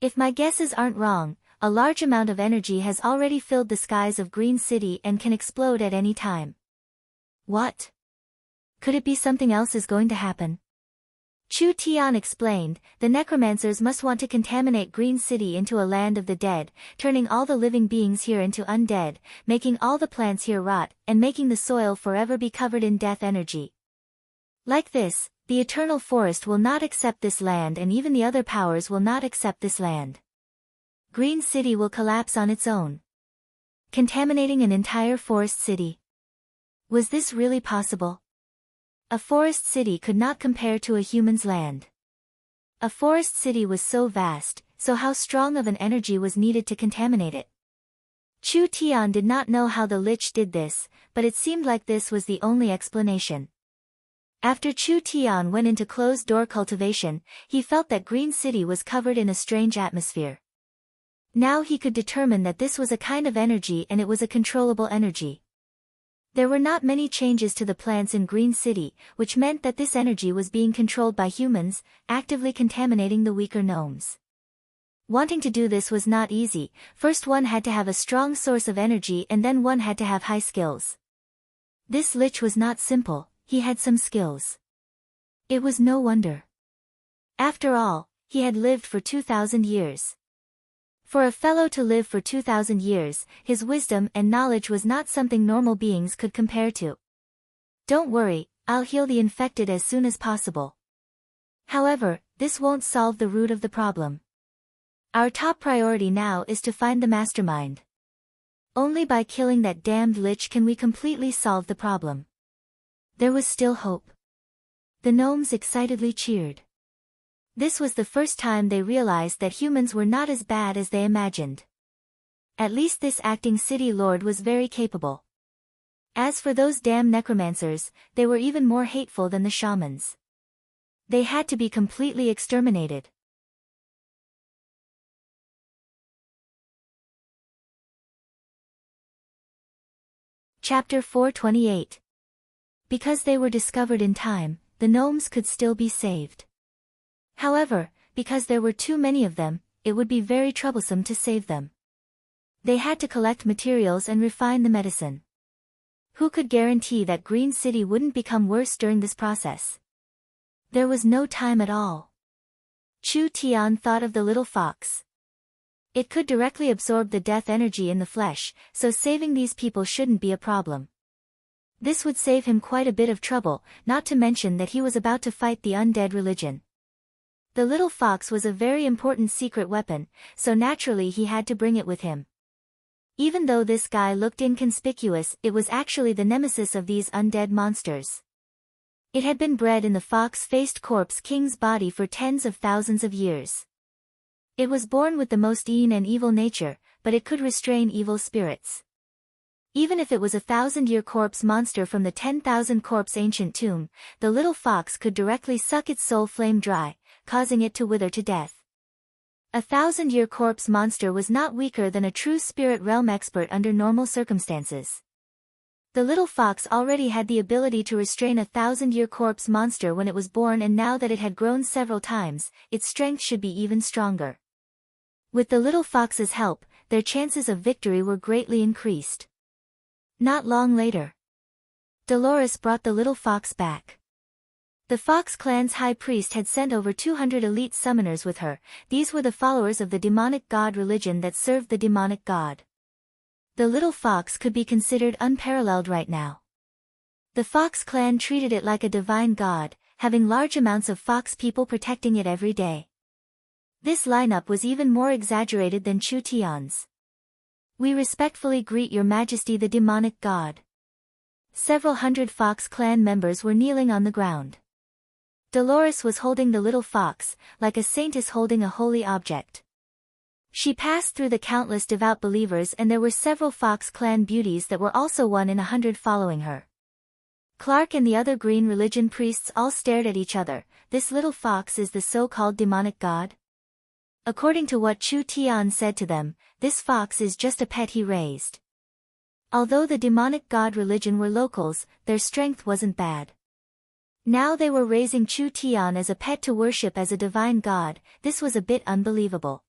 If my guesses aren't wrong, a large amount of energy has already filled the skies of Green City and can explode at any time." "What? Could it be something else is going to happen?" Chu Tian explained, "The necromancers must want to contaminate Green City into a land of the dead, turning all the living beings here into undead, making all the plants here rot, and making the soil forever be covered in death energy. Like this, the eternal forest will not accept this land and even the other powers will not accept this land. Green City will collapse on its own. Contaminating an entire forest city. Was this really possible? A forest city could not compare to a human's land. A forest city was so vast, so how strong of an energy was needed to contaminate it? Chu Tian did not know how the Lich did this, but it seemed like this was the only explanation. After Chu Tian went into closed-door cultivation, he felt that Green City was covered in a strange atmosphere. Now he could determine that this was a kind of energy and it was a controllable energy. There were not many changes to the plants in Green City, which meant that this energy was being controlled by humans, actively contaminating the weaker gnomes. Wanting to do this was not easy. First one had to have a strong source of energy and then one had to have high skills. This Lich was not simple, he had some skills. It was no wonder. After all, he had lived for 2,000 years. For a fellow to live for 2,000 years, his wisdom and knowledge was not something normal beings could compare to. "Don't worry, I'll heal the infected as soon as possible." However, this won't solve the root of the problem. Our top priority now is to find the mastermind. Only by killing that damned lich can we completely solve the problem. There was still hope. The gnomes excitedly cheered. This was the first time they realized that humans were not as bad as they imagined. At least this acting city lord was very capable. As for those damn necromancers, they were even more hateful than the shamans. They had to be completely exterminated. Chapter 428. Because they were discovered in time, the gnomes could still be saved. However, because there were too many of them, it would be very troublesome to save them. They had to collect materials and refine the medicine. Who could guarantee that Green City wouldn't become worse during this process? There was no time at all. Chu Tian thought of the little fox. It could directly absorb the death energy in the flesh, so saving these people shouldn't be a problem. This would save him quite a bit of trouble, not to mention that he was about to fight the undead religion. The little fox was a very important secret weapon, so naturally he had to bring it with him. Even though this guy looked inconspicuous, it was actually the nemesis of these undead monsters. It had been bred in the fox-faced corpse king's body for tens of thousands of years. It was born with the most mean and evil nature, but it could restrain evil spirits. Even if it was a 1,000-year corpse monster from the 10,000 corpse ancient tomb, the little fox could directly suck its soul flame dry, causing it to wither to death. A 1,000-year corpse monster was not weaker than a true spirit realm expert under normal circumstances. The little fox already had the ability to restrain a 1,000-year corpse monster when it was born, and now that it had grown several times, its strength should be even stronger. With the little fox's help, their chances of victory were greatly increased. Not long later, Dolores brought the little fox back. The Fox clan's high priest had sent over 200 elite summoners with her. These were the followers of the demonic god religion that served the demonic god. The little fox could be considered unparalleled right now. The Fox clan treated it like a divine god, having large amounts of fox people protecting it every day. This lineup was even more exaggerated than Chu Tian's. We respectfully greet your majesty the demonic god. Several hundred Fox clan members were kneeling on the ground. Dolores was holding the little fox, like a saint is holding a holy object. She passed through the countless devout believers, and there were several Fox clan beauties that were also 1 in 100 following her. Clark and the other green religion priests all stared at each other. This little fox is the so-called demonic god? According to what Chu Tian said to them, this fox is just a pet he raised. Although the demonic god religion were locals, their strength wasn't bad. Now they were raising Chu Tian as a pet to worship as a divine god. This was a bit unbelievable.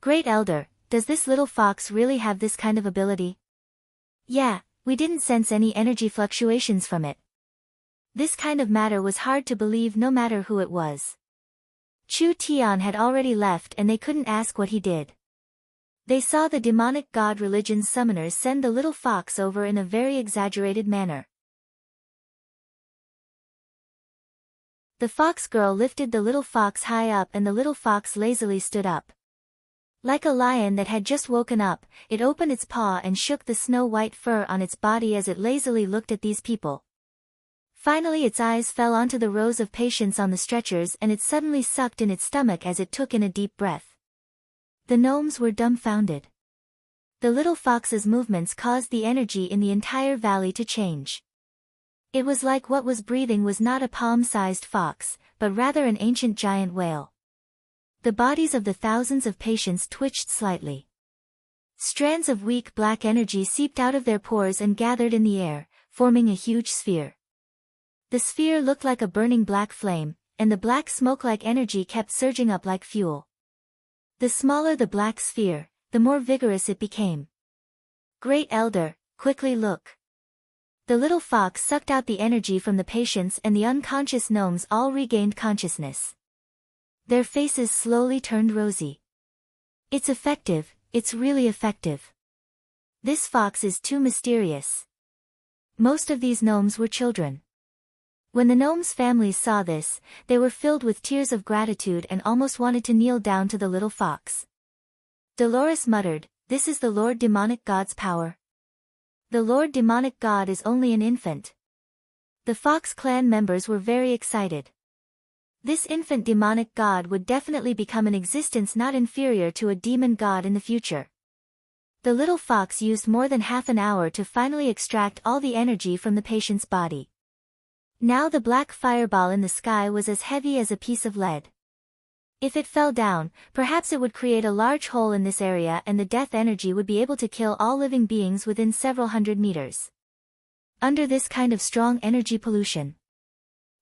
Great Elder, does this little fox really have this kind of ability? Yeah, we didn't sense any energy fluctuations from it. This kind of matter was hard to believe no matter who it was. Chu Tian had already left and they couldn't ask what he did. They saw the demonic god religion's summoners send the little fox over in a very exaggerated manner. The fox girl lifted the little fox high up and the little fox lazily stood up. Like a lion that had just woken up, it opened its paw and shook the snow-white fur on its body as it lazily looked at these people. Finally its eyes fell onto the rows of patients on the stretchers and it suddenly sucked in its stomach as it took in a deep breath. The gnomes were dumbfounded. The little fox's movements caused the energy in the entire valley to change. It was like what was breathing was not a palm-sized fox, but rather an ancient giant whale. The bodies of the thousands of patients twitched slightly. Strands of weak black energy seeped out of their pores and gathered in the air, forming a huge sphere. The sphere looked like a burning black flame, and the black smoke-like energy kept surging up like fuel. The smaller the black sphere, the more vigorous it became. Great Elder, quickly look. The little fox sucked out the energy from the patients and the unconscious gnomes all regained consciousness. Their faces slowly turned rosy. It's effective, it's really effective. This fox is too mysterious. Most of these gnomes were children. When the gnomes' families saw this, they were filled with tears of gratitude and almost wanted to kneel down to the little fox. Dolores muttered, "This is the Lord Demonic God's power." The Lord Demonic God is only an infant. The Fox clan members were very excited. This infant demonic god would definitely become an existence not inferior to a demon god in the future. The little fox used more than half an hour to finally extract all the energy from the patient's body. Now the black fireball in the sky was as heavy as a piece of lead. If it fell down, perhaps it would create a large hole in this area and the death energy would be able to kill all living beings within several hundred meters. Under this kind of strong energy pollution,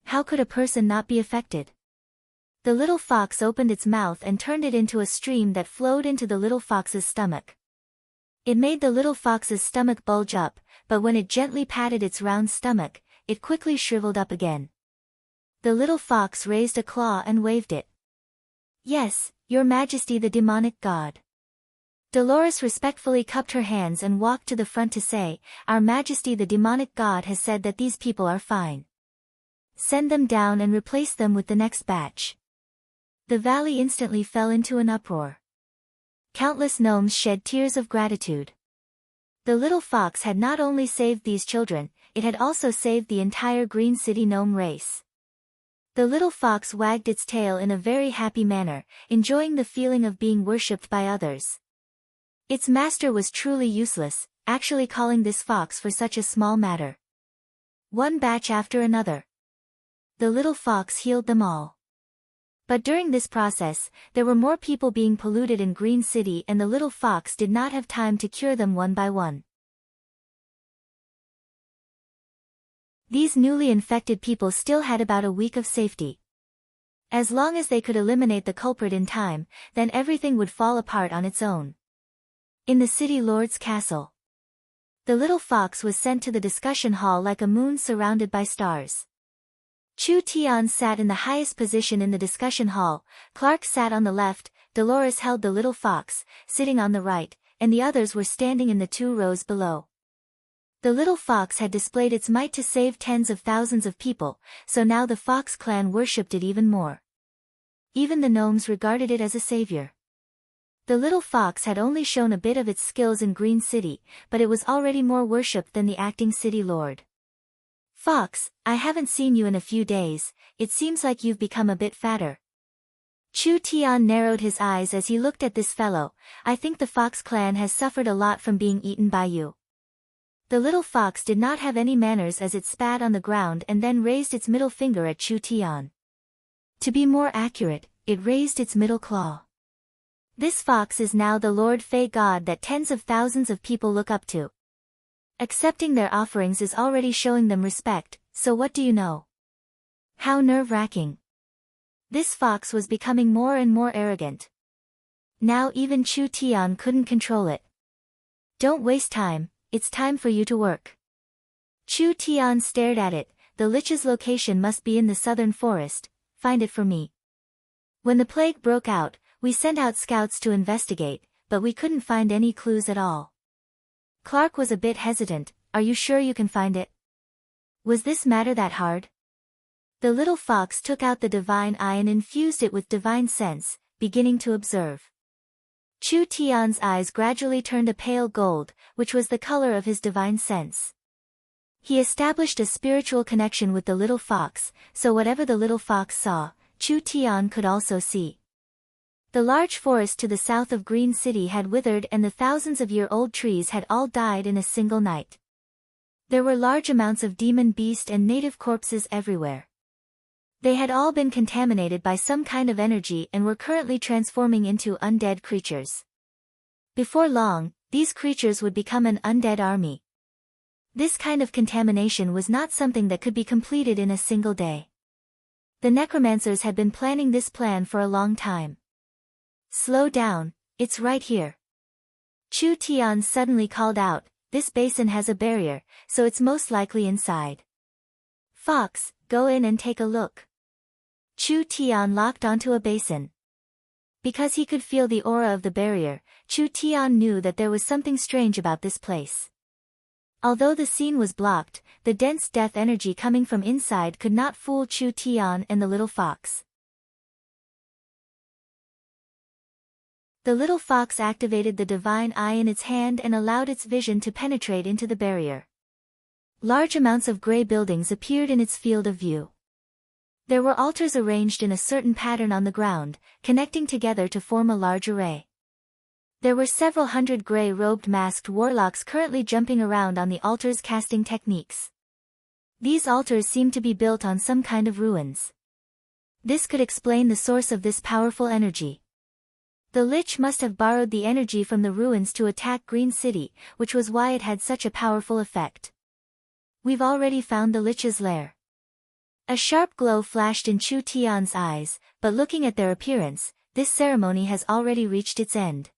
how could a person not be affected? The little fox opened its mouth and turned it into a stream that flowed into the little fox's stomach. It made the little fox's stomach bulge up, but when it gently patted its round stomach, it quickly shriveled up again. The little fox raised a claw and waved it. "Yes, Your Majesty the demonic god." Dolores respectfully cupped her hands and walked to the front to say, "Our Majesty the demonic god has said that these people are fine. Send them down and replace them with the next batch." The valley instantly fell into an uproar. Countless gnomes shed tears of gratitude. The little fox had not only saved these children, it had also saved the entire Green City gnome race. The little fox wagged its tail in a very happy manner, enjoying the feeling of being worshipped by others. Its master was truly useless, actually calling this fox for such a small matter. One batch after another, the little fox healed them all. But during this process, there were more people being polluted in Green City and the little fox did not have time to cure them one by one. These newly infected people still had about a week of safety. As long as they could eliminate the culprit in time, then everything would fall apart on its own. In the city lord's castle, the little fox was sent to the discussion hall like a moon surrounded by stars. Chu Tian sat in the highest position in the discussion hall, Clark sat on the left, Dolores held the little fox, sitting on the right, and the others were standing in the 2 rows below. The little fox had displayed its might to save tens of thousands of people, so now the Fox clan worshipped it even more. Even the gnomes regarded it as a savior. The little fox had only shown a bit of its skills in Green City, but it was already more worshipped than the acting city lord. "Fox, I haven't seen you in a few days, it seems like you've become a bit fatter." Chu Tian narrowed his eyes as he looked at this fellow. "I think the Fox clan has suffered a lot from being eaten by you." The little fox did not have any manners as it spat on the ground and then raised its middle finger at Chu Tian. To be more accurate, it raised its middle claw. This fox is now the Lord Fei god that tens of thousands of people look up to. Accepting their offerings is already showing them respect, so what do you know? How nerve-wracking. This fox was becoming more and more arrogant. Now even Chu Tian couldn't control it. "Don't waste time, it's time for you to work." Chu Tian stared at it. "The lich's location must be in the southern forest, find it for me." When the plague broke out, we sent out scouts to investigate, but we couldn't find any clues at all. Clark was a bit hesitant. "Are you sure you can find it? Was this matter that hard?" The little fox took out the divine eye and infused it with divine sense, beginning to observe. Chu Tian's eyes gradually turned a pale gold, which was the color of his divine sense. He established a spiritual connection with the little fox, so whatever the little fox saw, Chu Tian could also see. The large forest to the south of Green City had withered and the thousands-of-year-old trees had all died in a single night. There were large amounts of demon beast and native corpses everywhere. They had all been contaminated by some kind of energy and were currently transforming into undead creatures. Before long, these creatures would become an undead army. This kind of contamination was not something that could be completed in a single day. The necromancers had been planning this plan for a long time. "Slow down, it's right here." Chu Tian suddenly called out, "This basin has a barrier, so it's most likely inside. Fox, go in and take a look." Chu Tian locked onto a basin. Because he could feel the aura of the barrier, Chu Tian knew that there was something strange about this place. Although the scene was blocked, the dense death energy coming from inside could not fool Chu Tian and the little fox. The little fox activated the divine eye in its hand and allowed its vision to penetrate into the barrier. Large amounts of gray buildings appeared in its field of view. There were altars arranged in a certain pattern on the ground, connecting together to form a large array. There were several hundred gray-robed masked warlocks currently jumping around on the altars casting techniques. These altars seemed to be built on some kind of ruins. This could explain the source of this powerful energy. The Lich must have borrowed the energy from the ruins to attack Green City, which was why it had such a powerful effect. We've already found the Lich's lair. A sharp glow flashed in Chu Tian's eyes, but looking at their appearance, this ceremony has already reached its end.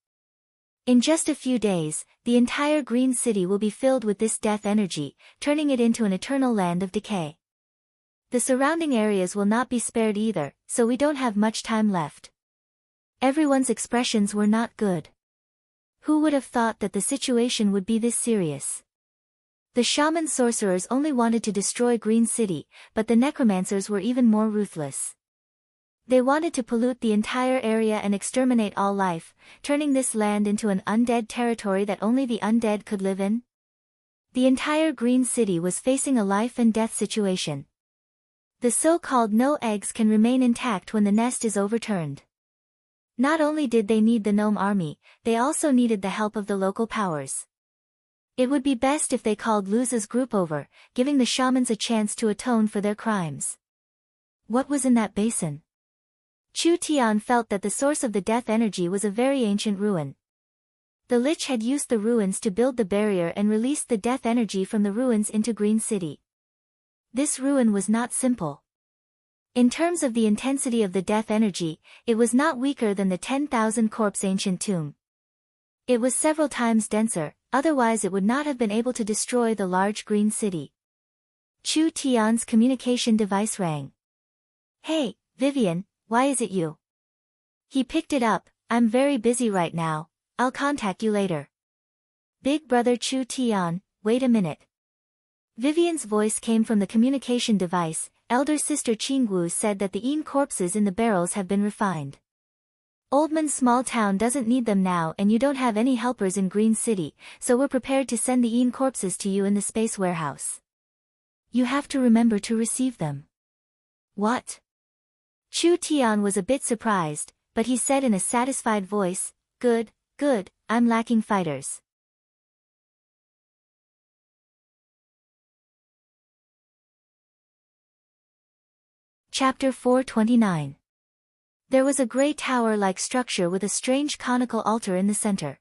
In just a few days, the entire Green City will be filled with this death energy, turning it into an eternal land of decay. The surrounding areas will not be spared either, so we don't have much time left. Everyone's expressions were not good. Who would have thought that the situation would be this serious? The shaman sorcerers only wanted to destroy Green City, but the necromancers were even more ruthless. They wanted to pollute the entire area and exterminate all life, turning this land into an undead territory that only the undead could live in. The entire Green City was facing a life and death situation. The so-called no eggs can remain intact when the nest is overturned. Not only did they need the gnome army, they also needed the help of the local powers. It would be best if they called Luza's group over, giving the shamans a chance to atone for their crimes. What was in that basin? Chu Tian felt that the source of the death energy was a very ancient ruin. The Lich had used the ruins to build the barrier and released the death energy from the ruins into Green City. This ruin was not simple. In terms of the intensity of the death energy, it was not weaker than the 10,000 corpse ancient tomb. It was several times denser, otherwise it would not have been able to destroy the large Green City. Chu Tian's communication device rang. "Hey, Vivian, why is it you?" He picked it up. "I'm very busy right now, I'll contact you later." "Big brother Chu Tian, wait a minute." Vivian's voice came from the communication device. Elder sister Qingwu said that the Yin corpses in the barrels have been refined. Oldman's small town doesn't need them now and you don't have any helpers in Green City, so we're prepared to send the Yin corpses to you in the space warehouse. You have to remember to receive them. What? Chu Tian was a bit surprised, but he said in a satisfied voice, Good, I'm lacking fighters." Chapter 429. There was a grey tower-like structure with a strange conical altar in the center.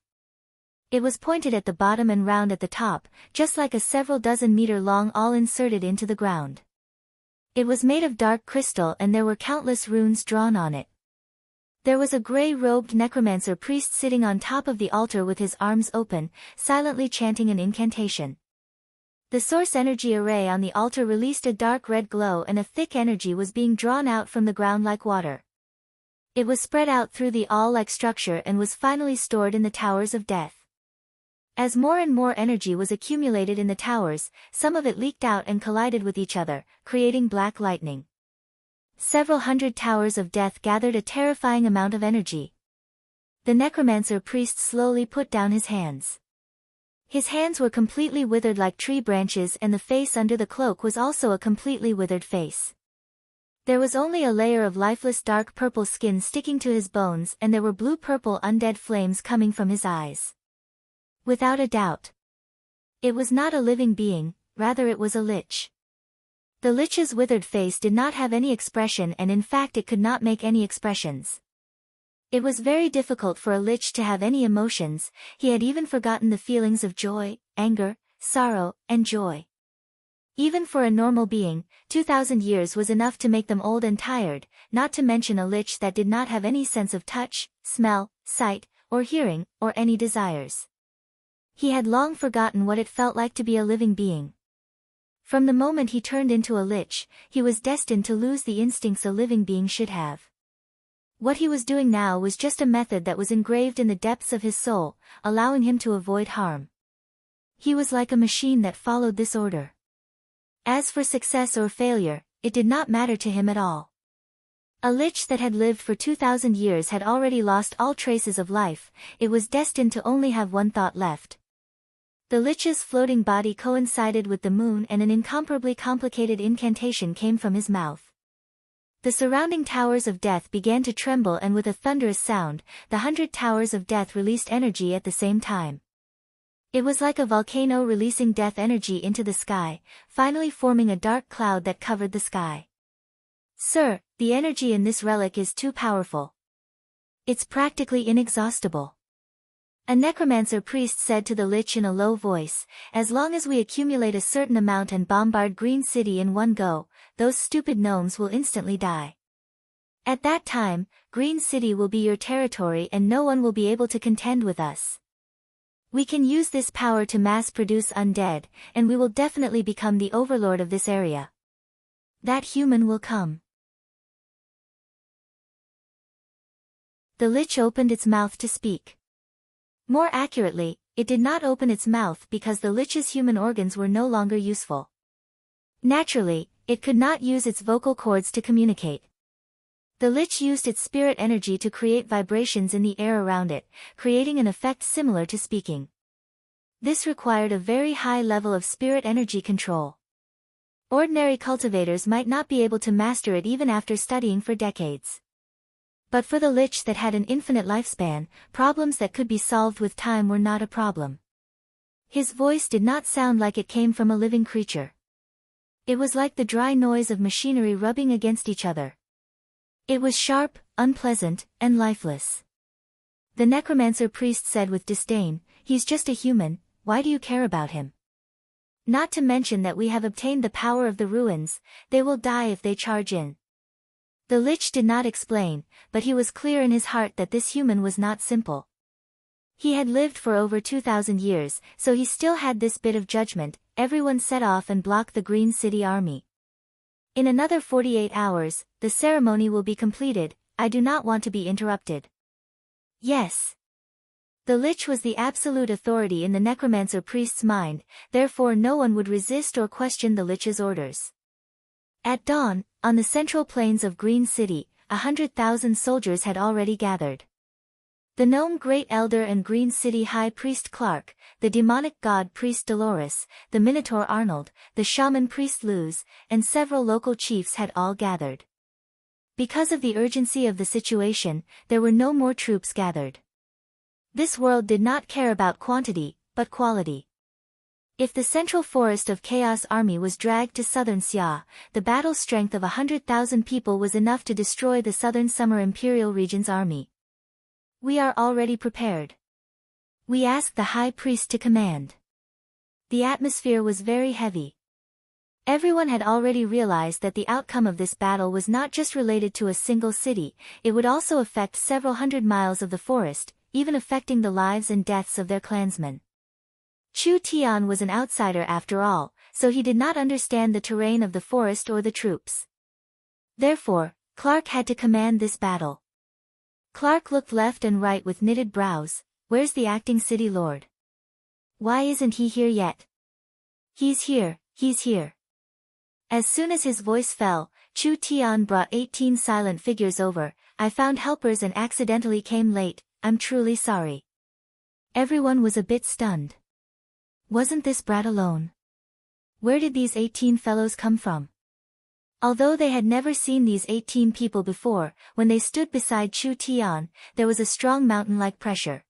It was pointed at the bottom and round at the top, just like a several dozen meter long awl inserted into the ground. It was made of dark crystal and there were countless runes drawn on it. There was a grey-robed necromancer priest sitting on top of the altar with his arms open, silently chanting an incantation. The source energy array on the altar released a dark red glow and a thick energy was being drawn out from the ground like water. It was spread out through the awl-like structure and was finally stored in the towers of death. As more and more energy was accumulated in the towers, some of it leaked out and collided with each other, creating black lightning. Several hundred towers of death gathered a terrifying amount of energy. The necromancer priest slowly put down his hands. His hands were completely withered like tree branches and the face under the cloak was also a completely withered face. There was only a layer of lifeless dark purple skin sticking to his bones and there were blue-purple undead flames coming from his eyes. Without a doubt. It was not a living being, rather it was a lich. The lich's withered face did not have any expression and in fact it could not make any expressions. It was very difficult for a lich to have any emotions, he had even forgotten the feelings of joy, anger, sorrow, and joy. Even for a normal being, 2,000 years was enough to make them old and tired, not to mention a lich that did not have any sense of touch, smell, sight, or hearing, or any desires. He had long forgotten what it felt like to be a living being. From the moment he turned into a lich, he was destined to lose the instincts a living being should have. What he was doing now was just a method that was engraved in the depths of his soul, allowing him to avoid harm. He was like a machine that followed this order. As for success or failure, it did not matter to him at all. A lich that had lived for 2,000 years had already lost all traces of life, it was destined to only have one thought left. The lich's floating body coincided with the moon and an incomparably complicated incantation came from his mouth. The surrounding towers of death began to tremble and with a thunderous sound, the 100 towers of death released energy at the same time. It was like a volcano releasing death energy into the sky, finally forming a dark cloud that covered the sky. Sir, the energy in this relic is too powerful. It's practically inexhaustible. A necromancer priest said to the lich in a low voice, as long as we accumulate a certain amount and bombard Green City in one go, those stupid gnomes will instantly die. At that time, Green City will be your territory and no one will be able to contend with us. We can use this power to mass-produce undead, and we will definitely become the overlord of this area. That human will come. The lich opened its mouth to speak. More accurately, it did not open its mouth because the lich's human organs were no longer useful. Naturally, it could not use its vocal cords to communicate. The lich used its spirit energy to create vibrations in the air around it, creating an effect similar to speaking. This required a very high level of spirit energy control. Ordinary cultivators might not be able to master it even after studying for decades. But for the lich that had an infinite lifespan, problems that could be solved with time were not a problem. His voice did not sound like it came from a living creature. It was like the dry noise of machinery rubbing against each other. It was sharp, unpleasant, and lifeless. The necromancer priest said with disdain, "He's just a human, why do you care about him? Not to mention that we have obtained the power of the ruins, they will die if they charge in." The lich did not explain, but he was clear in his heart that this human was not simple. He had lived for over 2,000 years, so he still had this bit of judgment. Everyone set off and blocked the Green City army. In another 48 hours, the ceremony will be completed, I do not want to be interrupted. Yes. The lich was the absolute authority in the necromancer priest's mind, therefore no one would resist or question the lich's orders. At dawn, on the central plains of Green City, 100,000 soldiers had already gathered. The gnome Great Elder and Green City High Priest Clark, the demonic god priest Dolores, the Minotaur Arnold, the shaman priest Luz, and several local chiefs had all gathered. Because of the urgency of the situation, there were no more troops gathered. This world did not care about quantity, but quality. If the Central Forest of Chaos Army was dragged to southern Xia, the battle strength of 100,000 people was enough to destroy the southern Summer Imperial Region's army. We are already prepared. We asked the High Priest to command. The atmosphere was very heavy. Everyone had already realized that the outcome of this battle was not just related to a single city, it would also affect several hundred miles of the forest, even affecting the lives and deaths of their clansmen. Chu Tian was an outsider after all, so he did not understand the terrain of the forest or the troops. Therefore, Clark had to command this battle. Clark looked left and right with knitted brows. Where's the acting city lord? Why isn't he here yet? He's here, he's here. As soon as his voice fell, Chu Tian brought 18 silent figures over. I found helpers and accidentally came late, I'm truly sorry. Everyone was a bit stunned. Wasn't this brat alone? Where did these 18 fellows come from? Although they had never seen these 18 people before, when they stood beside Chu Tian, there was a strong mountain-like pressure.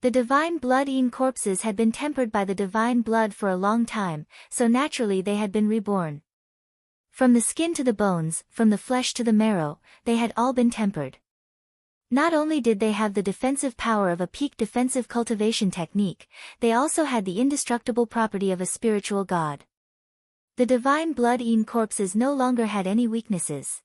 The divine blood-eaten corpses had been tempered by the divine blood for a long time, so naturally they had been reborn. From the skin to the bones, from the flesh to the marrow, they had all been tempered. Not only did they have the defensive power of a peak defensive cultivation technique, they also had the indestructible property of a spiritual god. The divine blood-eaten corpses no longer had any weaknesses.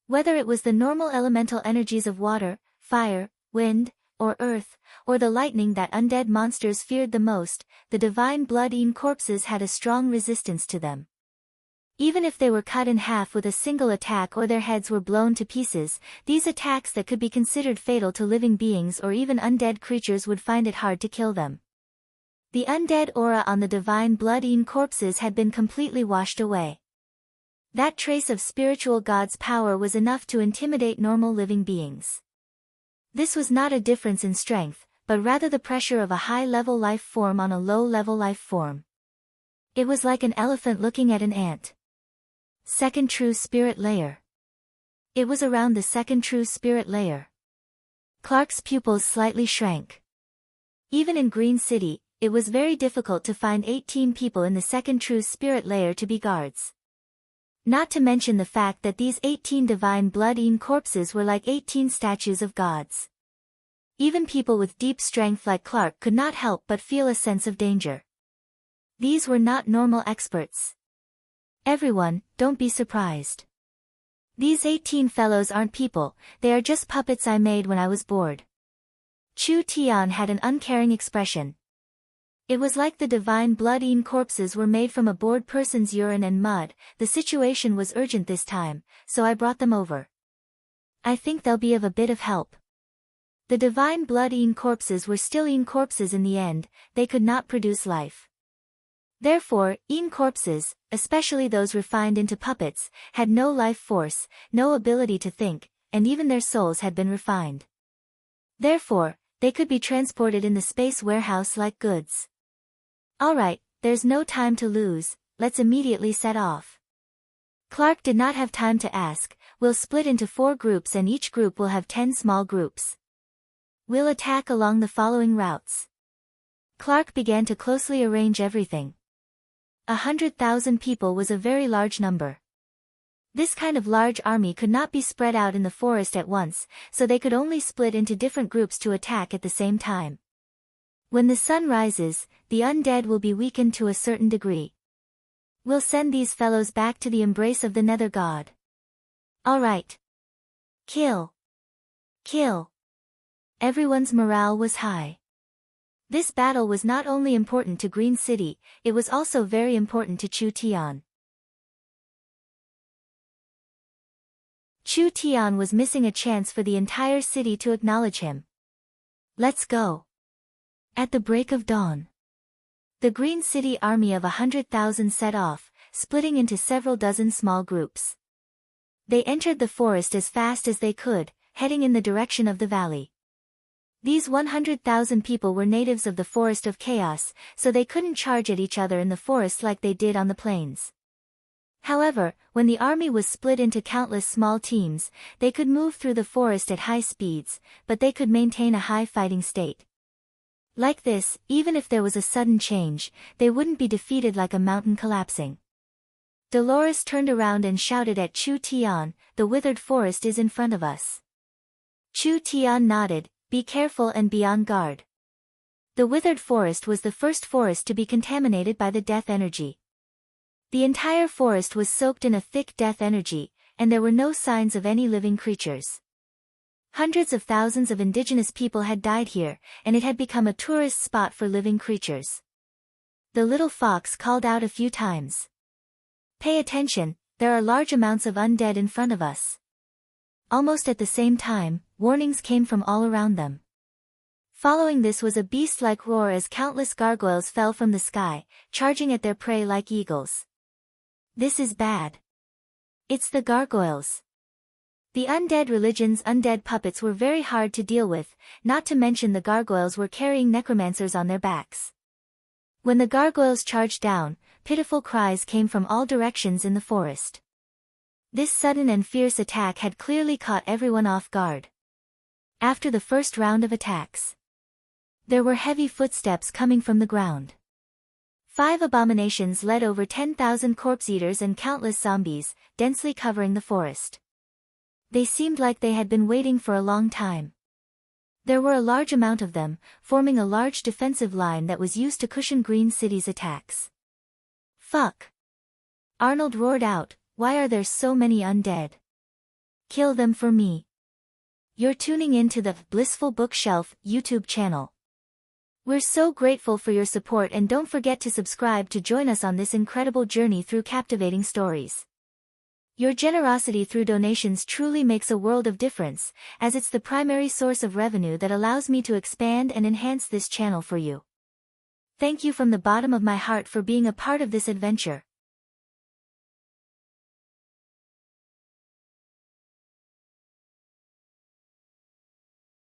Whether it was the normal elemental energies of water, fire, wind, or earth, or the lightning that undead monsters feared the most, the divine blood-eaten corpses had a strong resistance to them. Even if they were cut in half with a single attack or their heads were blown to pieces, these attacks that could be considered fatal to living beings or even undead creatures would find it hard to kill them. The undead aura on the divine blood-eaten corpses had been completely washed away. That trace of spiritual God's power was enough to intimidate normal living beings. This was not a difference in strength, but rather the pressure of a high-level life form on a low-level life form. It was like an elephant looking at an ant. Second true spirit layer. It was around the second true spirit layer. Clark's pupils slightly shrank. Even in Green City, it was very difficult to find 18 people in the second true spirit layer to be guards. Not to mention the fact that these 18 divine blood-eaten corpses were like 18 statues of gods. Even people with deep strength like Clark could not help but feel a sense of danger. These were not normal experts. Everyone, don't be surprised. These 18 fellows aren't people, they are just puppets I made when I was bored. Chu Tian had an uncaring expression. It was like the divine blood-eaten corpses were made from a bored person's urine and mud. The situation was urgent this time, so I brought them over. I think they'll be of a bit of help. The divine blood-eaten corpses were still eaten corpses in the end, they could not produce life. Therefore, eaten corpses, especially those refined into puppets, had no life force, no ability to think, and even their souls had been refined. Therefore, they could be transported in the space warehouse like goods. Alright, there's no time to lose, let's immediately set off. Clark did not have time to ask, we'll split into 4 groups and each group will have 10 small groups. We'll attack along the following routes. Clark began to closely arrange everything. 100,000 people was a very large number. This kind of large army could not be spread out in the forest at once, so they could only split into different groups to attack at the same time. When the sun rises, the undead will be weakened to a certain degree. We'll send these fellows back to the embrace of the Nether God. Alright. Kill. Kill. Everyone's morale was high. This battle was not only important to Green City, it was also very important to Chu Tian. Chu Tian was missing a chance for the entire city to acknowledge him. Let's go. At the break of dawn, the Green City army of 100,000 set off, splitting into several dozen small groups. They entered the forest as fast as they could, heading in the direction of the valley. These 100,000 people were natives of the Forest of Chaos, so they couldn't charge at each other in the forest like they did on the plains. However, when the army was split into countless small teams, they could move through the forest at high speeds, but they could maintain a high fighting state. Like this, even if there was a sudden change, they wouldn't be defeated like a mountain collapsing. Dolores turned around and shouted at Chu Tian, "The withered forest is in front of us." Chu Tian nodded, "Be careful and be on guard." The withered forest was the first forest to be contaminated by the death energy. The entire forest was soaked in a thick death energy, and there were no signs of any living creatures. Hundreds of thousands of indigenous people had died here, and it had become a tourist spot for living creatures. The little fox called out a few times. "Pay attention, there are large amounts of undead in front of us." Almost at the same time, warnings came from all around them. Following this was a beast-like roar as countless gargoyles fell from the sky, charging at their prey like eagles. This is bad. It's the gargoyles. The undead religion's undead puppets were very hard to deal with, not to mention the gargoyles were carrying necromancers on their backs. When the gargoyles charged down, pitiful cries came from all directions in the forest. This sudden and fierce attack had clearly caught everyone off guard. After the first round of attacks, there were heavy footsteps coming from the ground. 5 abominations led over 10,000 corpse-eaters and countless zombies, densely covering the forest. They seemed like they had been waiting for a long time. There were a large amount of them, forming a large defensive line that was used to cushion Green City's attacks. Fuck! Arnold roared out, "Why are there so many undead? Kill them for me." You're tuning in to the Blissful Bookshelf YouTube channel. We're so grateful for your support, and don't forget to subscribe to join us on this incredible journey through captivating stories. Your generosity through donations truly makes a world of difference, as it's the primary source of revenue that allows me to expand and enhance this channel for you. Thank you from the bottom of my heart for being a part of this adventure.